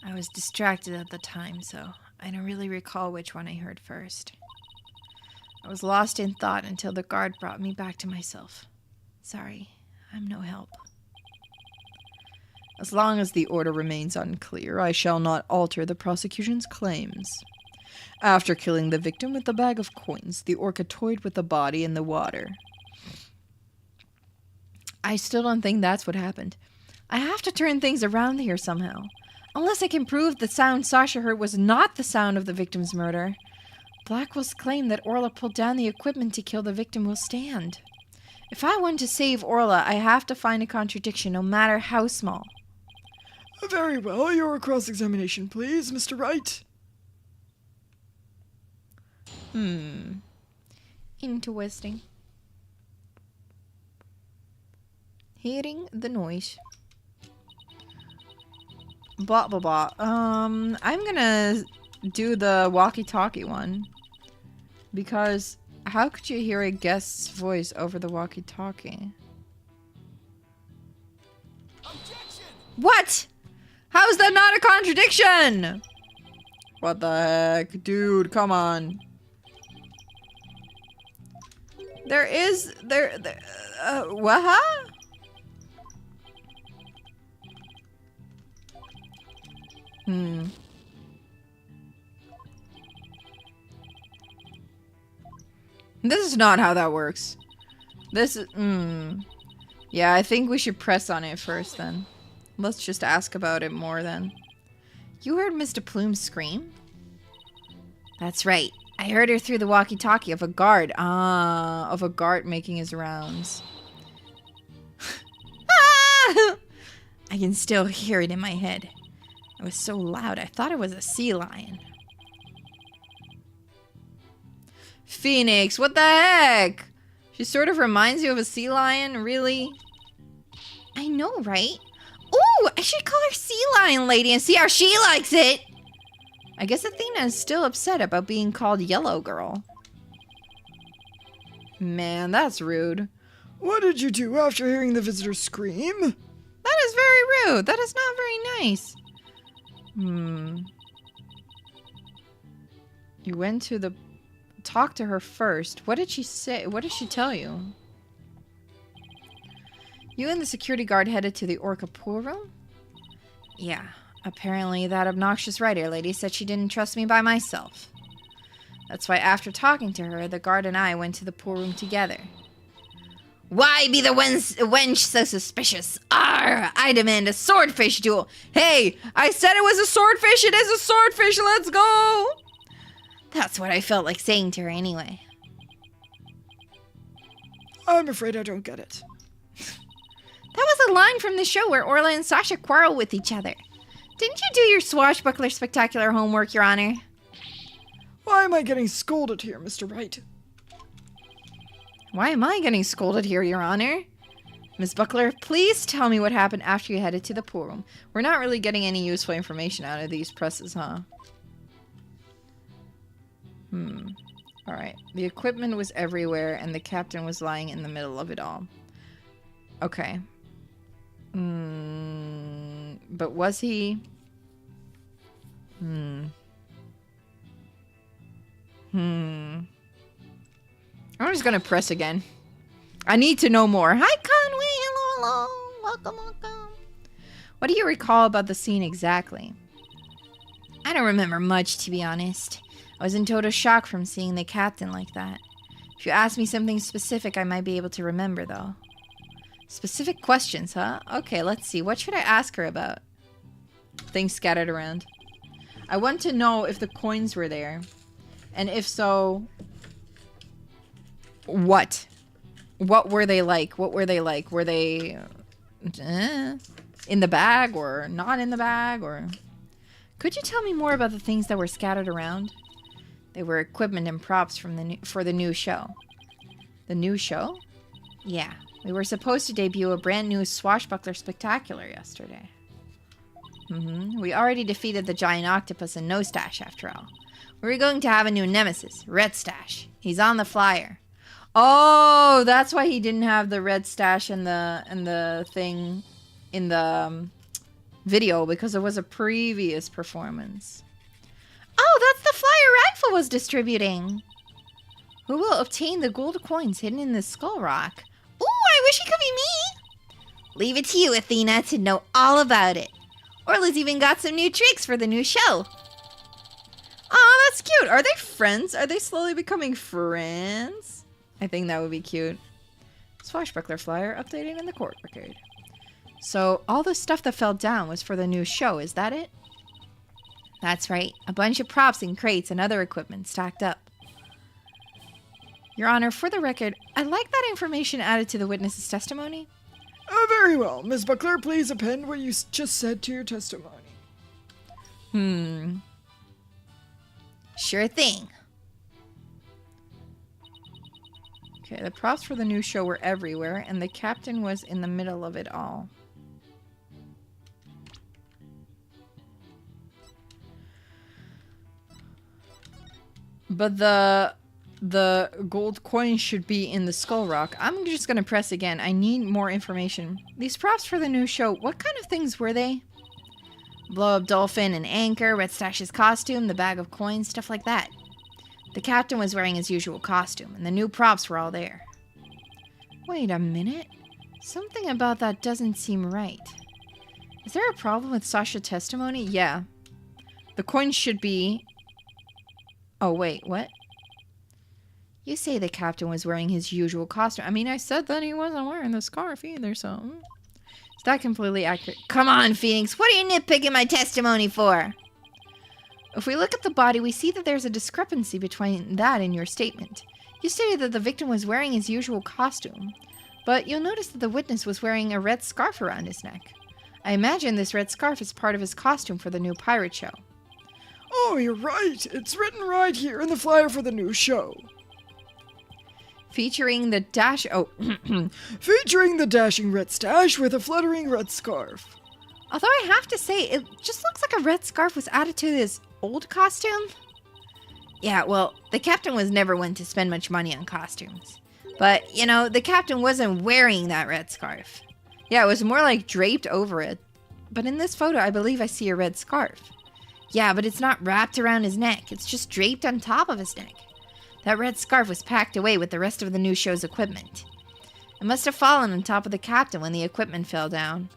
I was distracted at the time, so I don't really recall which one I heard first. I was lost in thought until the guard brought me back to myself. Sorry, I'm no help. As long as the order remains unclear, I shall not alter the prosecution's claims. After killing the victim with the bag of coins, the orca toyed with the body in the water. I still don't think that's what happened. I have to turn things around here somehow. Unless I can prove the sound Sasha heard was not the sound of the victim's murder, Blackwell's claim that Orla pulled down the equipment to kill the victim will stand. If I want to save Orla, I have to find a contradiction, no matter how small. Very well, your cross-examination, please, Mr. Wright. Interesting. Hearing the noise. Blah, blah, blah. I'm gonna do the walkie-talkie one. Because how could you hear a guest's voice over the walkie-talkie? Objection! What? How is that not a contradiction? What the heck? Dude, come on. What? This is not how that works. This is, Yeah, I think we should press on it first then. Let's just ask about it more then. You heard Mr. Plume scream? That's right. I heard her through the walkie-talkie of a guard. Of a guard making his rounds. I can still hear it in my head. It was so loud, I thought it was a sea lion. Phoenix, what the heck? She sort of reminds you of a sea lion, really? I know, right? Ooh, I should call her Sea Lion Lady and see how she likes it. I guess Athena is still upset about being called Yellow Girl. Man, that's rude. What did you do after hearing the visitor scream? That is very rude. That is not very nice. You went to the... Talk to her first. What did she say? What did she tell you? You and the security guard headed to the ORCA pool room? Yeah. Apparently that obnoxious writer lady said she didn't trust me by myself. That's why after talking to her, the guard and I went to the pool room together. Why be the wench so suspicious? Arr! I demand a swordfish duel. Hey, I said it was a swordfish. It is a swordfish. Let's go. That's what I felt like saying to her anyway. I'm afraid I don't get it. That was a line from the show where Orla and Sasha quarrel with each other. Didn't you do your swashbuckler spectacular homework, Your Honor? Why am I getting scolded here, Mr. Wright? Why am I getting scolded here, Your Honor? Miss Buckler, please tell me what happened after you headed to the pool room. We're not really getting any useful information out of these presses, huh? Alright. The equipment was everywhere, and the captain was lying in the middle of it all. Okay. But was he... I'm just gonna press again. I need to know more. Hi, Conway! Hello, hello! Welcome, welcome. What do you recall about the scene exactly? I don't remember much, to be honest. I was in total shock from seeing the captain like that. If you ask me something specific, I might be able to remember, though. Specific questions, huh? Okay, let's see. What should I ask her about? things scattered around. I want to know if the coins were there. And if so, what? What were they like? What were they like? Were they in the bag or not in the bag? Or could you tell me more about the things that were scattered around? They were equipment and props from for the new show. The new show? Yeah. We were supposed to debut a brand new swashbuckler spectacular yesterday. We already defeated the giant octopus in No Stash after all. We were going to have a new nemesis, Red Stash. He's on the flyer. Oh, that's why he didn't have the red stash and the thing in the video, because it was a previous performance. Oh, that's the flyer Rifle was distributing. Who will obtain the gold coins hidden in the skull rock? Ooh, I wish it could be me. Leave it to you, Athena, to know all about it. Orla's even got some new tricks for the new show. Oh, that's cute. Are they friends? Are they slowly becoming friends? I think that would be cute. Swashbuckler flyer updated in the court record. So all the stuff that fell down was for the new show, is that it? That's right. A bunch of props and crates and other equipment stacked up. Your Honor, for the record, I'd like that information added to the witness's testimony. Very well. Ms. Buckler, please append what you just said to your testimony. Sure thing. Okay, the props for the new show were everywhere, and the captain was in the middle of it all. But the gold coin should be in the skull rock. I'm just gonna press again. I need more information. These props for the new show, what kind of things were they? Blow-up dolphin, an anchor, Red Stash's costume, the bag of coins, stuff like that. The captain was wearing his usual costume, and the new props were all there. Wait a minute. Something about that doesn't seem right. Is there a problem with Sasha's testimony? Yeah. The coins should be... Oh, wait, what? You say the captain was wearing his usual costume. I mean, I said that he wasn't wearing the scarf either, so... Is that completely accurate? Come on, Phoenix. What are you nitpicking my testimony for? If we look at the body, we see that there's a discrepancy between that and your statement. You stated that the victim was wearing his usual costume, but you'll notice that the witness was wearing a red scarf around his neck. I imagine this red scarf is part of his costume for the new pirate show. Oh, you're right. It's written right here in the flyer for the new show. Featuring the dash... Oh. Featuring the dashing Red Stash with a fluttering red scarf. Although I have to say, it just looks like a red scarf was added to his old costume. Yeah, well, the captain was never one to spend much money on costumes. But, you know, the captain wasn't wearing that red scarf. Yeah, it was more like draped over it. But in this photo, I believe I see a red scarf. Yeah, but it's not wrapped around his neck. It's just draped on top of his neck. That red scarf was packed away with the rest of the new show's equipment. It must have fallen on top of the captain when the equipment fell down.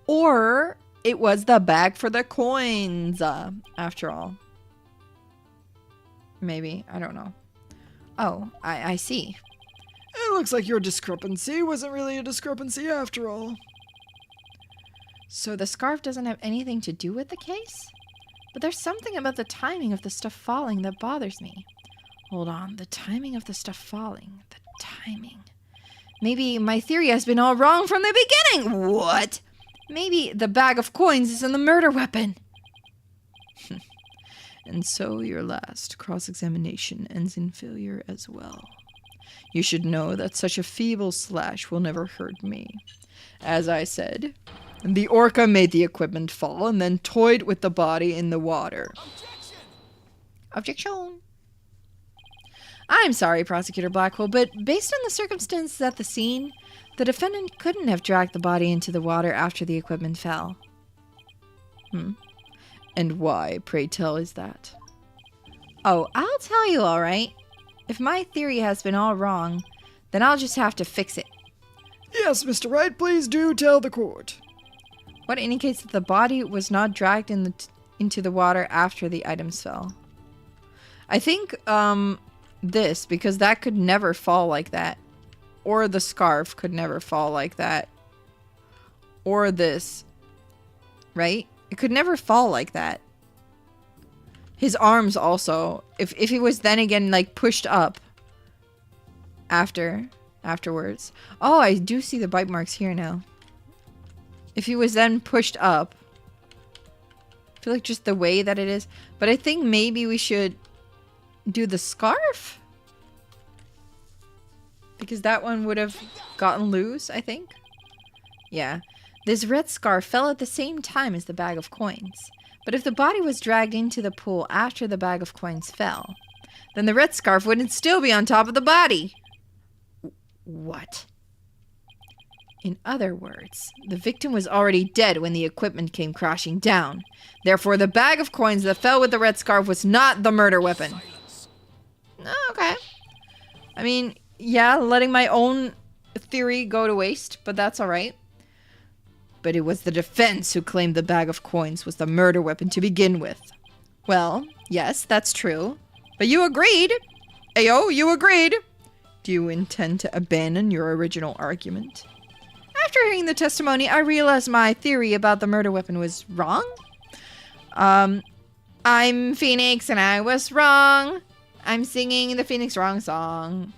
Or it was the bag for the coins, after all. Maybe. I don't know. Oh, I see. It looks like your discrepancy wasn't really a discrepancy after all. So the scarf doesn't have anything to do with the case? But there's something about the timing of the stuff falling that bothers me. Hold on, the timing of the stuff falling. The timing. Maybe my theory has been all wrong from the beginning. What? Maybe the bag of coins is in the murder weapon. And so your last cross-examination ends in failure as well. You should know that such a feeble slash will never hurt me. As I said, the orca made the equipment fall and then toyed with the body in the water. Objection! I'm sorry, Prosecutor Blackwell, but based on the circumstances at the scene, the defendant couldn't have dragged the body into the water after the equipment fell. And why, pray tell, is that? Oh, I'll tell you, all right. If my theory has been all wrong, then I'll just have to fix it. Yes, Mr. Wright, please do tell the court. What indicates that the body was not dragged into the water after the items fell? I think, this, because that could never fall like that. Or the scarf could never fall like that. Or this. right? It could never fall like that. His arms also, if he was then again like pushed up afterwards. Oh, I do see the bite marks here now. If he was then pushed up, I feel like just the way that it is. But I think maybe we should do the scarf, because that one would have gotten loose, I think. Yeah. This red scarf fell at the same time as the bag of coins. But if the body was dragged into the pool after the bag of coins fell, then the red scarf wouldn't still be on top of the body. What? In other words, the victim was already dead when the equipment came crashing down. Therefore, the bag of coins that fell with the red scarf was not the murder weapon. Okay. I mean, yeah, letting my own theory go to waste, but that's alright. But it was the defense who claimed the bag of coins was the murder weapon to begin with. Well, yes, that's true. But you agreed. Ayo, you agreed. Do you intend to abandon your original argument? After hearing the testimony, I realized my theory about the murder weapon was wrong. I'm Phoenix and I was wrong. I'm singing the Phoenix Wrong song.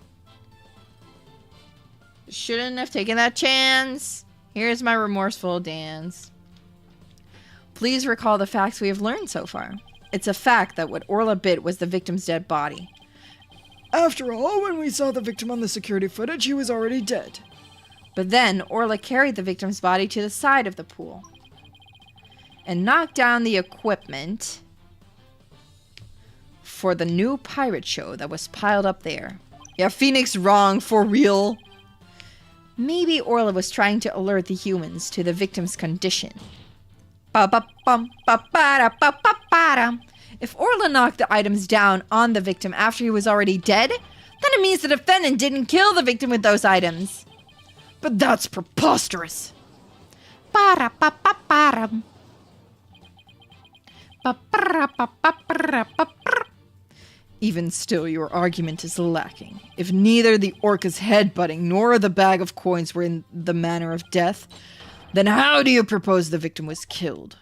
Shouldn't have taken that chance. Here's my remorseful dance. Please recall the facts we have learned so far. It's a fact that what Orla bit was the victim's dead body. After all, when we saw the victim on the security footage, he was already dead. But then Orla carried the victim's body to the side of the pool and knocked down the equipment for the new pirate show that was piled up there. Yeah, Phoenix wrong, for real. Maybe Orla was trying to alert the humans to the victim's condition. If Orla knocked the items down on the victim after he was already dead, then it means the defendant didn't kill the victim with those items. But that's preposterous. Even still, your argument is lacking. If neither the orca's headbutting nor the bag of coins were in the manner of death, then how do you propose the victim was killed?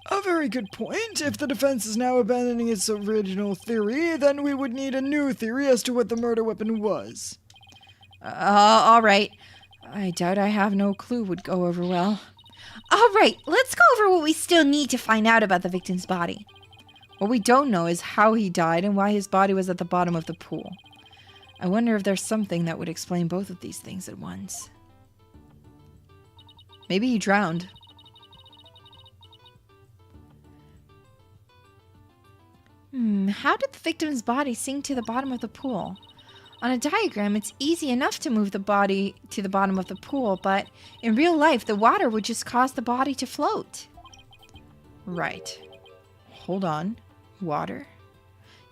A very good point. If the defense is now abandoning its original theory, then we would need a new theory as to what the murder weapon was. All right. I doubt I have no clue would go over well. All right, let's go over what we still need to find out about the victim's body. What we don't know is how he died and why his body was at the bottom of the pool. I wonder if there's something that would explain both of these things at once. Maybe he drowned. How did the victim's body sink to the bottom of the pool? On a diagram, it's easy enough to move the body to the bottom of the pool, but in real life, the water would just cause the body to float. Right. Hold on. Water?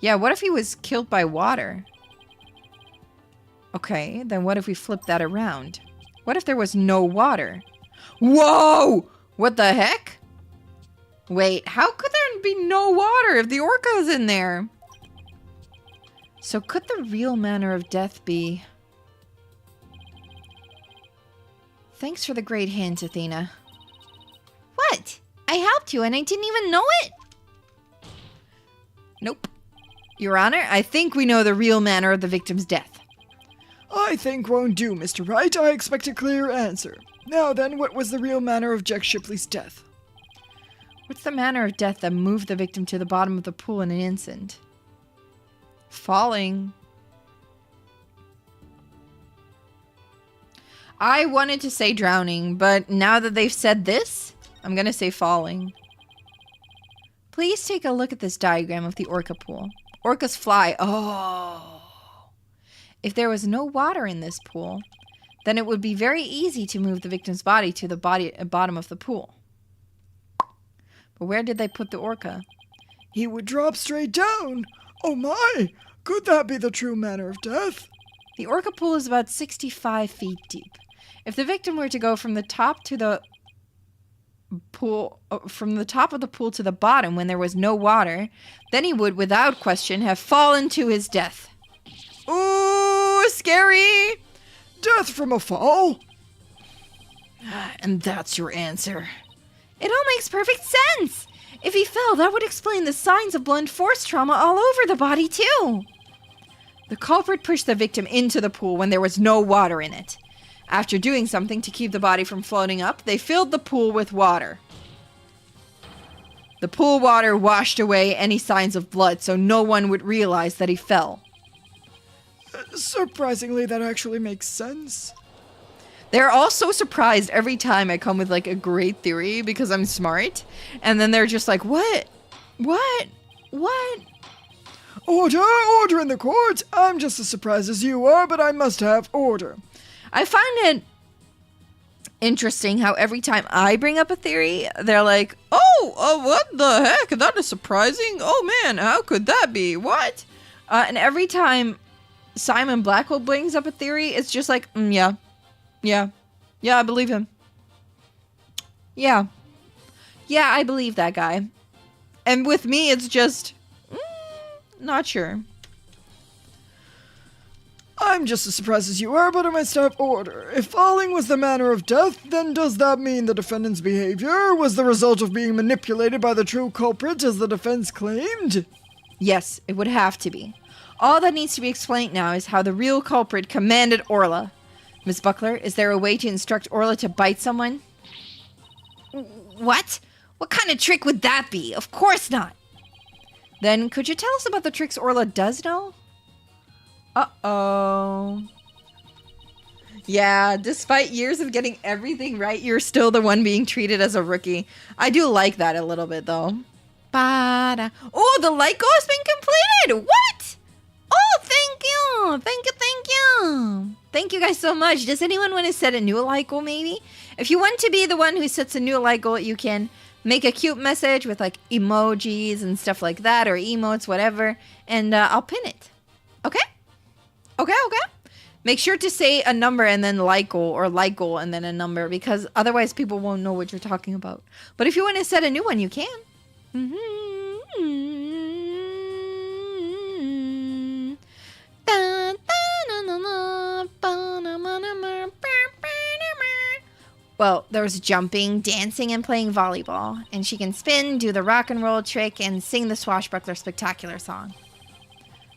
Yeah, what if he was killed by water? Okay, then what if we flip that around? What if there was no water? Whoa! What the heck? Wait, how could there be no water if the orca is in there? So could the real manner of death be... Thanks for the great hint, Athena. What? I helped you and I didn't even know it? Nope. Your Honor, I think we know the real manner of the victim's death. I think won't do, Mr. Wright. I expect a clear answer. Now then, what was the real manner of Jack Shipley's death? What's the manner of death that moved the victim to the bottom of the pool in an instant? Falling. I wanted to say drowning, but now that they've said this, I'm gonna say falling. Please take a look at this diagram of the orca pool. Orcas fly. Oh. If there was no water in this pool, then it would be very easy to move the victim's body to the bottom of the pool. But where did they put the orca? He would drop straight down. Oh my! Could that be the true manner of death? The orca pool is about 65 feet deep. If the victim were to go from the top to the pool, from the top of the pool to the bottom when there was no water, then he would, without question, have fallen to his death. Ooh, scary! Death from a fall? And that's your answer. It all makes perfect sense. If he fell, that would explain the signs of blunt force trauma all over the body, too. The culprit pushed the victim into the pool when there was no water in it. After doing something to keep the body from floating up, they filled the pool with water. The pool water washed away any signs of blood, so no one would realize that he fell. Surprisingly, that actually makes sense. They're all so surprised every time I come with like a great theory because I'm smart. And then they're just like, what? What? What? Order! Order in the court! I'm just as surprised as you are, but I must have order. I find it interesting how every time I bring up a theory, they're like, oh, what the heck? That is surprising. Oh man, how could that be? What? And every time Simon Blackwell brings up a theory, it's just like, yeah, I believe him. Yeah, I believe that guy. And with me, it's just, not sure. I'm just as surprised as you are, but I must have order. If falling was the manner of death, then does that mean the defendant's behavior was the result of being manipulated by the true culprit as the defense claimed? Yes, it would have to be. All that needs to be explained now is how the real culprit commanded Orla. Miss Buckler, is there a way to instruct Orla to bite someone? What? What kind of trick would that be? Of course not. Then could you tell us about the tricks Orla does know? Uh-oh. Yeah, despite years of getting everything right, you're still the one being treated as a rookie. I do like that a little bit, though. Ba-da. Oh, the light goal has been completed! What? Oh, thank you! Thank you! Thank you guys so much. Does anyone want to set a new light goal, maybe? If you want to be the one who sets a new light goal, you can make a cute message with, like, emojis and stuff like that, or emotes, whatever, and I'll pin it. Okay? Okay. Make sure to say a number and then light goal, or light goal and then a number, because otherwise people won't know what you're talking about. But if you want to set a new one, you can. Well, there's jumping, dancing, and playing volleyball. And she can spin, do the rock and roll trick, and sing the Swashbuckler Spectacular song.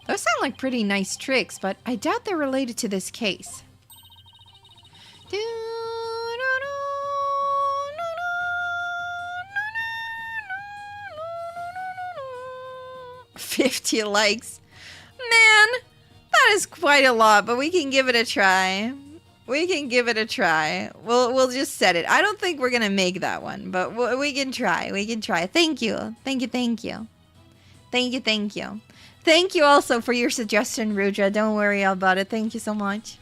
Those sound like pretty nice tricks, but I doubt they're related to this case. 50 likes. Man, that is quite a lot, but we can give it a try. We'll just set it. I don't think we're going to make that one, but we can try. Thank you. Thank you also for your suggestion, Rudra. Don't worry about it. Thank you so much.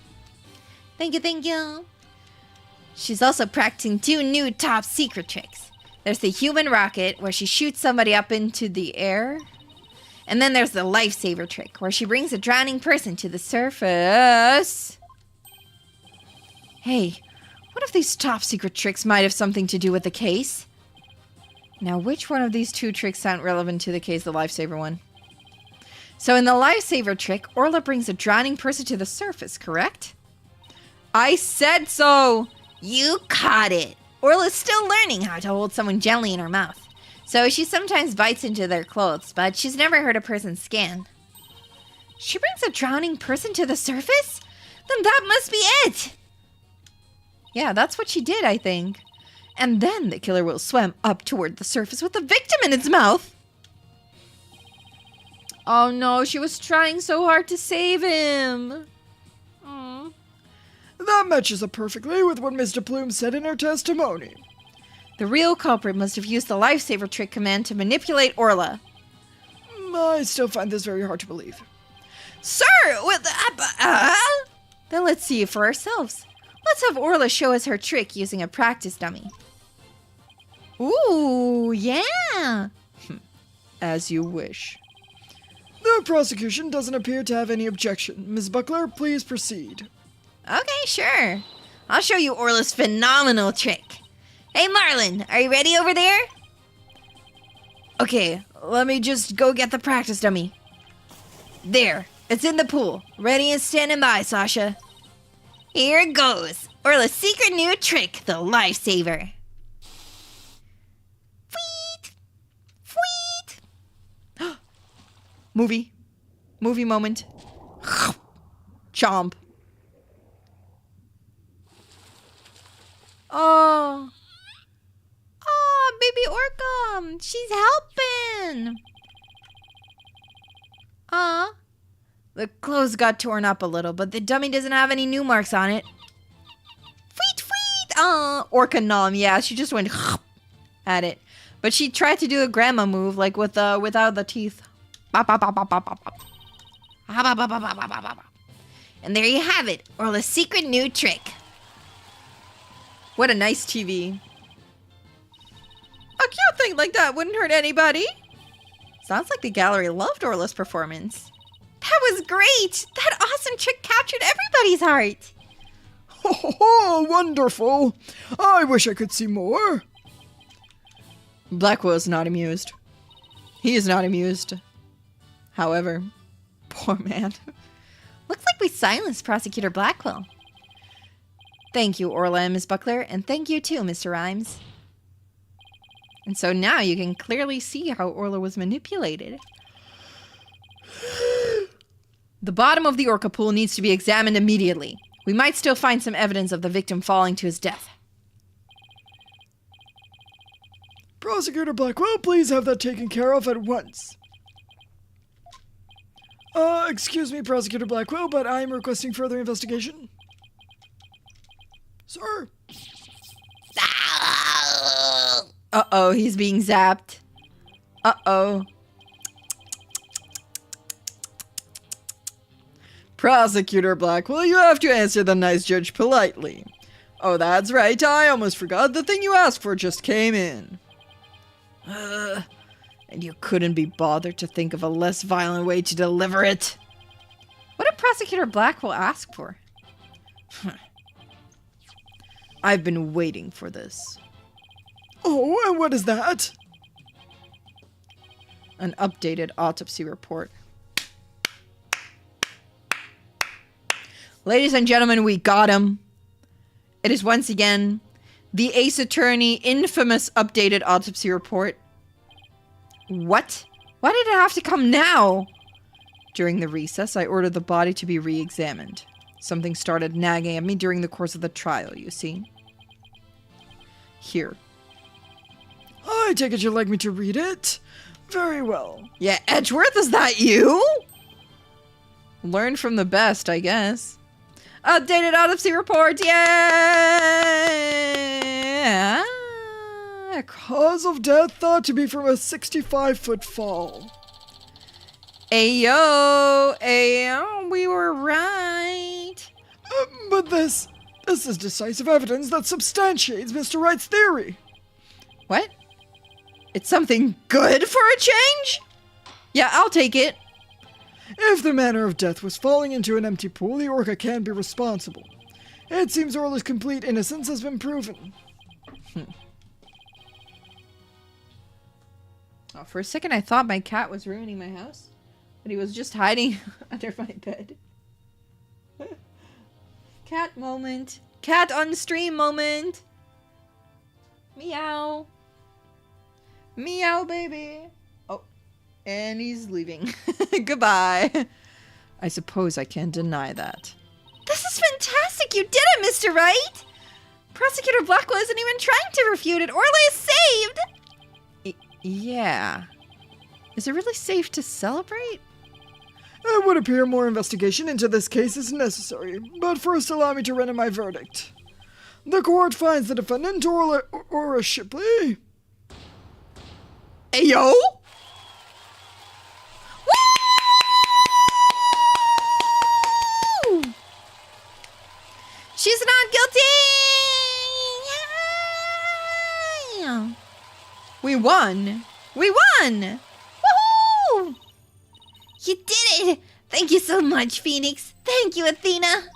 Thank you. She's also practicing 2 new top secret tricks. There's the human rocket, where she shoots somebody up into the air. And then there's the lifesaver trick, where she brings a drowning person to the surface. Hey, what if these top secret tricks might have something to do with the case? Now, which one of these 2 tricks sound relevant to the case, the lifesaver one? So in the lifesaver trick, Orla brings a drowning person to the surface, correct? I said so! You caught it. Orla's still learning how to hold someone gently in her mouth. So she sometimes bites into their clothes, but she's never hurt a person's skin. She brings a drowning person to the surface? Then that must be it! Yeah, that's what she did, I think. And then the killer will swim up toward the surface with the victim in its mouth. Oh no, she was trying so hard to save him. Aww. That matches up perfectly with what Mr. Plume said in her testimony. The real culprit must have used the lifesaver trick command to manipulate Orla. I still find this very hard to believe. Sir, Then let's see it for ourselves. Let's have Orla show us her trick using a practice dummy. Ooh, yeah. As you wish. The prosecution doesn't appear to have any objection. Ms. Buckler, please proceed. Okay, sure. I'll show you Orla's phenomenal trick. Hey, Marlon, are you ready over there? Okay, let me just go get the practice dummy. There, it's in the pool. Ready and standing by, Sasha. Here it goes. Orla's secret new trick, the lifesaver. Tweet! Tweet! Movie moment. Chomp. Oh. Oh, baby Orca. She's helping. Aw. The clothes got torn up a little, but the dummy doesn't have any new marks on it. Feet, feet. Aw. Orca nom. Yeah, she just went at it. But she tried to do a grandma move, like without the teeth. Bop, bop, bop, bop, bop, bop, bop. Bop, bop, bop, bop, bop, bop, bop. And there you have it, Orla's secret new trick. What a nice TV. A cute thing like that wouldn't hurt anybody. Sounds like the gallery loved Orla's performance. That was great! That awesome trick captured everybody's heart. Oh, wonderful. I wish I could see more. Blackwell's not amused. He is not amused. However, poor man. Looks like we silenced Prosecutor Blackwell. Thank you, Orla and Miss Buckler, and thank you too, Mr. Rhymes. And so now you can clearly see how Orla was manipulated. The bottom of the Orca pool needs to be examined immediately. We might still find some evidence of the victim falling to his death. Prosecutor Blackwell, please have that taken care of at once. Excuse me, Prosecutor Blackwell, but I'm requesting further investigation. Sir? Uh-oh, he's being zapped. Uh-oh. Prosecutor Blackwell, you have to answer the nice judge politely. Oh, that's right, I almost forgot the thing you asked for just came in. And you couldn't be bothered to think of a less violent way to deliver it. What did Prosecutor Blackwell ask for? I've been waiting for this. Oh, and what is that? An updated autopsy report. Ladies and gentlemen, we got him. It is once again the Ace Attorney infamous updated autopsy report. What? Why did it have to come now? During the recess, I ordered the body to be re-examined. Something started nagging at me during the course of the trial, you see. Here. I take it you'd like me to read it? Very well. Yeah, Edgeworth, is that you? Learn from the best, I guess. Updated autopsy report, yeah! Cause of death thought to be from a 65-foot fall. Ayo, ayo, we were right. But this is decisive evidence that substantiates Mr. Wright's theory. What? It's something good for a change? Yeah, I'll take it. If the manner of death was falling into an empty pool, the Orca can be responsible. It seems Orla's complete innocence has been proven. Oh, for a second I thought my cat was ruining my house, but he was just hiding under my bed. Cat moment. Cat on stream moment. Meow. Meow, baby. Oh, and he's leaving. Goodbye. I suppose I can't deny that. This is fantastic! You did it, Mr. Wright! Prosecutor Blackwell isn't even trying to refute it. Orla is saved! Yeah. Is it really safe to celebrate? It would appear more investigation into this case is necessary, but first allow me to render my verdict. The court finds the defendant, Orla Shipley. Ayo! Woo! She's not guilty! Yeah! We won! We won! Woohoo! You did it! Thank you so much, Phoenix. Thank you, Athena.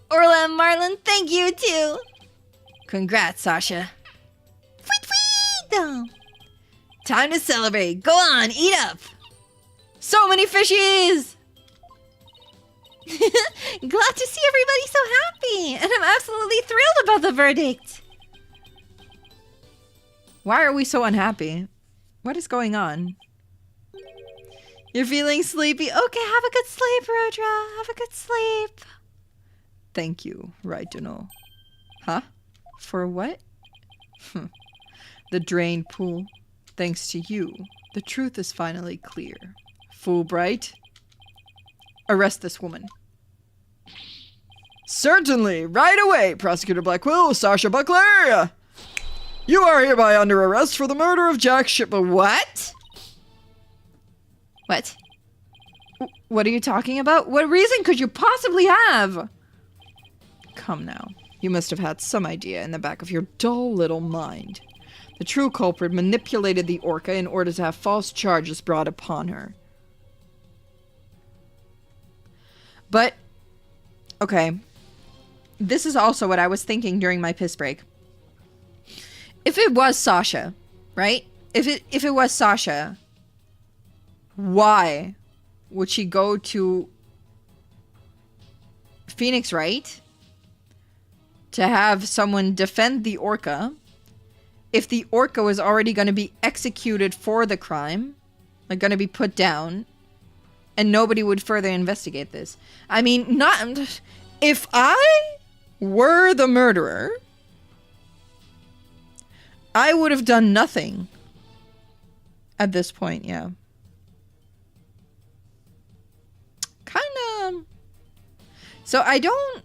Orla and Marlon, thank you too. Congrats, Sasha. Tweet tweet! Time to celebrate. Go on, eat up. So many fishies! Glad to see everybody so happy, and I'm absolutely thrilled about the verdict. Why are we so unhappy? What is going on? You're feeling sleepy? Okay, have a good sleep, Rudra. Have a good sleep. Thank you, right to know. Huh? For what? The drained pool. Thanks to you, the truth is finally clear. Fulbright, arrest this woman. Certainly, right away, Prosecutor Blackwell, Sasha Buckler. You are hereby under arrest for the murder of Jack Shipley. What? What? What are you talking about? What reason could you possibly have? Come now. You must have had some idea in the back of your dull little mind. The true culprit manipulated the ORCA in order to have false charges brought upon her. But, okay. This is also what I was thinking during my piss break. If it was Sasha, right? If it was Sasha, why would she go to Phoenix Wright to have someone defend the ORCA if the ORCA was already going to be executed for the crime, like going to be put down, and nobody would further investigate this? I mean, not if I were the murderer, I would have done nothing at this point, yeah. Kind of. So I don't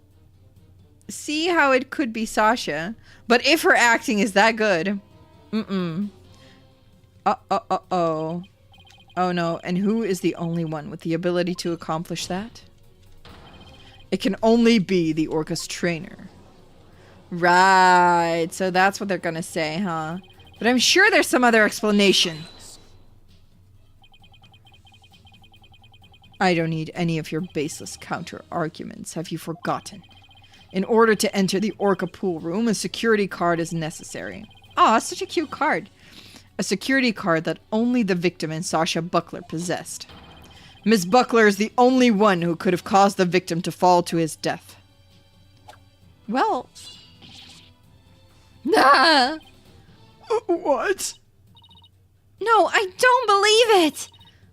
see how it could be Sasha, but if her acting is that good, oh no, and who is the only one with the ability to accomplish that? It can only be the ORCA's trainer. Right, so that's what they're gonna say, huh? But I'm sure there's some other explanation. I don't need any of your baseless counter-arguments, have you forgotten? In order to enter the ORCA pool room, a security card is necessary. Aw, such a cute card. A security card that only the victim and Sasha Buckler possessed. Ms. Buckler is the only one who could have caused the victim to fall to his death. Well... Nah! What? No, I don't believe it!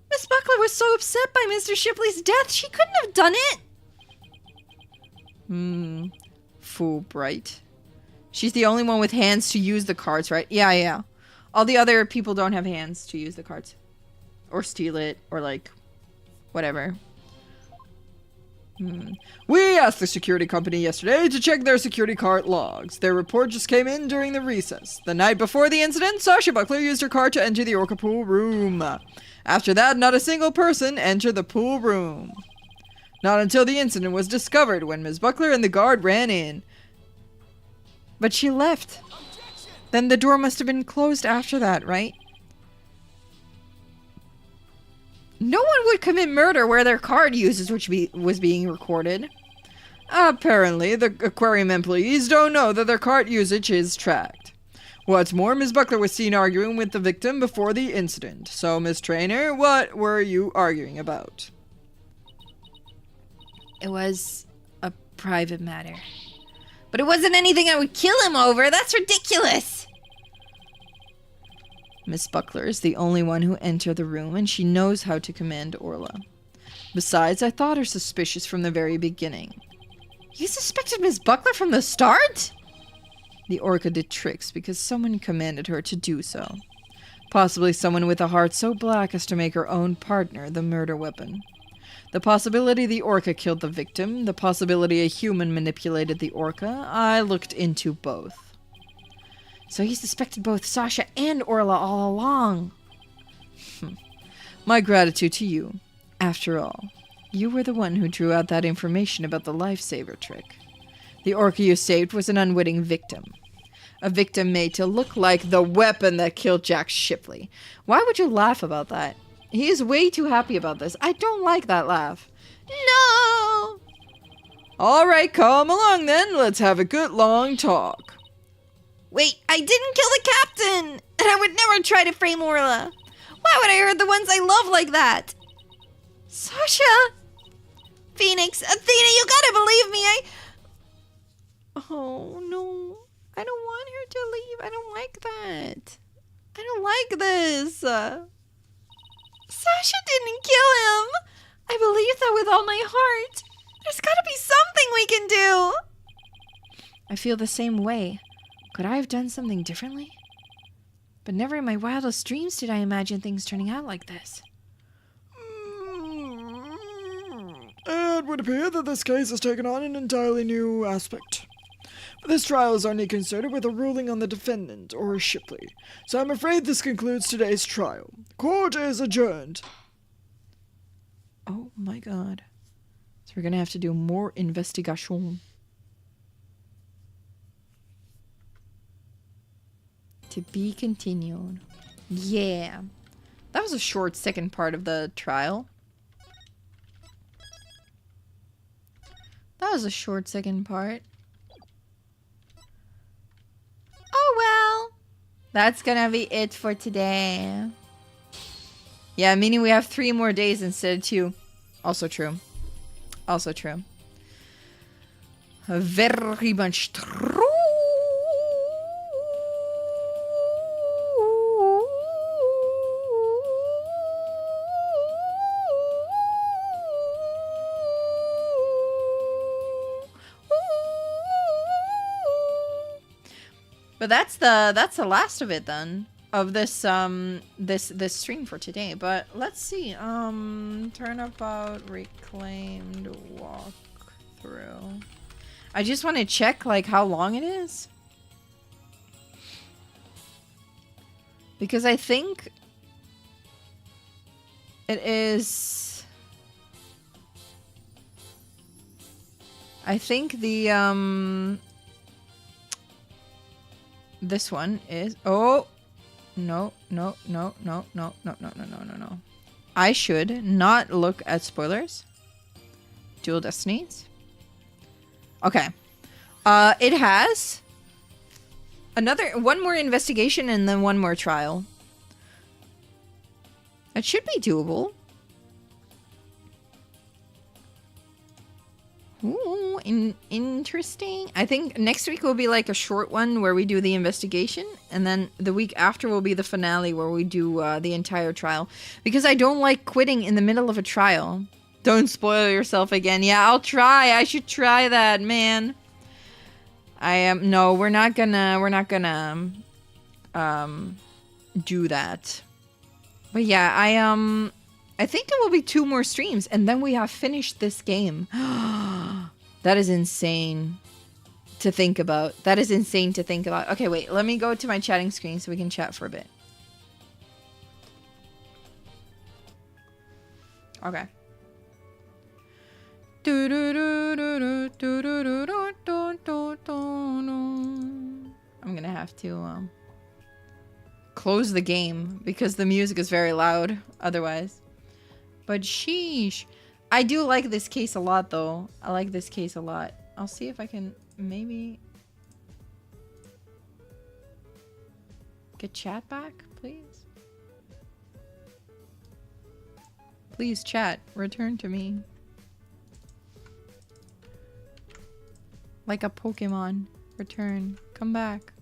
Miss Buckler was so upset by Mr. Shipley's death, she couldn't have done it! Fulbright. She's the only one with hands to use the cards, right? Yeah. All the other people don't have hands to use the cards. Or steal it, or like, whatever. We asked the security company yesterday to check their security card logs. Their report just came in during the recess. The night before the incident, Sasha Buckler used her card to enter the ORCA pool room. After that, not a single person entered the pool room. Not until the incident was discovered when Ms. Buckler and the guard ran in. But she left. Then the door must have been closed after that, right? No one would commit murder where their card usage was being recorded. Apparently, the aquarium employees don't know that their card usage is tracked. What's more, Ms. Buckler was seen arguing with the victim before the incident. So, Ms. Trainer, what were you arguing about? It was a private matter. But it wasn't anything I would kill him over. That's ridiculous. Miss Buckler is the only one who entered the room, and she knows how to command Orla. Besides, I thought her suspicious from the very beginning. You suspected Miss Buckler from the start? The ORCA did tricks because someone commanded her to do so. Possibly someone with a heart so black as to make her own partner the murder weapon. The possibility the ORCA killed the victim, the possibility a human manipulated the ORCA, I looked into both. So he suspected both Sasha and Orla all along. My gratitude to you. After all, you were the one who drew out that information about the lifesaver trick. The ORCA you saved was an unwitting victim. A victim made to look like the weapon that killed Jack Shipley. Why would you laugh about that? He is way too happy about this. I don't like that laugh. No! Alright, come along then. Let's have a good long talk. Wait, I didn't kill the captain! And I would never try to frame Orla. Why would I hurt the ones I love like that? Sasha! Phoenix, Athena, you gotta believe me. Oh no, I don't want her to leave. I don't like that. I don't like this. Sasha didn't kill him. I believe that with all my heart. There's gotta be something we can do. I feel the same way. Could I have done something differently? But never in my wildest dreams did I imagine things turning out like this. It would appear that this case has taken on an entirely new aspect. This trial is only concerned with a ruling on the defendant, or Shipley, so I'm afraid this concludes today's trial. Court is adjourned. Oh my god. So we're gonna have to do more investigation. To be continued. Yeah. That was a short second part of the trial. That was a short second part. Oh well. That's gonna be it for today. Yeah, meaning we have 3 more days instead of 2. Also true. Also true. Very much true. But that's the last of it then. Of this this stream for today. But let's see. Turnabout reclaimed walkthrough. I just want to check like how long it is. Because I think it is, I think the this one is, oh no. I should not look at spoilers. Dual Destinies. Okay. It has one more investigation and then 1 more trial. That should be doable. Ooh, interesting. I think next week will be like a short one where we do the investigation, and then the week after will be the finale where we do the entire trial. Because I don't like quitting in the middle of a trial. Don't spoil yourself again. Yeah, I'll try. I should try that, man. No, we're not gonna do that. But yeah, I think there will be 2 more streams, and then we have finished this game. That is insane to think about. That is insane to think about. Okay, wait. Let me go to my chatting screen so we can chat for a bit. Okay. I'm gonna have to close the game because the music is very loud otherwise. But sheesh. I do like this case a lot, though. I like this case a lot. I'll see if I can maybe get chat back, please. Please, chat. Return to me. Like a Pokemon. Return. Come back.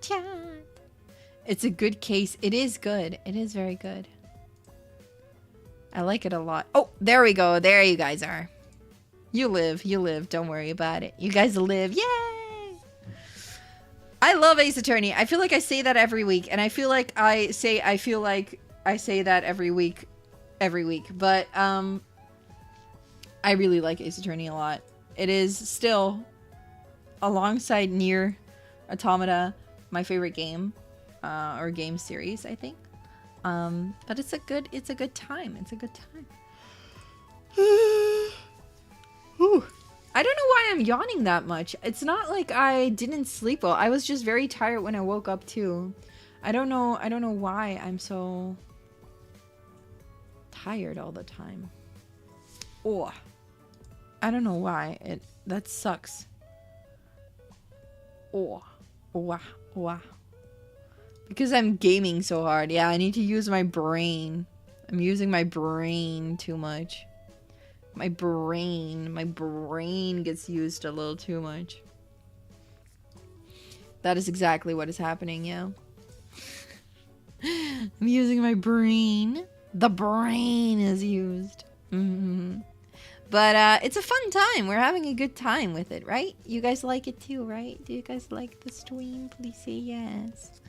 Chat. It's a good case. It is good. It is very good. I like it a lot. Oh, there we go. There you guys are. You live. You live. Don't worry about it. You guys live. Yay! I love Ace Attorney. I feel like I say that every week. And I feel like I say that every week. But, I really like Ace Attorney a lot. It is still, alongside Nier Automata, my favorite game. Or game series, I think. But it's a good time. It's a good time. I don't know why I'm yawning that much. It's not like I didn't sleep well. I was just very tired when I woke up too. I don't know why I'm so tired all the time. Oh. I don't know why. That sucks. Oh. Wow. Because I'm gaming so hard. Yeah, I need to use my brain. I'm using my brain too much. My brain gets used a little too much. That is exactly what is happening, yeah. I'm using my brain. The brain is used. But it's a fun time. We're having a good time with it, right? You guys like it too, right? Do you guys like the stream? Please say yes.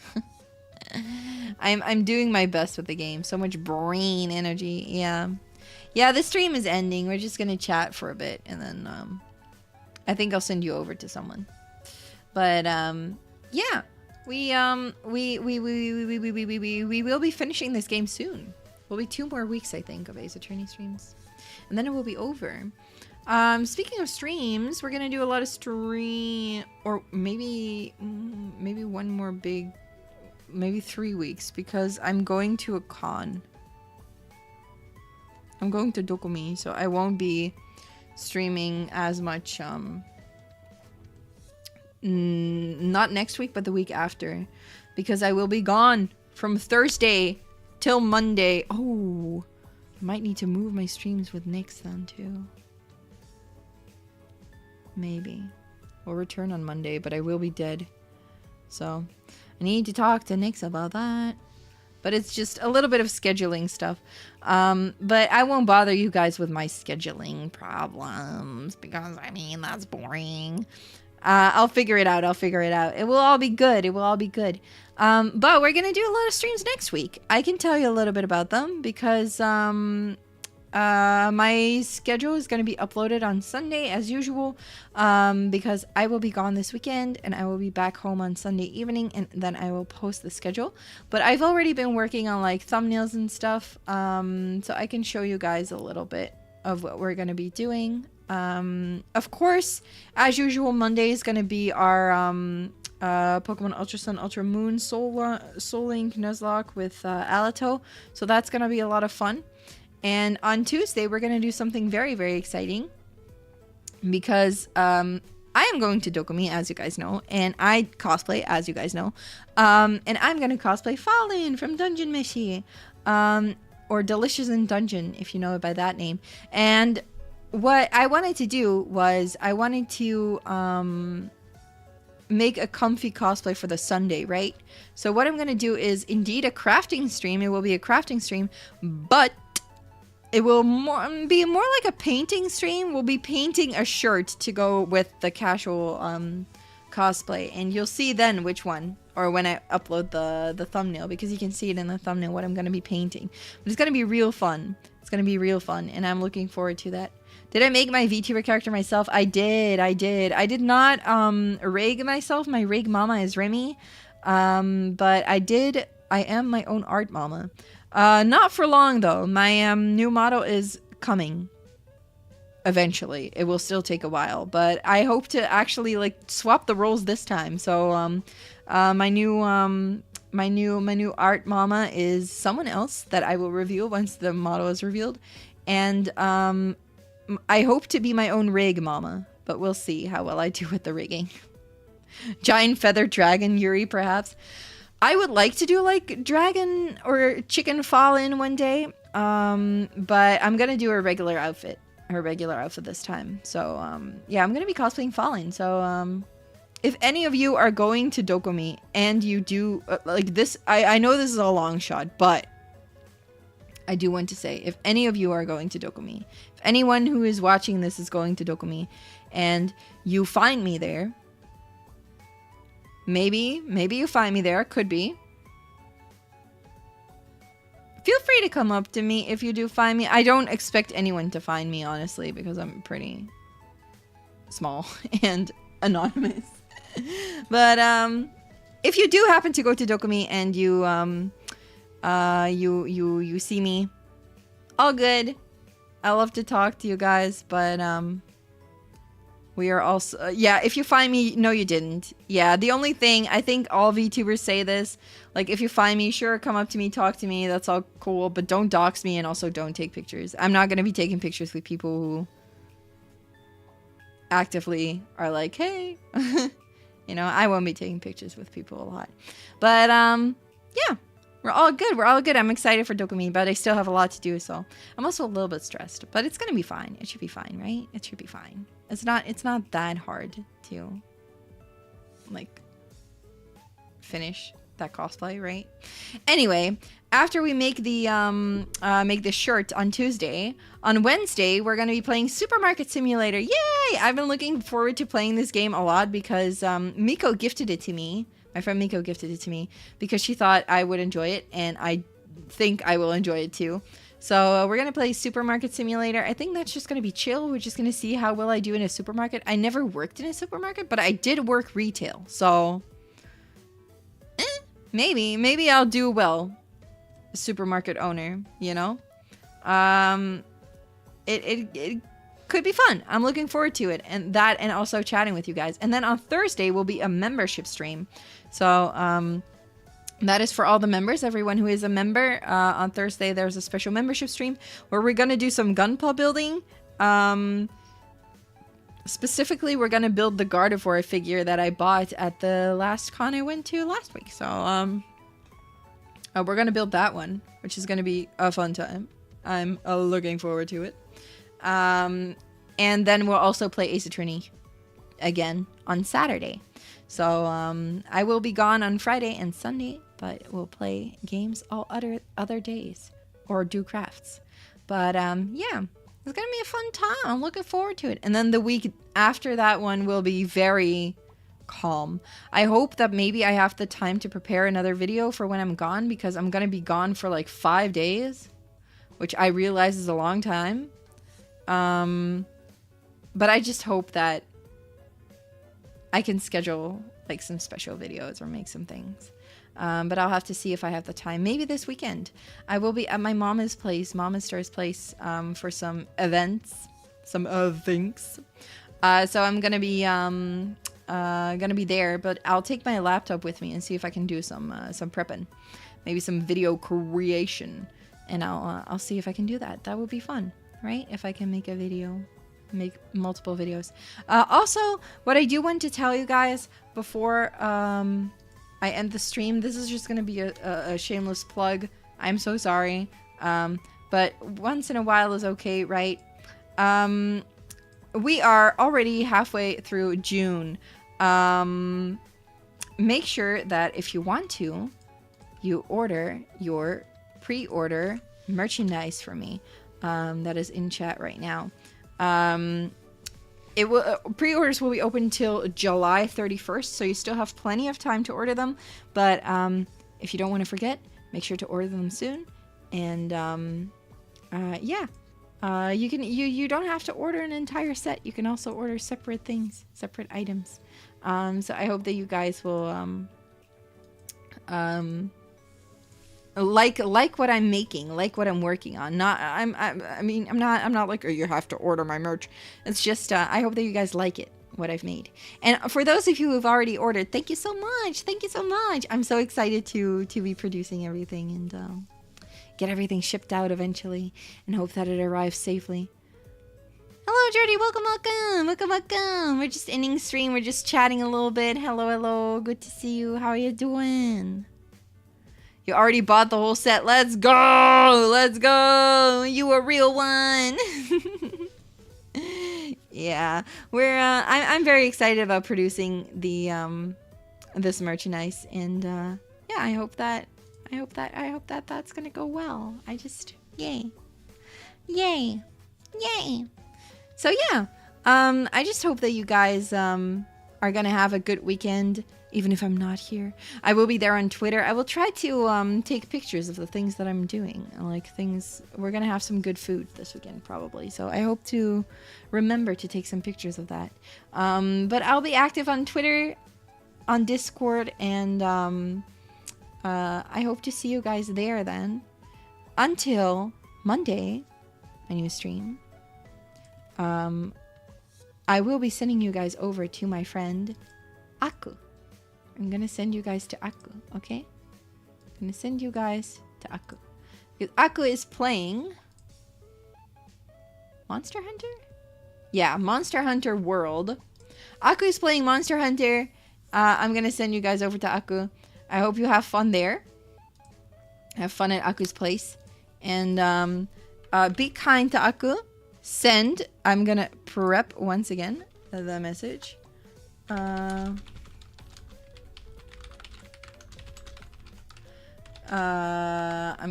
I'm doing my best with the game. So much brain energy. Yeah. Yeah, the stream is ending. We're just gonna chat for a bit, and then I think I'll send you over to someone. But yeah, we will be finishing this game soon. Will be 2 more weeks, I think, of Ace Attorney streams, and then it will be over. Speaking of streams, we're gonna do a lot of or maybe one more big, maybe 3 weeks, because I'm going to a con. I'm going to Dokumi, so I won't be streaming as much, not next week, but the week after, because I will be gone from Thursday till Monday. Oh, I might need to move my streams with Nyx then, too. Maybe. We'll return on Monday, but I will be dead. So, I need to talk to Nyx about that. But it's just a little bit of scheduling stuff. But I won't bother you guys with my scheduling problems, because, I mean, that's boring. I'll figure it out. It will all be good. But we're going to do a lot of streams next week. I can tell you a little bit about them, because my schedule is going to be uploaded on Sunday as usual, because I will be gone this weekend, and I will be back home on Sunday evening, and then I will post the schedule. But I've already been working on like thumbnails and stuff, so I can show you guys a little bit of what we're going to be doing. Of course, as usual, Monday is going to be our Pokemon Ultra Sun, Ultra Moon, Soul Link, Nuzlocke with Alato, so that's going to be a lot of fun. And on Tuesday, we're going to do something very, very exciting, because I am going to Dokumi, as you guys know, and I cosplay, as you guys know, and I'm going to cosplay Fallen from Dungeon Meshi, or Delicious in Dungeon, if you know it by that name. And what I wanted to do was I wanted to make a comfy cosplay for the Sunday, right? So what I'm going to do is indeed a crafting stream. It will be a crafting stream, but it will be more like a painting stream. We'll be painting a shirt to go with the casual cosplay, and you'll see then which one, or when I upload the thumbnail, because you can see it in the thumbnail what I'm going to be painting. But it's going to be real fun. And I'm looking forward to that. Did I make my VTuber character myself? I did. I did not rig myself. My rig mama is Remy. But I am my own art mama. Not for long, though. My new model is coming. Eventually. It will still take a while. But I hope to actually, like, swap the roles this time. So, my new art mama is someone else that I will reveal once the model is revealed. And, I hope to be my own rig mama. But we'll see how well I do with the rigging. Giant feathered dragon Yuri, perhaps. I would like to do like dragon or chicken Fallen one day, but I'm gonna do a regular outfit this time. So yeah, I'm gonna be cosplaying Fallen. So if any of you are going to Dokumi and you do like this, I know this is a long shot, but I do want to say, if any of you are going to Dokumi, if anyone who is watching this is going to Dokumi, and you find me there. Maybe you find me there. Could be. Feel free to come up to me if you do find me. I don't expect anyone to find me, honestly, because I'm pretty small and anonymous. But if you do happen to go to Dokumi and you you see me, all good. I love to talk to you guys, but we are also, yeah, if you find me, no you didn't. Yeah, the only thing, I think all VTubers say this, like, if you find me, sure, come up to me, talk to me, that's all cool, but don't dox me, and also don't take pictures. I'm not going to be taking pictures with people who actively are like, hey, you know, I won't be taking pictures with people a lot. But, yeah, We're all good. We're all good. I'm excited for Dokumi, but I still have a lot to do, so I'm also a little bit stressed. But it's gonna be fine. It should be fine, right? It should be fine. It's not that hard to like finish that cosplay, right? Anyway, after we make the shirt on Tuesday, on Wednesday we're gonna be playing Supermarket Simulator. Yay! I've been looking forward to playing this game a lot because Miko gifted it to me. My friend Miko gifted it to me because she thought I would enjoy it, and I think I will enjoy it too. So we're going to play Supermarket Simulator. I think that's just going to be chill. We're just going to see how well I do in a supermarket. I never worked in a supermarket, but I did work retail. So maybe I'll do well. Supermarket owner, you know? It could be fun. I'm looking forward to it, and also chatting with you guys. And then on Thursday will be a membership stream. So that is for all the members, everyone who is a member. On Thursday there's a special membership stream where we're gonna do some gunpla building. Specifically, we're gonna build the Gardevoir figure that I bought at the last con I went to last week. So we're gonna build that one, which is gonna be a fun time. I'm looking forward to it. And then we'll also play Ace Attorney again on Saturday. So I will be gone on Friday and Sunday, but we'll play games all other days or do crafts. But yeah, it's gonna be a fun time. I'm looking forward to it. And then the week after that one will be very calm. I hope that maybe I have the time to prepare another video for when I'm gone, because I'm gonna be gone for like 5 days, which I realize is a long time. But I just hope that I can schedule like some special videos or make some things. But I'll have to see if I have the time. Maybe this weekend. I will be at my Mama's place, Mama Star's place, for some events, some things. So I'm gonna be there, but I'll take my laptop with me and see if I can do some prepping, maybe some video creation, and I'll see if I can do that. That would be fun, right? If I can make a video. Make multiple videos. Also, what I do want to tell you guys before I end the stream, this is just gonna be a shameless plug. I'm so sorry, but once in a while is okay, right? We are already halfway through June. Make sure that if you want to, you order your pre-order merchandise for me. That is in chat right now. It will pre-orders will be open till July 31st, so you still have plenty of time to order them. But if you don't want to forget, make sure to order them soon. And yeah, you don't have to order an entire set. You can also order separate things, separate items. So I hope that you guys will like what I'm making, like what I'm working on. I'm not like, oh, you have to order my merch. It's just I hope that you guys like it, what I've made. And for those of you who've already ordered, thank you so much. Thank you so much. I'm so excited to be producing everything and get everything shipped out eventually, and hope that it arrives safely. Hello, Jordy. Welcome. We're just ending stream. We're just chatting a little bit. Hello. Good to see you. How are you doing? You already bought the whole set. Let's go. You a real one. Yeah, we're. I'm very excited about producing the this merchandise, and yeah, I hope that that's gonna go well. I just yay. So yeah, I just hope that you guys are gonna have a good weekend. Even if I'm not here, I will be there on Twitter. I will try to take pictures of the things that I'm doing. Like things, we're gonna have some good food this weekend probably. So I hope to remember to take some pictures of that. But I'll be active on Twitter, on Discord, and I hope to see you guys there then. Until Monday, my new stream. I will be sending you guys over to my friend Aku. I'm gonna send you guys to Aku, okay? I'm gonna send you guys to Aku. Because Aku is playing Monster Hunter? Yeah, Monster Hunter World. Aku is playing Monster Hunter. I'm gonna send you guys over to Aku. I hope you have fun there. Have fun at Aku's place. And be kind to Aku. Send. I'm gonna prep once again the message. I'm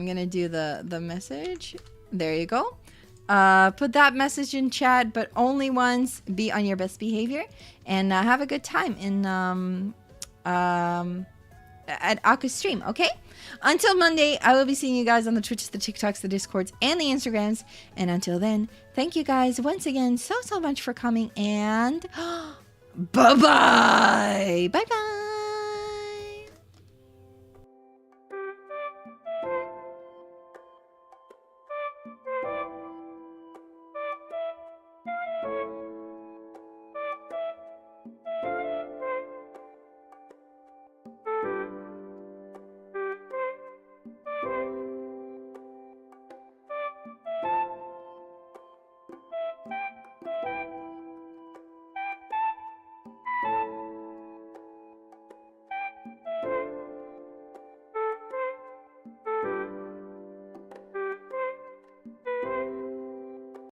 gonna do the message. There you go. Put that message in chat, but only once. Be on your best behavior and have a good time in at Aku's stream, okay? Until Monday, I will be seeing you guys on the Twitches, the TikToks, the Discords, and the Instagrams. And until then, thank you guys once again so much for coming, and bye-bye! Bye-bye!